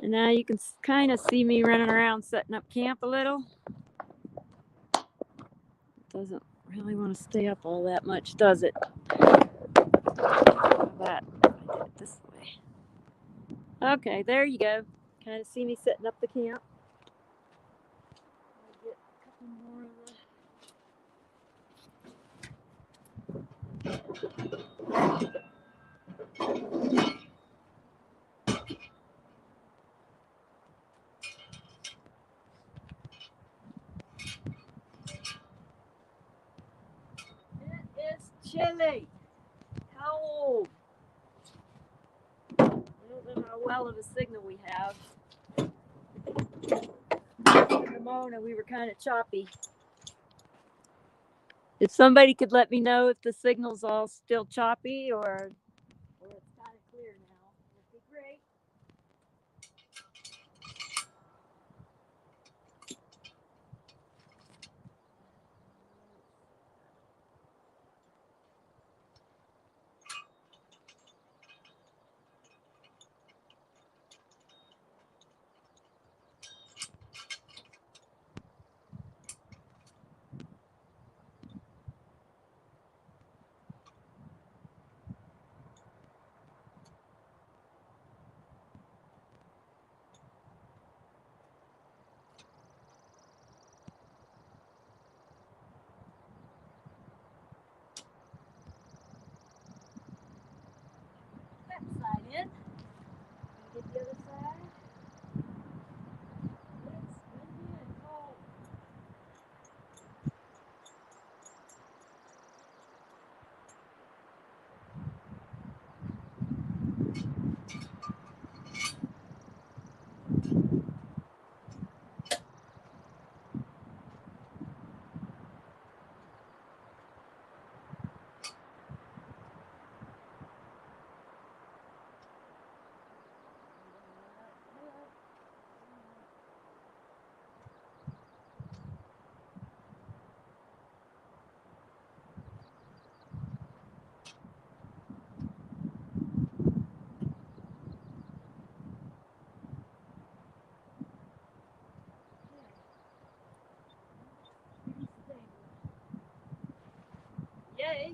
B: And now you can kind of see me running around setting up camp a little. Doesn't really want to stay up all that much, does it? How about if I did it this way? Okay, there you go. Kind of see me setting up the camp. I'll get a couple more of the It's chilly. Cold. I don't know how well of a signal we have. Ramona, we were kind of choppy. If somebody could let me know if the signal's all still choppy or it's kind of clear now, it would be great. in. Get the other side. It's windy and cold. Yay!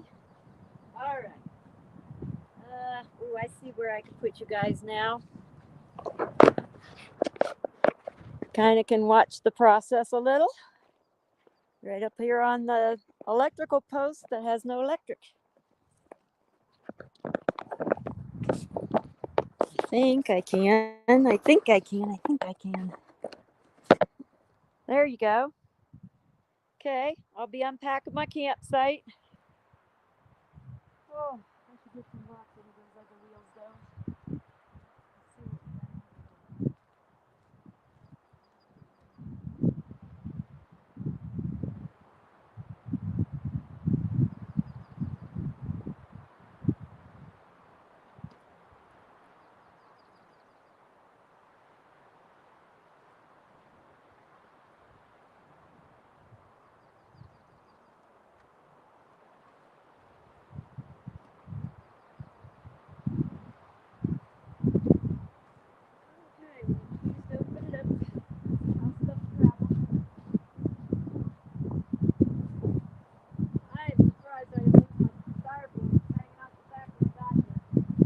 B: All right. Oh, I see where I can put you guys now. Kind of can watch the process a little. Right up here on the electrical post that has no electric. I think I can. I think I can. There you go. Okay, I'll be unpacking my campsite. Oh, I should get some rocks into those other wheels though. Let's see what we got. Okay, just open it up. I'll stuff gravel. I am surprised I didn't lose my styrofoam hanging out the back of the got here. Okay.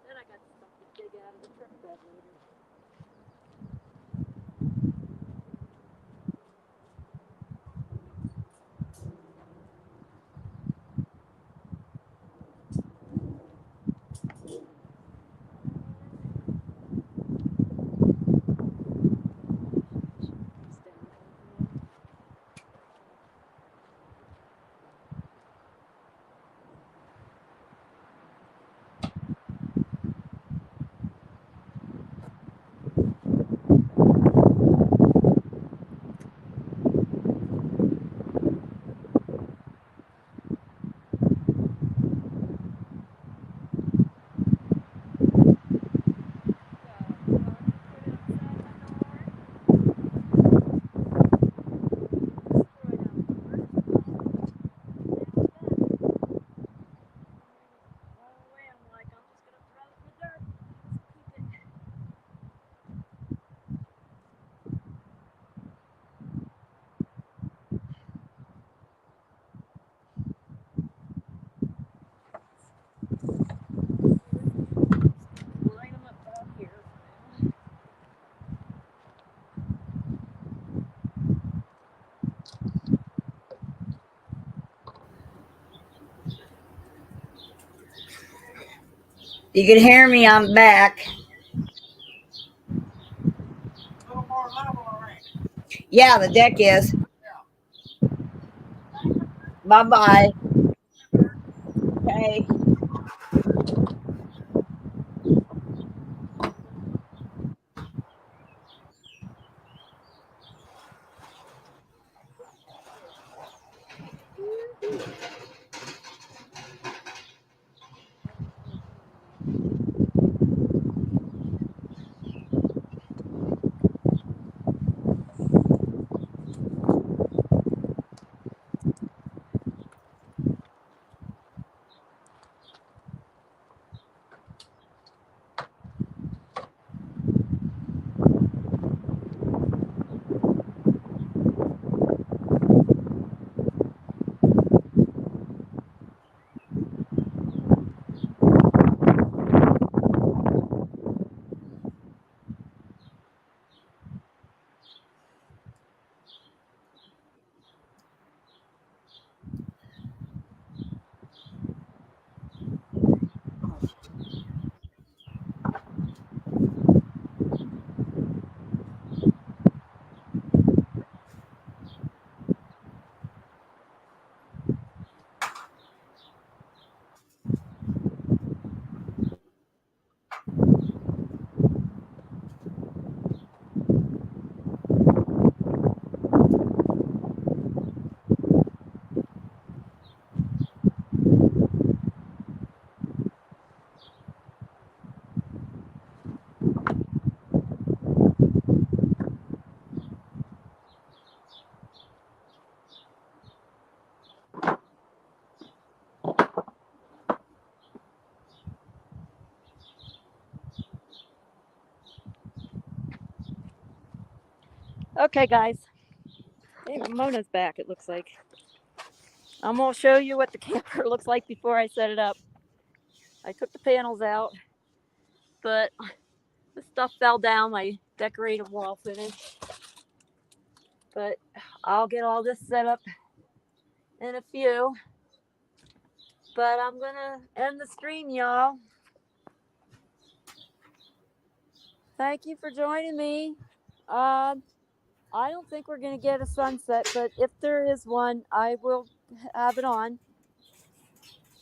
B: Then I got stuff to dig out of the truck bed later. Line them up out here.
C: You can hear me, I'm back. Yeah, the deck is. Bye bye. Okay.
B: Okay, guys. Hey, Ramona's back, it looks like. I'm going to show you what the camper looks like before I set it up. I took the panels out, but the stuff fell down, my decorative wall finish. But I'll get all this set up in a few. But I'm going to end the stream, y'all. Thank you for joining me. I don't think we're going to get a sunset, but if there is one, I will have it on.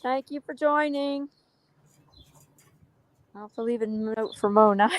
B: Thank you for joining. I'll have to leave a note for Mona.